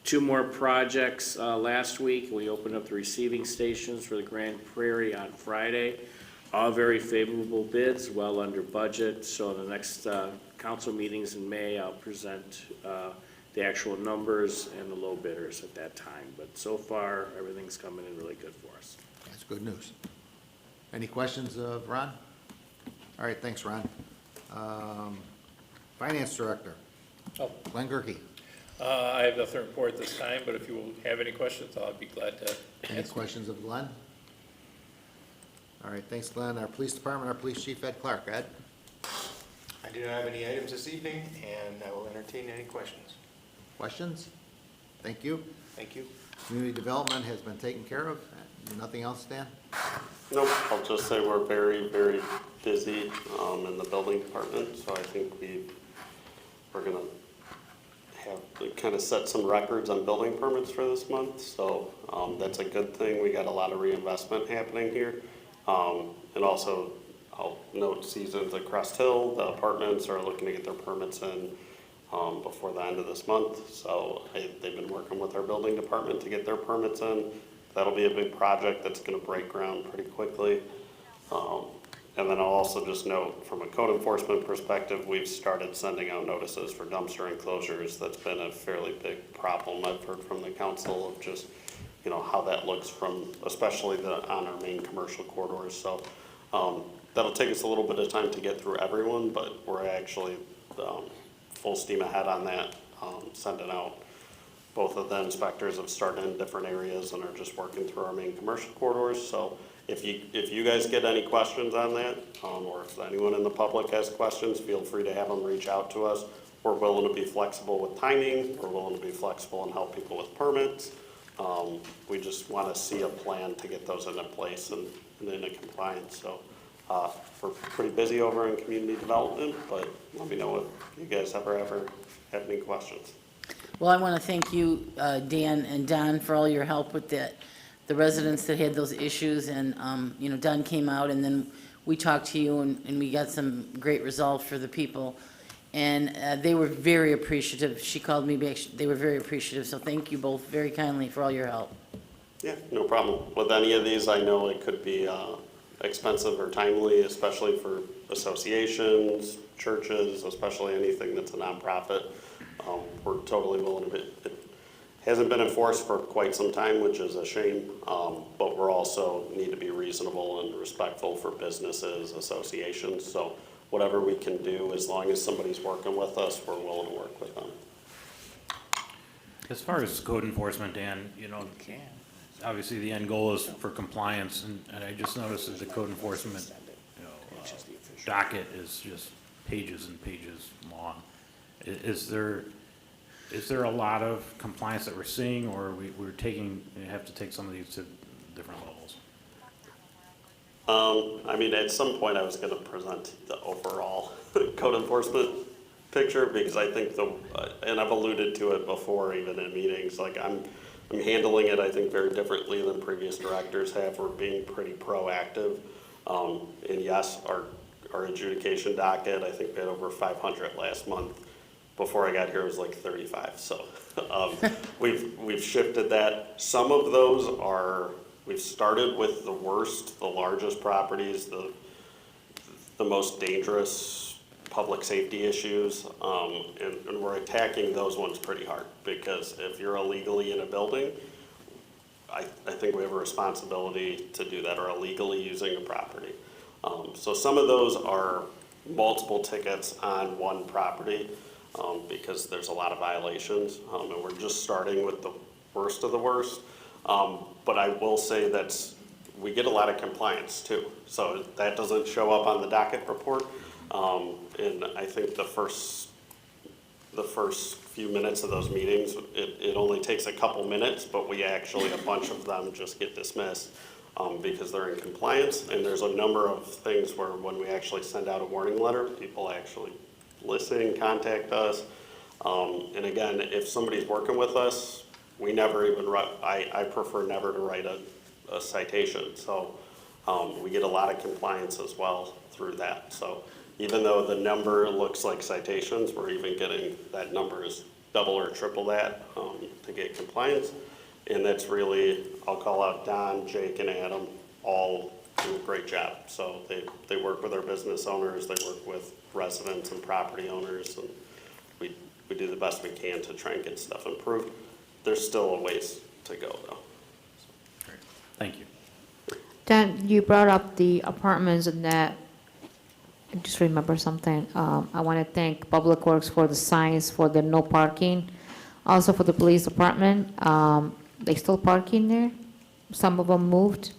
[SPEAKER 15] 2 more projects last week. We opened up the receiving stations for the Grand Prairie on Friday. All very favorable bids, well under budget. So the next council meetings in May, I'll present the actual numbers and the low bidders at that time. But so far, everything's coming in really good for us.
[SPEAKER 1] That's good news. Any questions of Ron? All right, thanks, Ron. Finance Director, Glenn Gerke.
[SPEAKER 4] I have nothing to report this time, but if you have any questions, I'll be glad to
[SPEAKER 1] Any
[SPEAKER 4] answer.
[SPEAKER 1] questions of Glenn? All right, thanks, Glenn. Our Police Department, our Police Chief, Ed Clark. Ed?
[SPEAKER 2] I do not have any items this evening, and I will entertain any questions.
[SPEAKER 1] Questions? Thank you.
[SPEAKER 2] Thank you.
[SPEAKER 1] Community Development has been taken care of. Nothing else, Dan?
[SPEAKER 12] Nope, I'll just say we're very, very busy in the building department, so I think we're gonna have kind of set some records on building permits for this month, so that's a good thing. We got a lot of reinvestment happening here. And also, I'll note Seasons at Crest Hill, the apartments are looking to get their permits in before the end of this month. So they've been working with our building department to get their permits in. that'll be a big project that's gonna break ground pretty quickly. And then I'll also just note, from a code enforcement perspective, we've started sending out notices for dumpster enclosures. That's been a fairly big problem. I've heard from the council of just, how that looks from, especially on our main commercial corridors. So, that'll take us a little bit of time to get through everyone, but we're actually, full steam ahead on that, sending out. Both of the inspectors have started in different areas and are just working through our main commercial corridors. So if you guys get any questions on that, or if anyone in the public has questions, feel free to have them reach out to us. We're willing to be flexible with timing. We're willing to be flexible and help people with permits. We just want to see a plan to get those into place and into compliance. So we're pretty busy over in community development, but let me know if you guys ever have any questions.
[SPEAKER 3] Well, I want to thank you, Dan and Don, for all your help with the residents that had those issues. And, Don came out and then we talked to you and we got some great resolve for the people. And they were very appreciative. She called me back. They were very appreciative. So thank you both very kindly for all your help.
[SPEAKER 12] Yeah, no problem. With any of these, I know it could be expensive or timely, especially for associations, churches, especially anything that's a nonprofit. We're totally willing to be. It hasn't been enforced for quite some time, which is a shame, but we're also need to be reasonable and respectful for businesses, associations. So whatever we can do, as long as somebody's working with us, we're willing to work with them.
[SPEAKER 6] As far as code enforcement, Dan, obviously the end goal is for compliance, and I just noticed that the code enforcement, docket is just pages and pages long. Is there a lot of compliance that we're seeing, or we have to take some of these to different levels?
[SPEAKER 12] At some point I was going to present the overall code enforcement picture, because I think and I've alluded to it before, even in meetings, like I'm handling it, I think, very differently than previous directors have. We're being pretty proactive. And yes, our adjudication docket, I think we had over 500 last month. Before I got here, it was like 35. So we've shifted that. Some of those we've started with the worst, the largest properties, the most dangerous public safety issues, and we're attacking those ones pretty hard, because if you're illegally in a building, I think we have a responsibility to do that, or illegally using a property. So some of those are multiple tickets on one property, because there's a lot of violations, and we're just starting with the worst of the worst. But I will say we get a lot of compliance too, so that doesn't show up on the docket report. And I think the first few minutes of those meetings, it only takes a couple minutes, but a bunch of them just get dismissed because they're in compliance. And there's a number of things where when we actually send out a warning letter, people actually listen, contact us. And again, if somebody's working with us, we never even I prefer never to write a citation. So we get a lot of compliance as well through that. So even though the number looks like citations, we're even getting, that number is double or triple that to get compliance. And that's really, I'll call out Don, Jake, and Adam, all do a great job. So they work with our business owners, they work with residents and property owners, and we do the best we can to try and get stuff improved. There's still a ways to go, though.
[SPEAKER 6] Thank you.
[SPEAKER 10] Dan, you brought up the apartments, and that, I just remember something. I want to thank Public Works for the signs for the no parking. Also for the police department, they still parking there. Some of them moved.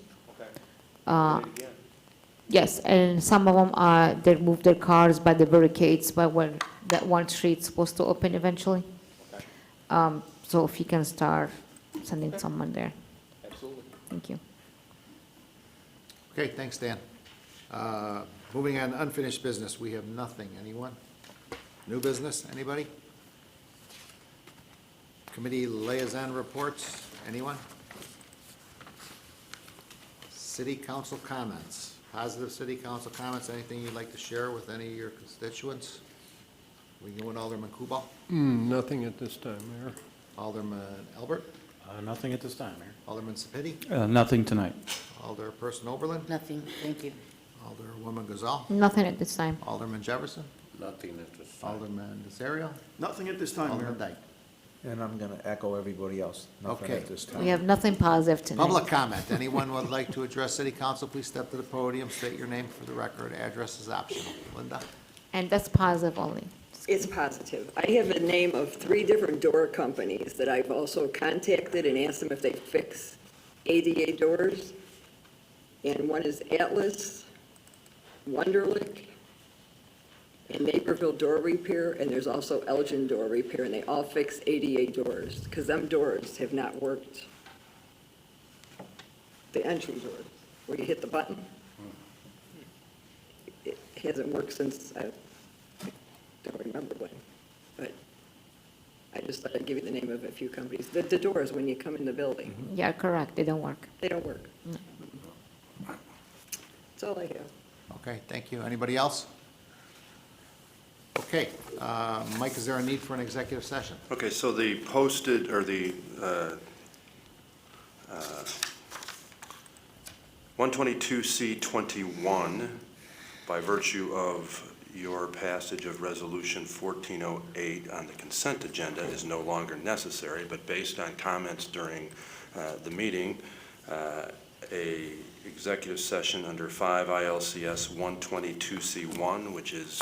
[SPEAKER 10] Yes, and some of them, they moved their cars by the barricades, by where that one street's supposed to open eventually. So if you can start sending someone there.
[SPEAKER 1] Absolutely.
[SPEAKER 10] Thank you.
[SPEAKER 1] Okay, thanks, Dan. Moving on to unfinished business, we have nothing. Anyone? New business, anybody? Committee liaison reports, anyone? City council comments, positive city council comments, anything you'd like to share with any of your constituents? We going Alderman Kubal?
[SPEAKER 18] Nothing at this time, Mayor.
[SPEAKER 1] Alderman Albert?
[SPEAKER 6] Nothing at this time, Mayor.
[SPEAKER 1] Alderman Sapiti,
[SPEAKER 7] Nothing tonight.
[SPEAKER 1] Alderperson Oberlin,
[SPEAKER 3] Nothing, thank you.
[SPEAKER 1] Alderwoman Gazal,
[SPEAKER 10] Nothing at this time.
[SPEAKER 1] Alderman Jefferson,
[SPEAKER 17] Nothing at this time.
[SPEAKER 1] Alderman Desario,
[SPEAKER 9] Nothing at this time, Mayor.
[SPEAKER 1] Alderman Dyke.
[SPEAKER 9] And I'm going to echo everybody else. Nothing
[SPEAKER 1] Okay.
[SPEAKER 9] at this time.
[SPEAKER 10] We have nothing positive tonight.
[SPEAKER 1] Public comment. Anyone would like to address city council, please step to the podium, state your name for the record. Address is optional. Linda?
[SPEAKER 10] And that's positive only.
[SPEAKER 13] It's positive. I have a name of 3 different door companies that I've also contacted and asked them if they fix ADA doors. And one is Atlas, Wunderlich, and Naperville Door Repair, and there's also Elgin Door Repair, and they all fix ADA doors, because them doors have not worked. The entry door, where you hit the button. It hasn't worked since, I don't remember when, but I just thought I'd give you the name of a few companies. The doors, when you come in the building,
[SPEAKER 10] Yeah, correct. They don't work.
[SPEAKER 13] they don't work. That's all I have.
[SPEAKER 1] Okay, thank you. Anybody else? Okay, Mike, is there a need for an executive session?
[SPEAKER 22] Okay, so the posted, or the 122C21, by virtue of your passage of Resolution 1408 on the consent agenda, is no longer necessary, but based on comments during the meeting, a executive session under 5 ILCS 122C1, which is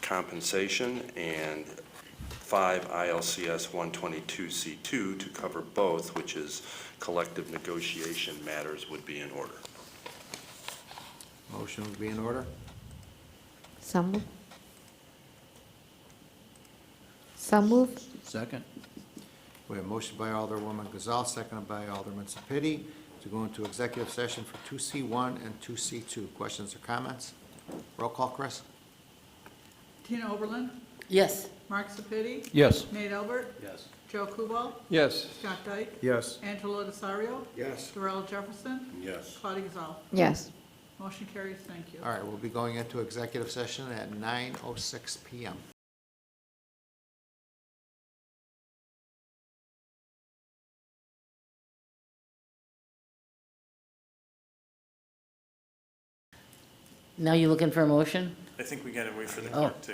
[SPEAKER 22] compensation, and 5 ILCS 122C2 to cover both, which is collective negotiation matters, would be in order.
[SPEAKER 1] Motion would be in order.
[SPEAKER 10] Some move.
[SPEAKER 7] Second.
[SPEAKER 1] We have a motion by Alderwoman Gazal, seconded by Alderman Sapiti, to go into executive session for 2C1 and 2C2. Questions or comments? Roll call, Chris?
[SPEAKER 8] Tina Oberlin,
[SPEAKER 3] Yes.
[SPEAKER 8] Mark Sepiti,
[SPEAKER 7] Yes.
[SPEAKER 8] Nate Albert,
[SPEAKER 6] Yes.
[SPEAKER 8] Joe Kubal,
[SPEAKER 18] Yes.
[SPEAKER 8] Scott Dyke,
[SPEAKER 9] Yes.
[SPEAKER 8] Angelo Desario,
[SPEAKER 9] Yes.
[SPEAKER 8] Darrell Jefferson,
[SPEAKER 17] Yes.
[SPEAKER 8] Claudia Gazal.
[SPEAKER 10] Yes.
[SPEAKER 8] Motion carries, thank you.
[SPEAKER 1] All right, we'll be going into executive session at 9:06 PM.
[SPEAKER 3] Now you looking for a motion?
[SPEAKER 5] I think we got to wait for the
[SPEAKER 3] Oh.
[SPEAKER 5] clerk to.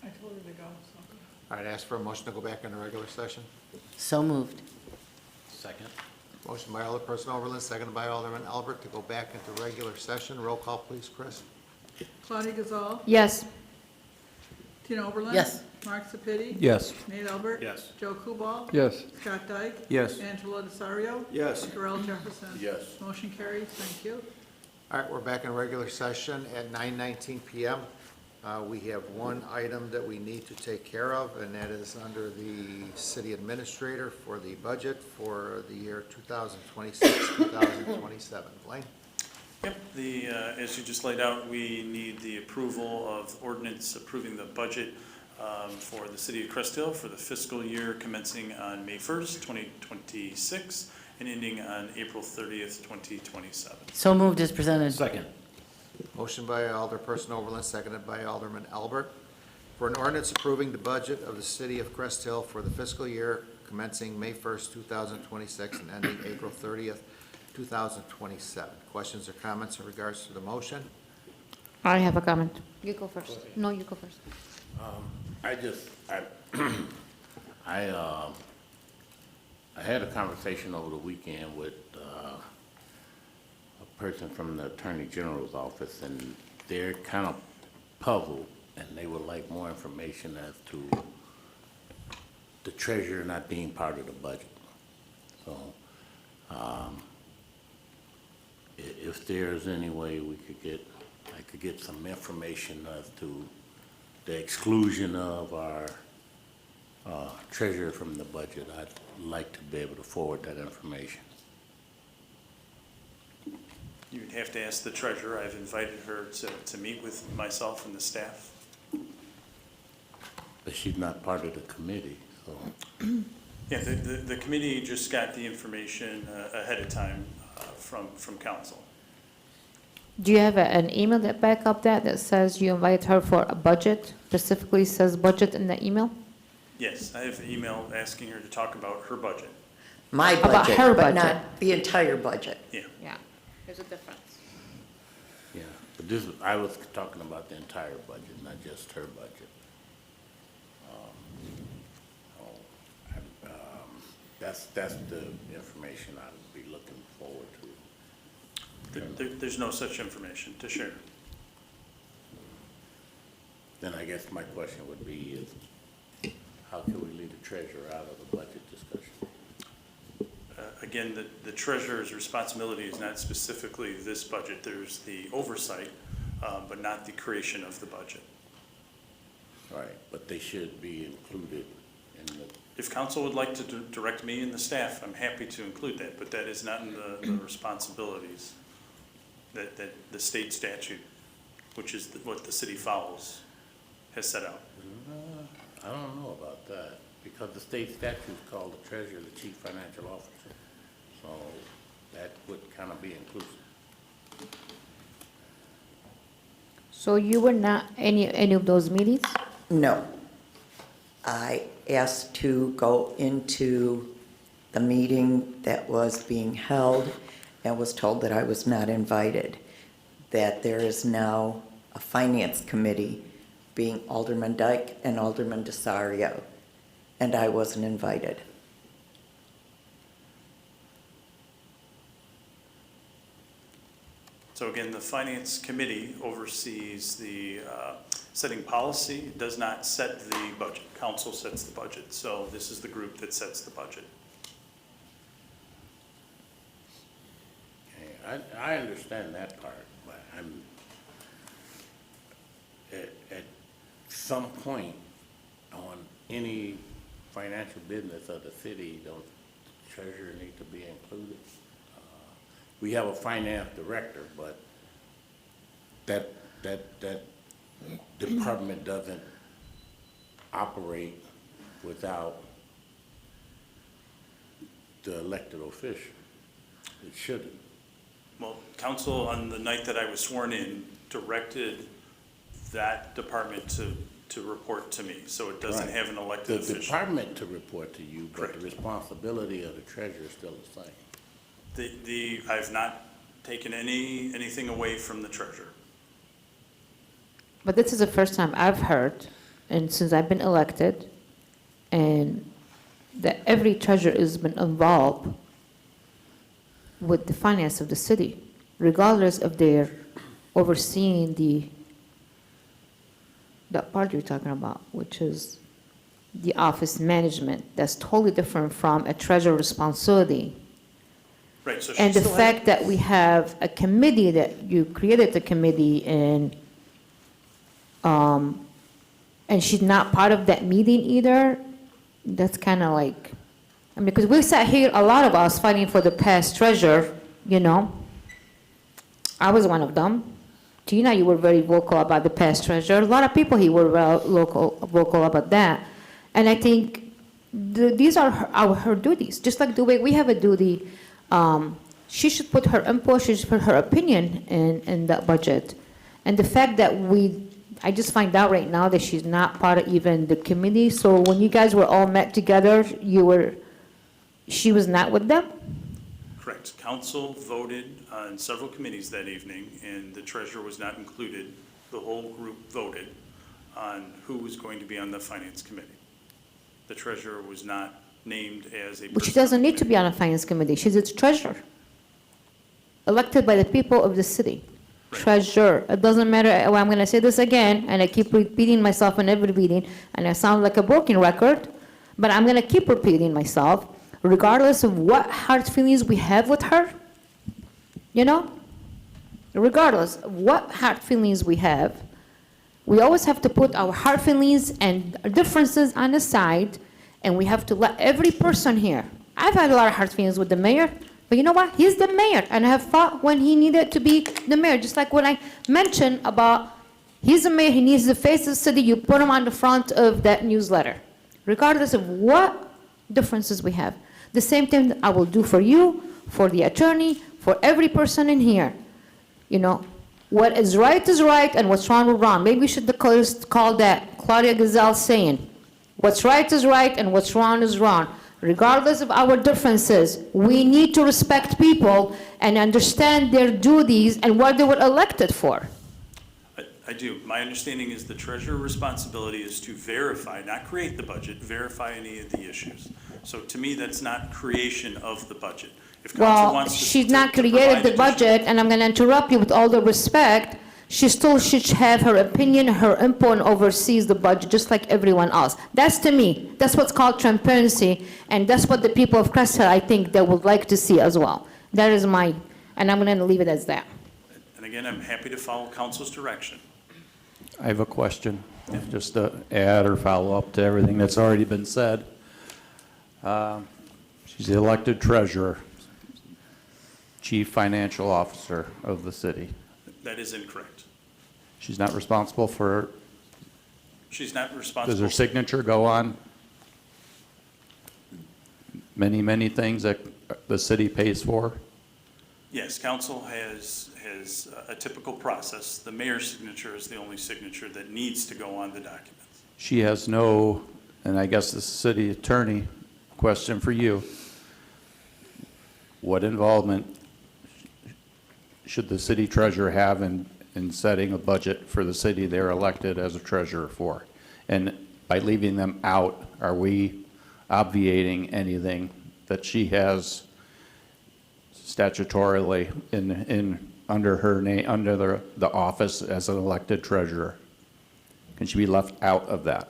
[SPEAKER 8] I told her to go, so.
[SPEAKER 1] All right, ask for a motion to go back into regular session.
[SPEAKER 3] So moved.
[SPEAKER 6] Second.
[SPEAKER 1] Motion by Alderperson Oberlin, seconded by Alderman Albert, to go back into regular session. Roll call, please, Chris.
[SPEAKER 8] Claudia Gazal,
[SPEAKER 10] Yes.
[SPEAKER 8] Tina Oberlin.
[SPEAKER 3] Yes.
[SPEAKER 8] Mark Sepiti.
[SPEAKER 7] Yes.
[SPEAKER 8] Nate Albert.
[SPEAKER 6] Yes.
[SPEAKER 8] Joe Kubal.
[SPEAKER 18] Yes.
[SPEAKER 8] Scott Dyke.
[SPEAKER 9] Yes.
[SPEAKER 8] Angelo Desario.
[SPEAKER 9] Yes.
[SPEAKER 8] Darrell Jefferson.
[SPEAKER 17] Yes.
[SPEAKER 8] Motion carries, thank you.
[SPEAKER 1] All right, we're back in regular session at 9:19 PM. We have one item that we need to take care of, and that is under the city administrator for the budget for the year 2026, 2027. Blaine?
[SPEAKER 5] Yep, as you just laid out, we need the approval of ordinance approving the budget for the city of Crest Hill for the fiscal year commencing on May 1st, 2026, and ending on April 30th, 2027.
[SPEAKER 3] So moved as presented.
[SPEAKER 6] Second.
[SPEAKER 1] Motion by Alderperson Oberlin, seconded by Alderman Albert, for an ordinance approving the budget of the city of Crest Hill for the fiscal year commencing May 1st, 2026, and ending April 30th, 2027. Questions or comments in regards to the
[SPEAKER 10] I have a comment. You go first. No, you go first.
[SPEAKER 17] I had a conversation over the weekend with a person from the Attorney General's office, and they're kind of puzzled, and they would like more information as to the treasurer not being part of the budget. So, if there's any way I could get some information as to the exclusion of our treasurer from the budget, I'd like to be able to forward that information.
[SPEAKER 5] You would have to ask the treasurer. I've invited her to meet with myself and the staff.
[SPEAKER 17] But she's not part of the committee, so.
[SPEAKER 5] Yeah, the committee just got the information ahead of time from council.
[SPEAKER 10] Do you have an email that back up that says you invite her for a budget, specifically says budget in the email?
[SPEAKER 5] Yes, I have an email asking her to talk about her budget.
[SPEAKER 19] My
[SPEAKER 10] About
[SPEAKER 19] budget,
[SPEAKER 10] her
[SPEAKER 19] but
[SPEAKER 10] budget.
[SPEAKER 19] not the entire budget.
[SPEAKER 5] Yeah.
[SPEAKER 10] Yeah, there's a difference.
[SPEAKER 17] Yeah, but this, I was talking about the entire budget, not just her budget. That's the information I would be looking forward to.
[SPEAKER 5] There's no such information to share.
[SPEAKER 17] Then I guess my question would be is, how can we leave the treasurer out of the budget discussion?
[SPEAKER 5] Again, the treasurer's responsibility is not specifically this budget. There's the oversight, but not the creation of the budget.
[SPEAKER 17] Right, but they should be included in the,
[SPEAKER 5] If council would like to direct me and the staff, I'm happy to include that, but that is not in the responsibilities that the state statute, which is what the city follows, has set out.
[SPEAKER 17] I don't know about that, because the state statute called the treasurer the chief financial officer. So that would kind of be inclusive.
[SPEAKER 10] So you were not any of those meetings?
[SPEAKER 19] No. I asked to go into the meeting that was being held and was told that I was not invited, that there is now a finance committee being Alderman Dyke and Alderman DeSario, and I wasn't invited.
[SPEAKER 5] So again, the finance committee oversees the setting policy, it does not set the budget. Council sets the budget, so this is the group that sets the budget.
[SPEAKER 17] Okay, I understand that part, but I'm, at some point on any financial business of the city, don't the treasurer need to be included? We have a finance director, but that department doesn't operate without the elected official. It shouldn't.
[SPEAKER 5] Well, council, on the night that I was sworn in, directed that department to report to me, so it doesn't
[SPEAKER 17] Right.
[SPEAKER 5] have an elected
[SPEAKER 17] The
[SPEAKER 5] official.
[SPEAKER 17] department to report to you, but
[SPEAKER 5] Correct.
[SPEAKER 17] the responsibility of the treasurer is still the same.
[SPEAKER 5] I've not taken anything away from the treasurer.
[SPEAKER 10] But this is the first time I've heard, and since I've been elected, and that every treasurer has been involved with the finance of the city, regardless of their overseeing that part you're talking about, which is the office management. That's totally different from a treasurer responsibility.
[SPEAKER 5] Right, so
[SPEAKER 10] And
[SPEAKER 5] she
[SPEAKER 10] the
[SPEAKER 5] still
[SPEAKER 10] fact that we have a committee, that you created the committee, and she's not part of that meeting either, that's kind of like, I mean, because we sat here, a lot of us fighting for the past treasurer, you know. I was one of them. Tina, you were very vocal about the past treasurer. A lot of people here were vocal about that. And I think these are her duties, just like the way we have a duty. She should put her input, she should put her opinion in that budget. And the fact that I just find out right now that she's not part of even the committee. So when you guys were all met together, she was not with them?
[SPEAKER 5] Correct. Council voted on several committees that evening, and the treasurer was not included. The whole group voted on who was going to be on the finance committee. The treasurer was not named as a person.
[SPEAKER 10] But she doesn't need to be on a finance committee. She's its treasurer, elected by the people of the city. Treasurer. It doesn't matter, well, I'm going to say this again, and I keep repeating myself in every meeting, and I sound like a broken record, but I'm going to keep repeating myself, regardless of what hard feelings we have with her, you know? Regardless of what hard feelings we have, we always have to put our hard feelings and differences on the side, and we have to let every person here. I've had a lot of hard feelings with the mayor, but you know what? He's the mayor, and I have fought when he needed to be the mayor. Just like when I mentioned about he's the mayor, he needs to face the city, you put him on the front of that newsletter, regardless of what differences we have. The same thing I will do for you, for the attorney, for every person in here. You know, what is right, and what's wrong is wrong. Maybe we should call that Claudia Gazelle saying, What's right is right and what's wrong is wrong. Regardless of our differences, we need to respect people and understand their duties and what they were elected for.
[SPEAKER 5] I do. My understanding is the treasurer's responsibility is to verify, not create the budget, verify any of the issues. So to me, that's not creation of the budget. If council
[SPEAKER 10] Well,
[SPEAKER 5] wants to
[SPEAKER 10] she's not
[SPEAKER 5] to
[SPEAKER 10] created
[SPEAKER 5] provide
[SPEAKER 10] the
[SPEAKER 5] additional-
[SPEAKER 10] budget, and I'm going to interrupt you with all the respect. She still should have her opinion, her input, and oversees the budget, just like everyone else. That's to me, that's what's called transparency, and that's what the people of Crest, I think, they would like to see as well. That is my, and I'm going to leave it as that.
[SPEAKER 5] And again, I'm happy to follow council's direction.
[SPEAKER 7] I have a question, just to add or follow up to everything that's already been said. She's the elected treasurer, chief financial officer of the city.
[SPEAKER 5] That is incorrect.
[SPEAKER 7] She's not responsible for,
[SPEAKER 5] She's not responsible.
[SPEAKER 7] does her signature go on many, many things that the city pays for?
[SPEAKER 5] Yes, council has a typical process. The mayor's signature is the only signature that needs to go on the documents.
[SPEAKER 7] She has no, and I guess the city attorney, question for you. What involvement should the city treasurer have in setting a budget for the city they're elected as a treasurer for? And by leaving them out, are we obviating anything that she has statutorily under her name, under the office as an elected treasurer? Can she be left out of that?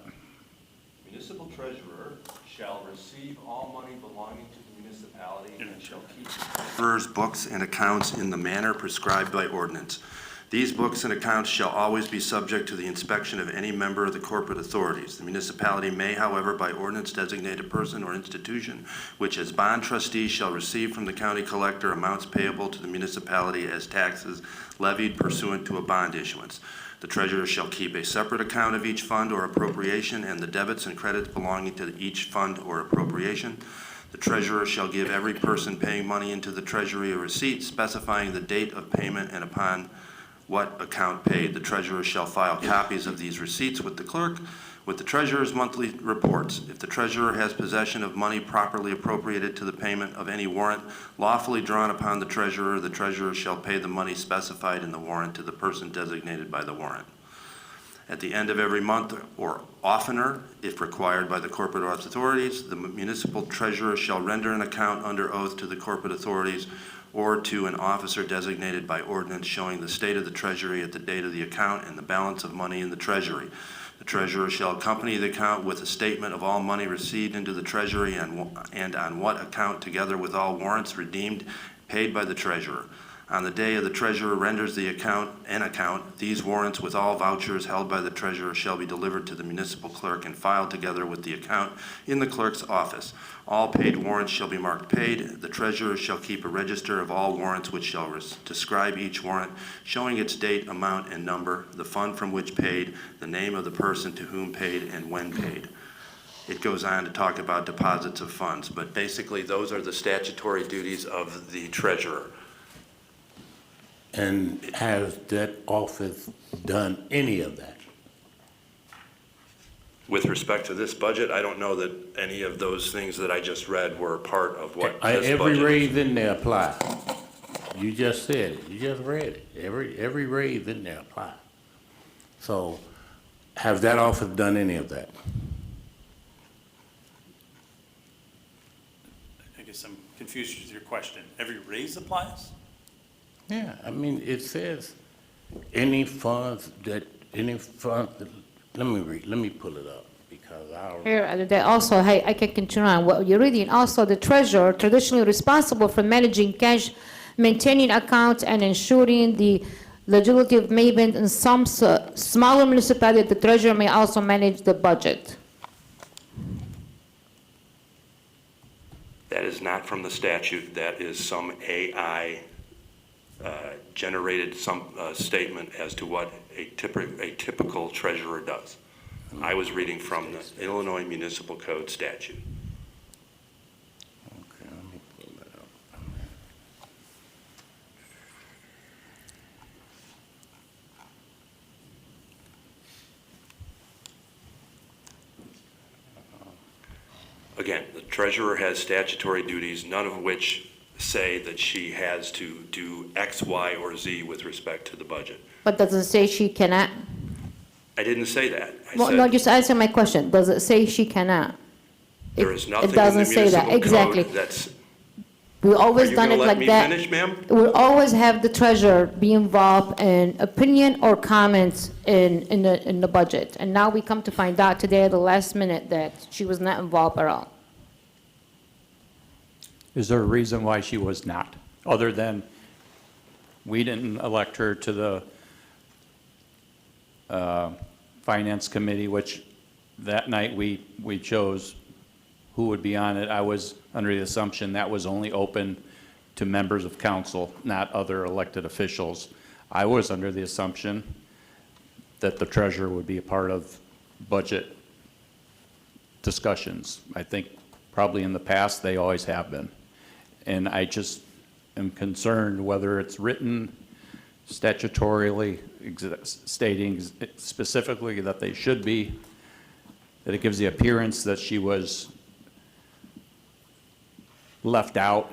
[SPEAKER 22] Municipal treasurer shall receive all money belonging to the municipality and shall keep treasurer's books and accounts in the manner prescribed by ordinance. These books and accounts shall always be subject to the inspection of any member of the corporate authorities. The municipality may, however, by ordinance designate a person or institution which as bond trustee shall receive from the county collector amounts payable to the municipality as taxes levied pursuant to a bond issuance. The treasurer shall keep a separate account of each fund or appropriation and the debits and credits belonging to each fund or appropriation. The treasurer shall give every person paying money into the treasury a receipt specifying the date of payment and upon what account paid. The treasurer shall file copies of these receipts with the clerk with the treasurer's monthly reports. If the treasurer has possession of money properly appropriated to the payment of any warrant lawfully drawn upon the treasurer shall pay the money specified in the warrant to the person designated by the warrant. At the end of every month or oftener, if required by the corporate authorities, the municipal treasurer shall render an account under oath to the corporate authorities or to an officer designated by ordinance showing the state of the treasury at the date of the account and the balance of money in the treasury. The treasurer shall accompany the account with a statement of all money received into the treasury and on what account, together with all warrants redeemed, paid by the treasurer. On the day of the treasurer renders the account, these warrants with all vouchers held by the treasurer shall be delivered to the municipal clerk and filed together with the account in the clerk's office. All paid warrants shall be marked paid. The treasurer shall keep a register of all warrants which shall describe each warrant, showing its date, amount, and number, the fund from which paid, the name of the person to whom paid, and when paid. It goes on to talk about deposits of funds, but basically those are the statutory duties of the treasurer.
[SPEAKER 17] And has that office done any of that?
[SPEAKER 22] With respect to this budget, I don't know that any of those things that I just read were part of what this budget
[SPEAKER 17] Every
[SPEAKER 22] is.
[SPEAKER 17] raise in there apply. You just said it, you just read it. Every raise in there apply. So has that office done any of that?
[SPEAKER 5] I guess I'm confused with your question. Every raise applies?
[SPEAKER 17] Yeah, I mean, it says let me pull it up because I'll.
[SPEAKER 10] Here, they also, hey, I can continue on. What you're reading, also the treasurer traditionally responsible for managing cash, maintaining accounts, and ensuring the legality of payment. In some smaller municipalities, the treasurer may also manage the budget.
[SPEAKER 22] That is not from the statute. That is some AI generated statement as to what a typical treasurer does. I was reading from the Illinois Municipal Code statute.
[SPEAKER 17] Okay, let me pull that up.
[SPEAKER 22] Again, the treasurer has statutory duties, none of which say that she has to do X, Y, or Z with respect to the budget.
[SPEAKER 10] But does it say she cannot?
[SPEAKER 22] I didn't say that. I
[SPEAKER 10] Well, no,
[SPEAKER 22] said
[SPEAKER 10] just answer my question. Does it say she cannot?
[SPEAKER 22] there is nothing in the
[SPEAKER 10] doesn't say that.
[SPEAKER 22] municipal
[SPEAKER 10] Exactly.
[SPEAKER 22] code that's,
[SPEAKER 10] We
[SPEAKER 22] are
[SPEAKER 10] always
[SPEAKER 22] you
[SPEAKER 10] done
[SPEAKER 22] going
[SPEAKER 10] it
[SPEAKER 22] to let
[SPEAKER 10] like
[SPEAKER 22] me
[SPEAKER 10] that.
[SPEAKER 22] finish, ma'am?
[SPEAKER 10] We'll always have the treasurer be involved in opinion or comments in the budget. And now we come to find out today at the last minute that she was not involved at all.
[SPEAKER 7] Is there a reason why she was not, other than we didn't elect her to the Finance Committee, which that night we chose who would be on it? I was under the assumption that was only open to members of council, not other elected officials. I was under the assumption that the treasurer would be a part of budget discussions. I think probably in the past, they always have been. And I just am concerned whether it's written statutorily stating specifically that they should be, that it gives the appearance that she was left out,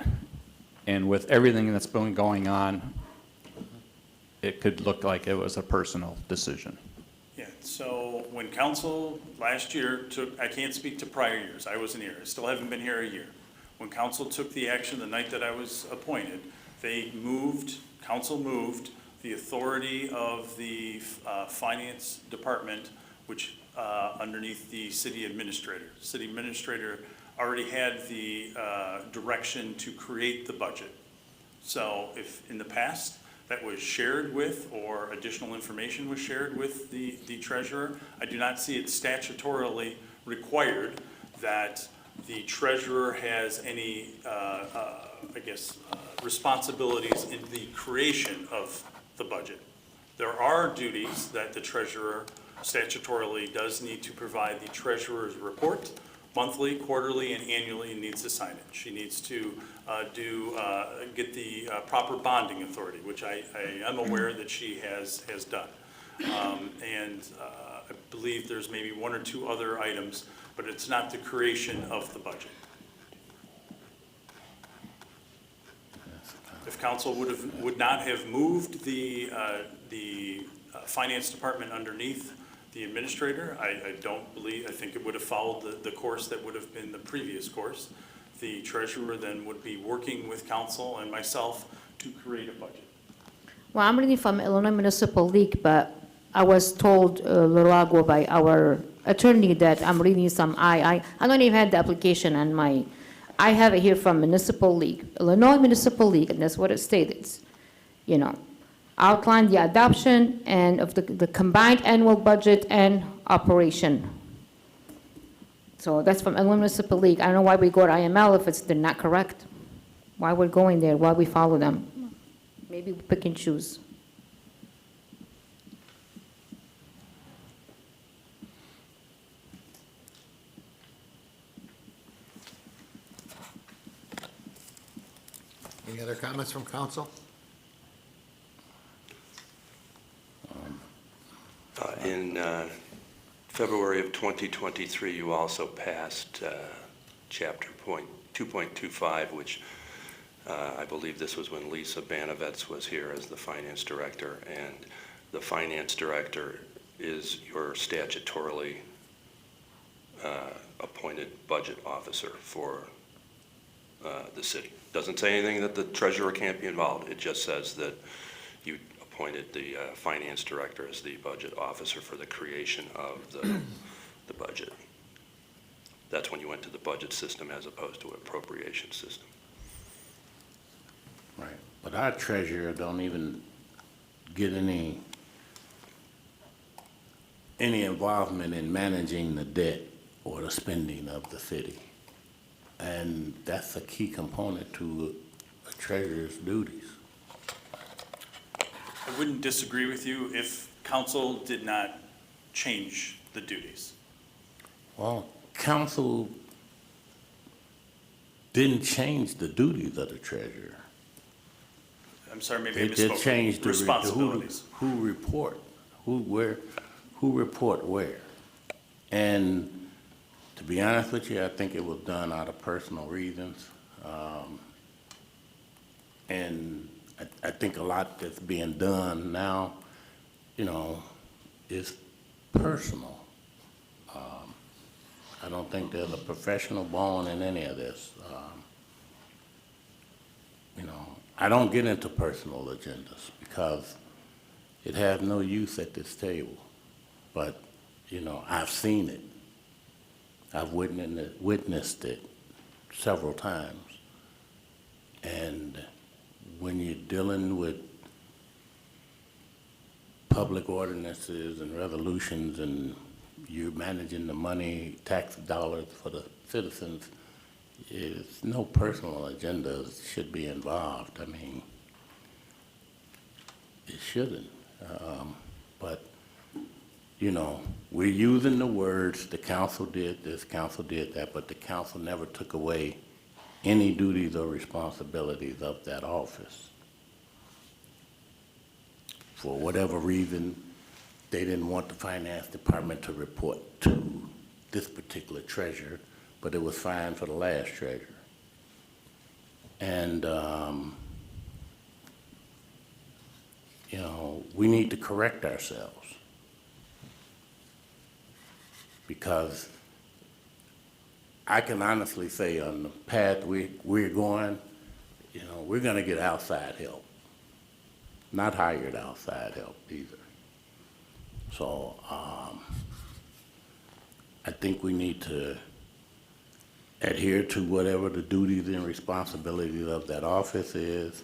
[SPEAKER 7] and with everything that's been going on, it could look like it was a personal decision.
[SPEAKER 5] Yeah, so when council last year took, I can't speak to prior years, I wasn't here, I still haven't been here a year. When council took the action the night that I was appointed, council moved the authority of the finance department, which underneath the city administrator. City administrator already had the direction to create the budget. So if in the past that was shared with, or additional information was shared with the treasurer, I do not see it statutorily required that the treasurer has any, responsibilities in the creation of the budget. There are duties that the treasurer statutorily does need to provide the treasurer's report, monthly, quarterly, and annually, and needs to sign it. She needs to get the proper bonding authority, which I am aware that she has done. I believe there's maybe one or two other items, but it's not the creation of the budget. If council would not have moved the finance department underneath the administrator, I think it would have followed the course that would have been the previous course. The treasurer then would be working with council and myself to create a budget.
[SPEAKER 10] Well, I'm reading from Illinois Municipal League, but I was told a little while ago by our attorney that I'm reading some, I don't even have the application on my, I have it here from Municipal League, Illinois Municipal League, and that's what it states. You know, outline the adoption and of the combined annual budget and operation. So that's from Illinois Municipal League. I don't know why we go to IML if they're not correct. Why we're going there, why we follow them. Maybe we pick and choose.
[SPEAKER 1] Any other comments from council?
[SPEAKER 22] In February of 2023, you also passed Chapter 2.25, which I believe this was when Lisa Banovets was here as the finance director, and the finance director is your statutorily appointed budget officer for the city. Doesn't say anything that the treasurer can't be involved. It just says that you appointed the finance director as the budget officer for the creation of the budget. That's when you went to the budget system as opposed to an appropriation system.
[SPEAKER 17] Right, but our treasurer don't even get any involvement in managing the debt or the spending of the city. And that's a key component to a treasurer's duties.
[SPEAKER 5] I wouldn't disagree with you if council did not change the duties.
[SPEAKER 17] Well, council didn't change the duties of the treasurer.
[SPEAKER 5] I'm sorry, maybe I
[SPEAKER 17] They
[SPEAKER 5] misspoke.
[SPEAKER 17] changed
[SPEAKER 5] Responsibilities.
[SPEAKER 17] who report, who report where. And to To be honest with you, I think it was done out of personal reasons. And I think a lot that's being done now, you know, is personal. I don't think there's a professional bone in any of this. You know, I don't get into personal agendas because it has no use at this table. But, you know, I've seen it. I've witnessed it several times. And when you're dealing with public ordinances and resolutions and you're managing the money, tax dollars for the citizens, no personal agendas should be involved. I mean, it shouldn't. But, you know, we're using the words, the council did this, council did that, but the council never took away any duties or responsibilities of that office. For whatever reason, they didn't want the finance department to report to this particular treasurer, but it was fine for the last treasurer. And, you know, we need to correct ourselves because I can honestly say on the path we're going, you know, we're going to get outside help, not hired outside help either. So I think we need to adhere to whatever the duties and responsibilities of that office is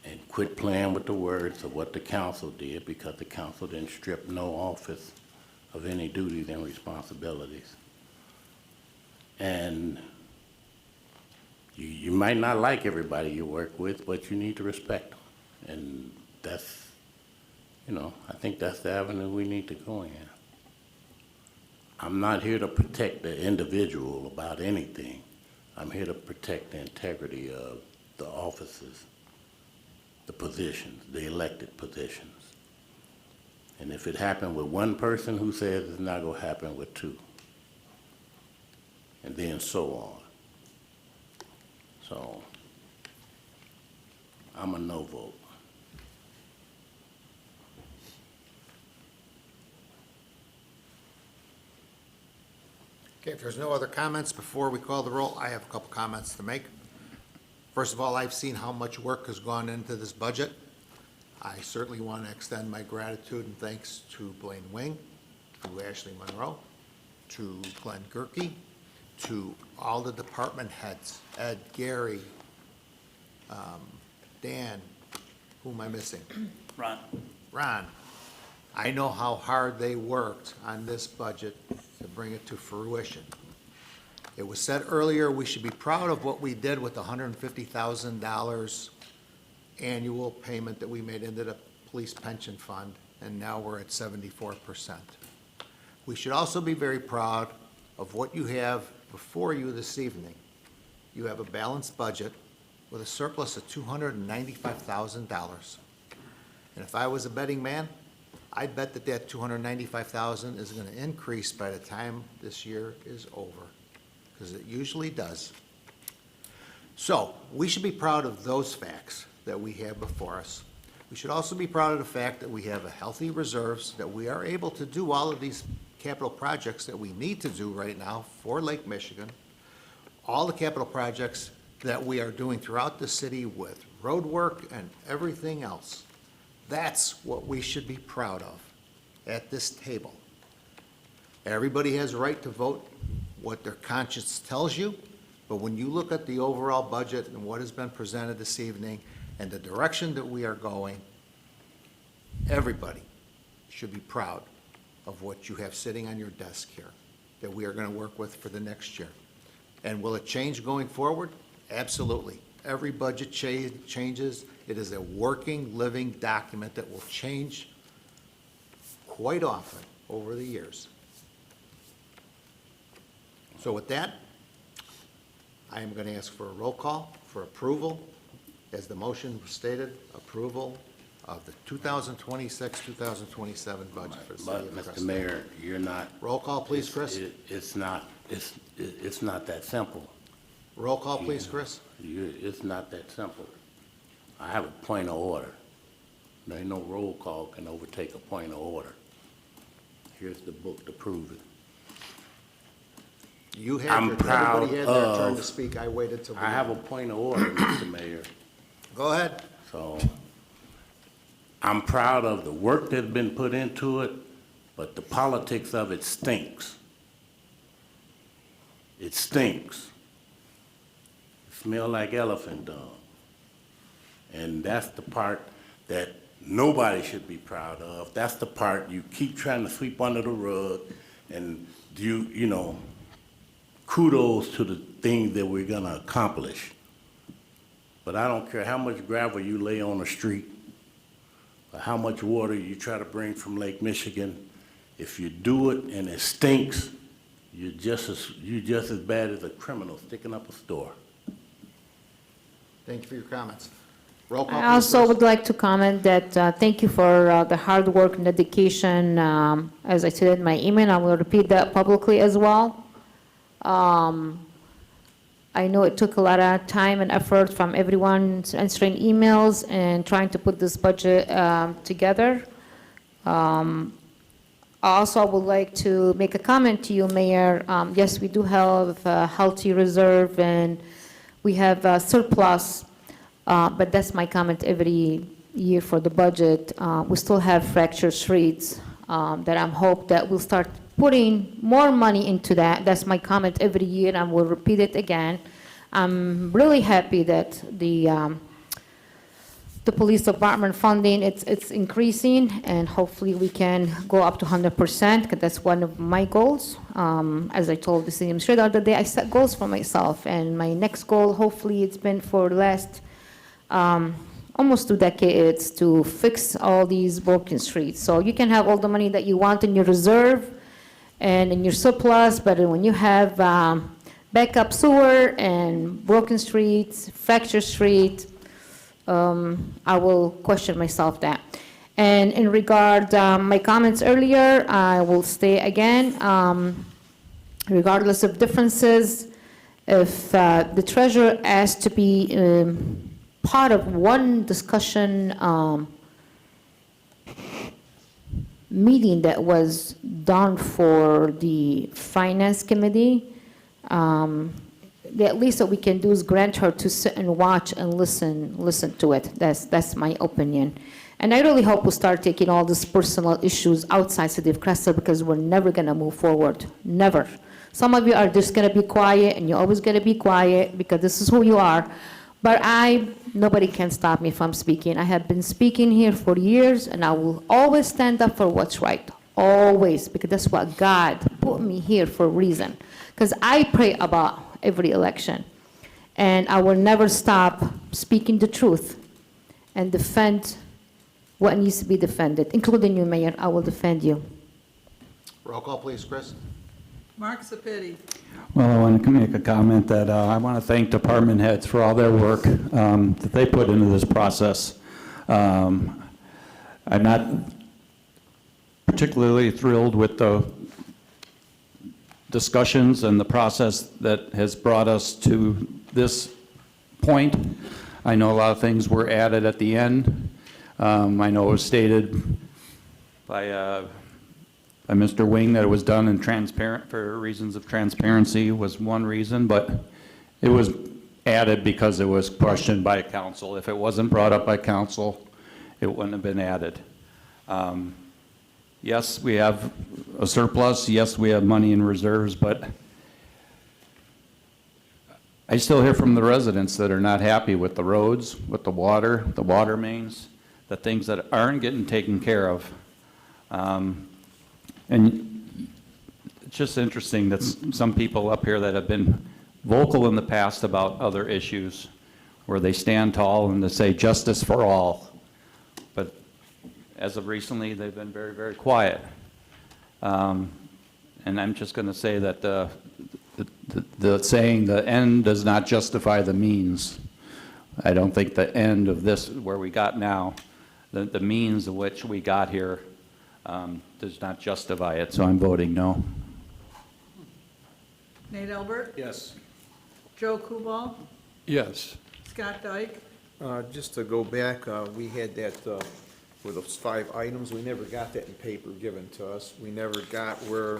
[SPEAKER 17] and quit playing with the words of what the council did, because the council didn't strip no office of any duties and responsibilities. And you might not like everybody you work with, but you need to respect them. And that's, you know, I think that's the avenue we need to go in. I'm not here to protect the individual about anything. I'm here to protect the integrity of the offices, the positions, the elected positions. And if it happened with one person, who says it's not going to happen with two? And then so on. So I'm a no vote.
[SPEAKER 1] Okay, if there's no other comments before we call the roll, I have a couple comments to make. First of all, I've seen how much work has gone into this budget. I certainly want to extend my gratitude and thanks to Blaine Wing, to Ashley Monroe, to Glenn Gerke, to all the department heads, Ed, Gary, Dan, who am I missing? Ron. I know how hard they worked on this budget to bring it to fruition. It was said earlier, we should be proud of what we did with the $150,000 annual payment that we made into the police pension fund, and now we're at 74%. We should also be very proud of what you have before you this evening. You have a balanced budget with a surplus of $295,000. And if I was a betting man, I'd bet that that $295,000 is going to increase by the time this year is over, because it usually does. So we should be proud of those facts that we have before us. We should also be proud of the fact that we have a healthy reserves, that we are able to do all of these capital projects that we need to do right now for Lake Michigan, all the capital projects that we are doing throughout the city with road work and everything else. That's what we should be proud of at this table. Everybody has a right to vote what their conscience tells you, but when you look at the overall budget and what has been presented this evening and the direction that we are going, everybody should be proud of what you have sitting on your desk here, that we are going to work with for the next year. And will it change going forward? Absolutely. Every budget changes. It is a working, living document that will change quite often over the years. So with that, I am going to ask for a roll call for approval, as the motion stated, approval of the 2026-2027 budget for the city
[SPEAKER 17] But,
[SPEAKER 1] of
[SPEAKER 17] Mr.
[SPEAKER 1] Crest.
[SPEAKER 17] Mayor, you're not.
[SPEAKER 1] Roll call, please, Chris.
[SPEAKER 17] It's not that simple.
[SPEAKER 1] Roll call, please, Chris.
[SPEAKER 17] It's not that simple. I have a point of order. There ain't no roll call can overtake a point of order. Here's the book to prove it.
[SPEAKER 1] You had
[SPEAKER 17] I'm
[SPEAKER 1] your,
[SPEAKER 17] proud
[SPEAKER 1] everybody had their turn to
[SPEAKER 17] of-
[SPEAKER 1] speak. I waited till.
[SPEAKER 17] I have a point of order, Mr. Mayor.
[SPEAKER 1] Go ahead.
[SPEAKER 17] So, I'm proud of the work that's been put into it, but the politics of it stinks. It stinks. It smells like elephant dung. And that's the part that nobody should be proud of. That's the part you keep trying to sweep under the rug, and you know, kudos to the things that we're gonna accomplish. But I don't care how much gravel you lay on the street, or how much water you try to bring from Lake Michigan. If you do it and it stinks, you're just as bad as a criminal sticking up a store.
[SPEAKER 1] Thank you for your comments. Roll call,
[SPEAKER 10] I
[SPEAKER 1] please,
[SPEAKER 10] also
[SPEAKER 1] Chris.
[SPEAKER 10] would like to comment that thank you for the hard work and dedication. As I said in my email, I will repeat that publicly as well. I know it took a lot of time and effort from everyone answering emails and trying to put this budget together. Also, I would like to make a comment to you, Mayor. Yes, we do have a healthy reserve and we have a surplus, but that's my comment every year for the budget. We still have fractured streets that I'm hope that we'll start putting more money into that. That's my comment every year, and I will repeat it again. I'm really happy that the police department funding, it's increasing, and hopefully we can go up to 100%, because that's one of my goals. As I told the city administrator the other day, I set goals for myself, and my next goal, hopefully it's been for the last almost 2 decades, to fix all these broken streets. So you can have all the money that you want in your reserve and in your surplus, but when you have backup sewer and broken streets, fractured street, I will question myself that. And in regard my comments earlier, I will stay again. Regardless of differences, if the treasurer asked to be part of one discussion meeting that was done for the finance committee, at least what we can do is grant her to sit and watch and listen to it. That's my opinion. And I really hope we'll start taking all these personal issues outside City of Crest, because we're never gonna move forward, never. Some of you are just gonna be quiet, and you're always gonna be quiet because this is who you are. But nobody can stop me if I'm speaking. I have been speaking here for years, and I will always stand up for what's right, always, because that's what God put me here for a reason. Because I pray about every election, and I will never stop speaking the truth and defend what needs to be defended, including you, Mayor. I will defend you.
[SPEAKER 1] Roll call, please, Chris.
[SPEAKER 8] Mark Sepiti.
[SPEAKER 7] Well, I want to make a comment that I want to thank department heads for all their work that they put into this process. I'm not particularly thrilled with the discussions and the process that has brought us to this point. I know a lot of things were added at the end. I know it was stated by Mr. Wing that it was done in transparent, for reasons of transparency was one reason, but it was added because it was questioned by council. If it wasn't brought up by council, it wouldn't have been added. Yes, we have a surplus. Yes, we have money in reserves, but I still hear from the residents that are not happy with the roads, with the water mains, the things that aren't getting taken care of. And it's just interesting that some people up here that have been vocal in the past about other issues, where they stand tall and they say justice for all. But as of recently, they've been very, very quiet. And I'm just going to say that the saying, the end does not justify the means. I don't think the end of this, where we got now, the means of which we got here does not justify it, so I'm voting no.
[SPEAKER 8] Nate Albert,
[SPEAKER 9] Yes.
[SPEAKER 8] Joe Kubal,
[SPEAKER 18] Yes.
[SPEAKER 8] Scott Dyke,
[SPEAKER 9] Just to go back, we had that, with those 5 items, we never got that in paper given to us. We never got where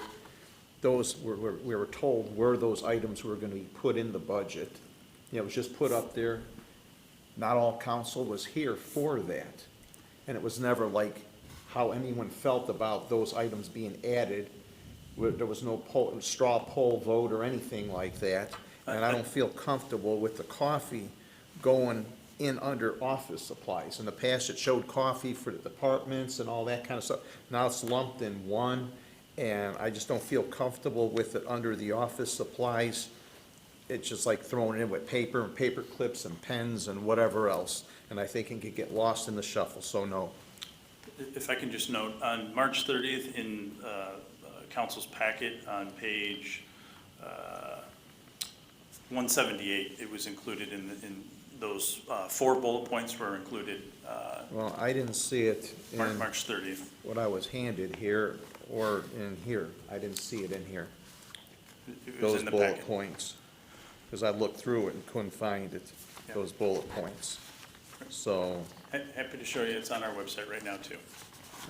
[SPEAKER 9] those, we were told where those items were gonna be put in the budget. You know, it was just put up there. Not all council was here for that. And it was never like how anyone felt about those items being added. There was no straw poll vote or anything like that. And I don't feel comfortable with the coffee going in under office supplies. In the past, it showed coffee for the departments and all that kind of stuff. Now it's lumped in one, and I just don't feel comfortable with it under the office supplies. It's just like throwing it in with paper and paper clips and pens and whatever else. And I think it could get lost in the shuffle, so no.
[SPEAKER 5] If I can just note, on March 30th in council's packet on page 178, it was included in those 4 bullet points were included.
[SPEAKER 9] Well, I didn't see it in
[SPEAKER 5] March 30th.
[SPEAKER 9] what I was handed here or in here. I didn't see it in here,
[SPEAKER 5] It was
[SPEAKER 9] those
[SPEAKER 5] in the
[SPEAKER 9] bullet
[SPEAKER 5] packet.
[SPEAKER 9] points. Because I looked through it and couldn't find it,
[SPEAKER 5] Yeah.
[SPEAKER 9] those bullet points. So,
[SPEAKER 5] Happy to show you, it's on our website right now too.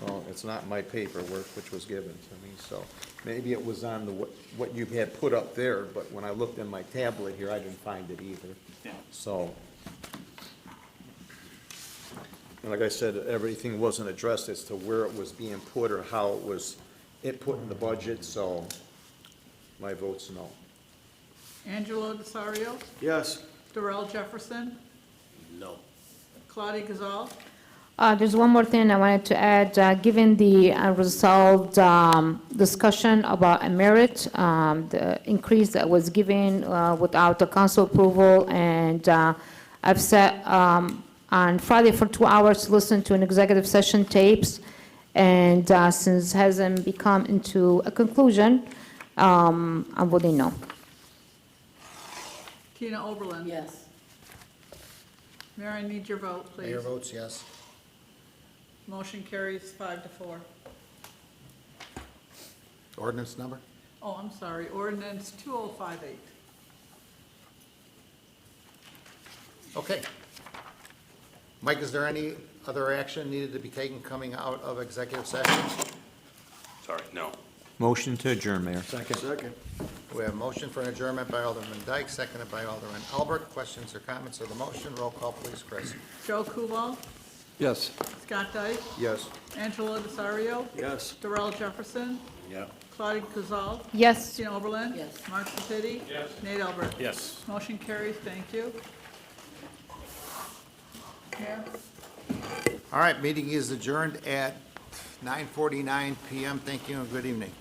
[SPEAKER 9] well, it's not my paperwork which was given to me, so maybe it was on the, what you had put up there, but when I looked in my tablet here, I didn't find it either.
[SPEAKER 5] Yeah.
[SPEAKER 9] So, and like I said, everything wasn't addressed as to where it was being put or how it was put in the budget, so my vote's no.
[SPEAKER 8] Angelo DeSario,
[SPEAKER 9] Yes.
[SPEAKER 8] Darrell Jefferson,
[SPEAKER 17] No.
[SPEAKER 8] Claudia Gazal,
[SPEAKER 10] There's one more thing I wanted to add. Given the resolved discussion about a merit, the increase that was given without the council approval, and I've set on Friday for 2 hours to listen to an executive session tapes, and since it hasn't become into a conclusion, I'm voting no.
[SPEAKER 8] Tina Oberlin.
[SPEAKER 3] Yes.
[SPEAKER 8] Mayor, I need your vote, please.
[SPEAKER 1] Mayor votes yes.
[SPEAKER 8] Motion carries 5-4.
[SPEAKER 1] Ordinance number?
[SPEAKER 8] Oh, I'm sorry, ordinance 2058.
[SPEAKER 1] Okay. Mike, is there any other action needed to be taken coming out of executive session?
[SPEAKER 22] Sorry, no.
[SPEAKER 9] Motion to adjourn, Mayor.
[SPEAKER 1] Second. We have a motion for an adjournment by Alderman Dyke, seconded by Alderman Albert. Questions or comments of the motion? Roll call, please, Chris.
[SPEAKER 8] Joe Kubal,
[SPEAKER 18] Yes.
[SPEAKER 8] Scott Dyke,
[SPEAKER 9] Yes.
[SPEAKER 8] Angelo DeSario,
[SPEAKER 18] Yes.
[SPEAKER 8] Darrell Jefferson,
[SPEAKER 17] Yeah.
[SPEAKER 8] Claudia Gazal,
[SPEAKER 10] Yes.
[SPEAKER 8] Tina Oberlin.
[SPEAKER 3] Yes.
[SPEAKER 8] Mark Sepiti. Yes. Nate Albert.
[SPEAKER 5] Yes.
[SPEAKER 8] Motion carries, thank you. Mayor?
[SPEAKER 1] All right, meeting is adjourned at 9:49 PM. Thank you and good evening.